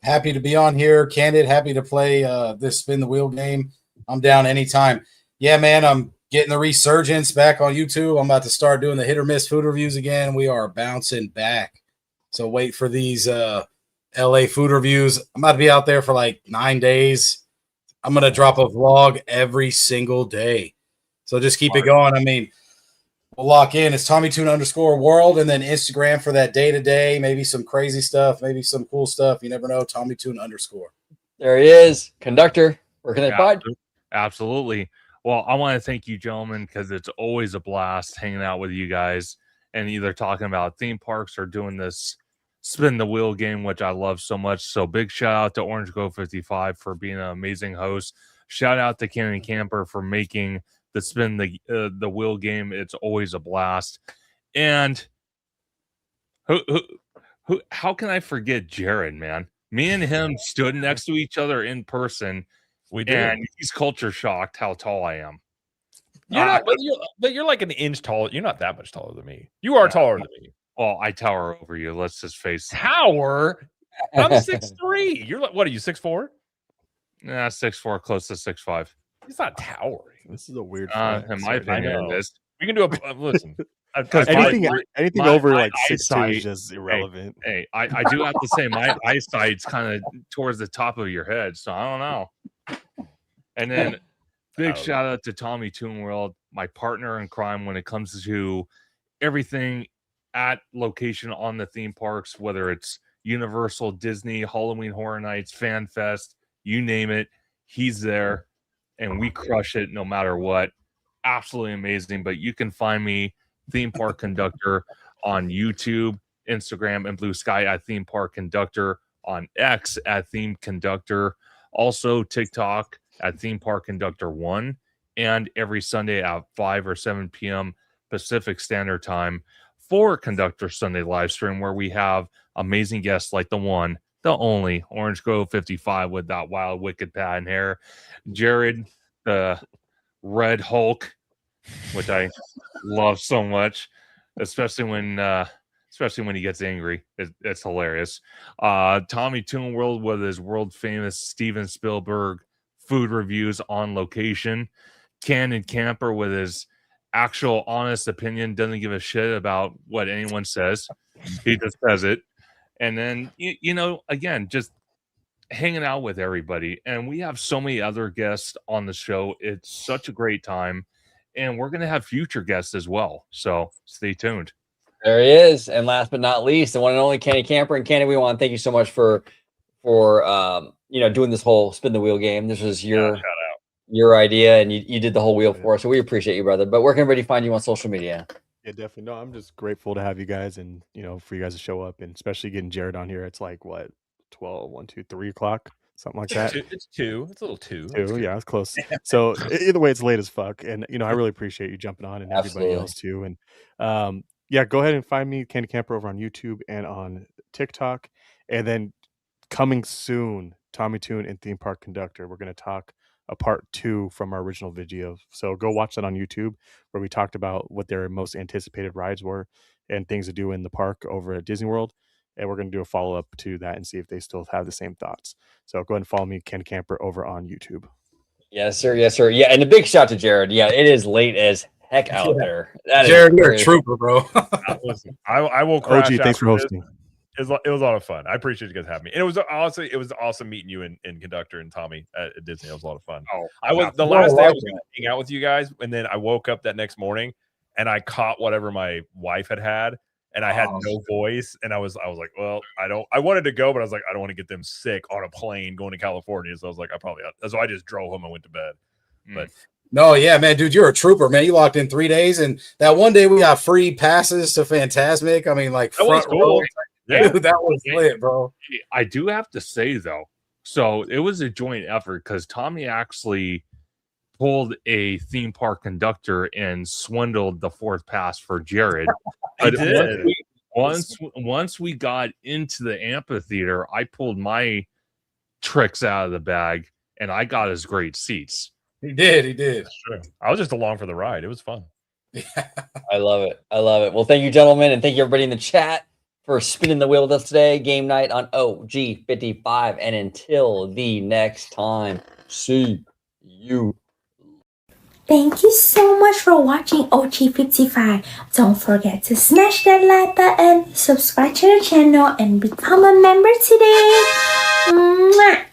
Happy to be on here, Candid. Happy to play this spin the wheel game. I'm down anytime. Yeah, man, I'm getting the resurgence back on YouTube. I'm about to start doing the hit or miss food reviews again. We are bouncing back. So wait for these LA food reviews. I'm about to be out there for like 9 days. I'm going to drop a vlog every single day. So just keep it going. I mean, we'll lock in. It's TommyToon_world, and then Instagram for that day-to-day, maybe some crazy stuff, maybe some cool stuff. You never know. TommyToon_. There he is. Conductor, where can they find? Absolutely. Well, I want to thank you, gentlemen, because it's always a blast hanging out with you guys and either talking about theme parks or doing this spin the wheel game, which I love so much. So big shout out to Orange Go 55 for being an amazing host. Shout out to Candy Camper for making the spin the wheel game. It's always a blast. And how can I forget Jared, man? Me and him stood next to each other in person. We did. And he's culture shocked how tall I am. You're not, but you're like an inch taller. You're not that much taller than me. You are taller than me. Well, I tower over you. Let's just face it. Tower? I'm 6'3". You're like, what are you, 6'4"? Nah, 6'4", close to 6'5". It's not towering. This is a weird. In my opinion, it is. We can do a listen. Because anything over like 6'2" is just irrelevant. Hey, I do have to say my eyesight's kind of towards the top of your head, so I don't know. And then big shout out to Tommy Toon World, my partner in crime when it comes to everything at location on the theme parks, whether it's Universal, Disney, Halloween Horror Nights, Fan Fest, you name it, he's there, and we crush it no matter what. Absolutely amazing. But you can find me, Theme Park Conductor, on YouTube, Instagram, and Bluesky at Theme Park Conductor, on X at Theme Conductor, also TikTok at Theme Park Conductor 1, and every Sunday at 5 or 7 p.m. Pacific Standard Time for Conductor Sunday live stream, where we have amazing guests like the one, the only Orange Grove 55 with that wild, wicked pattern hair, Jared, the Red Hulk, which I love so much, especially when he gets angry. It's hilarious. Tommy Toon World with his world famous Steven Spielberg food reviews on location. Cannon Camper with his actual honest opinion, doesn't give a shit about what anyone says. He just says it. And then, again, just hanging out with everybody. And we have so many other guests on the show. It's such a great time. And we're going to have future guests as well. So stay tuned. There he is. And last but not least, the one and only Candy Camper. And Candy, we want to thank you so much for doing this whole spin the wheel game. This was your idea, and you did the whole wheel for us. So we appreciate you, brother. But where can everybody find you on social media? Yeah, definitely. No, I'm just grateful to have you guys, and for you guys to show up, and especially getting Jared on here. It's like what, 12, 1, 2, 3 o'clock, something like that. It's 2. It's a little 2. Yeah, it's close. So either way, it's late as fuck, and I really appreciate you jumping on, and everybody else too. And go ahead and find me, Candy Camper, over on YouTube and on TikTok, and then coming soon, Tommy Toon and Theme Park Conductor. We're going to talk a part 2 from our original video. So go watch that on YouTube, where we talked about what their most anticipated rides were and things to do in the park over at Disney World. And we're going to do a follow-up to that and see if they still have the same thoughts. So go ahead and follow me, Ken Camper, over on YouTube. Yes, sir. Yes, sir. Yeah, and a big shout to Jared. Yeah, it is late as heck out there. Jared, you're a trooper, bro. Listen, I will crash. OG, thanks for hosting. It was a lot of fun. I appreciate you guys having me. And it was awesome meeting you in Conductor and Tommy at Disney. It was a lot of fun. The last day I was going to hang out with you guys, and then I woke up that next morning and I caught whatever my wife had, and I had no voice. And I was like, well, I wanted to go, but I was like, I don't want to get them sick on a plane going to California. So I was like, so I just drove home and went to bed. But no, yeah, man, dude, you're a trooper, man. You locked in 3 days, and that one day we got free passes to Fantasmic. I mean, like, front row. Yeah, dude, that was lit, bro. I do have to say, though, so it was a joint effort because Tommy actually pulled a Theme Park Conductor and swindled the 4th pass for Jared. But once we got into the amphitheater, I pulled my tricks out of the bag, and I got his great seats. He did. Sure. I was just along for the ride. It was fun. I love it. Well, thank you, gentlemen, and thank you, everybody in the chat, for spinning the wheel with us today. Game night on OG55. And until the next time, see you. Thank you so much for watching OG55. Don't forget to smash that like button, subscribe to the channel, and become a member today. Mwah!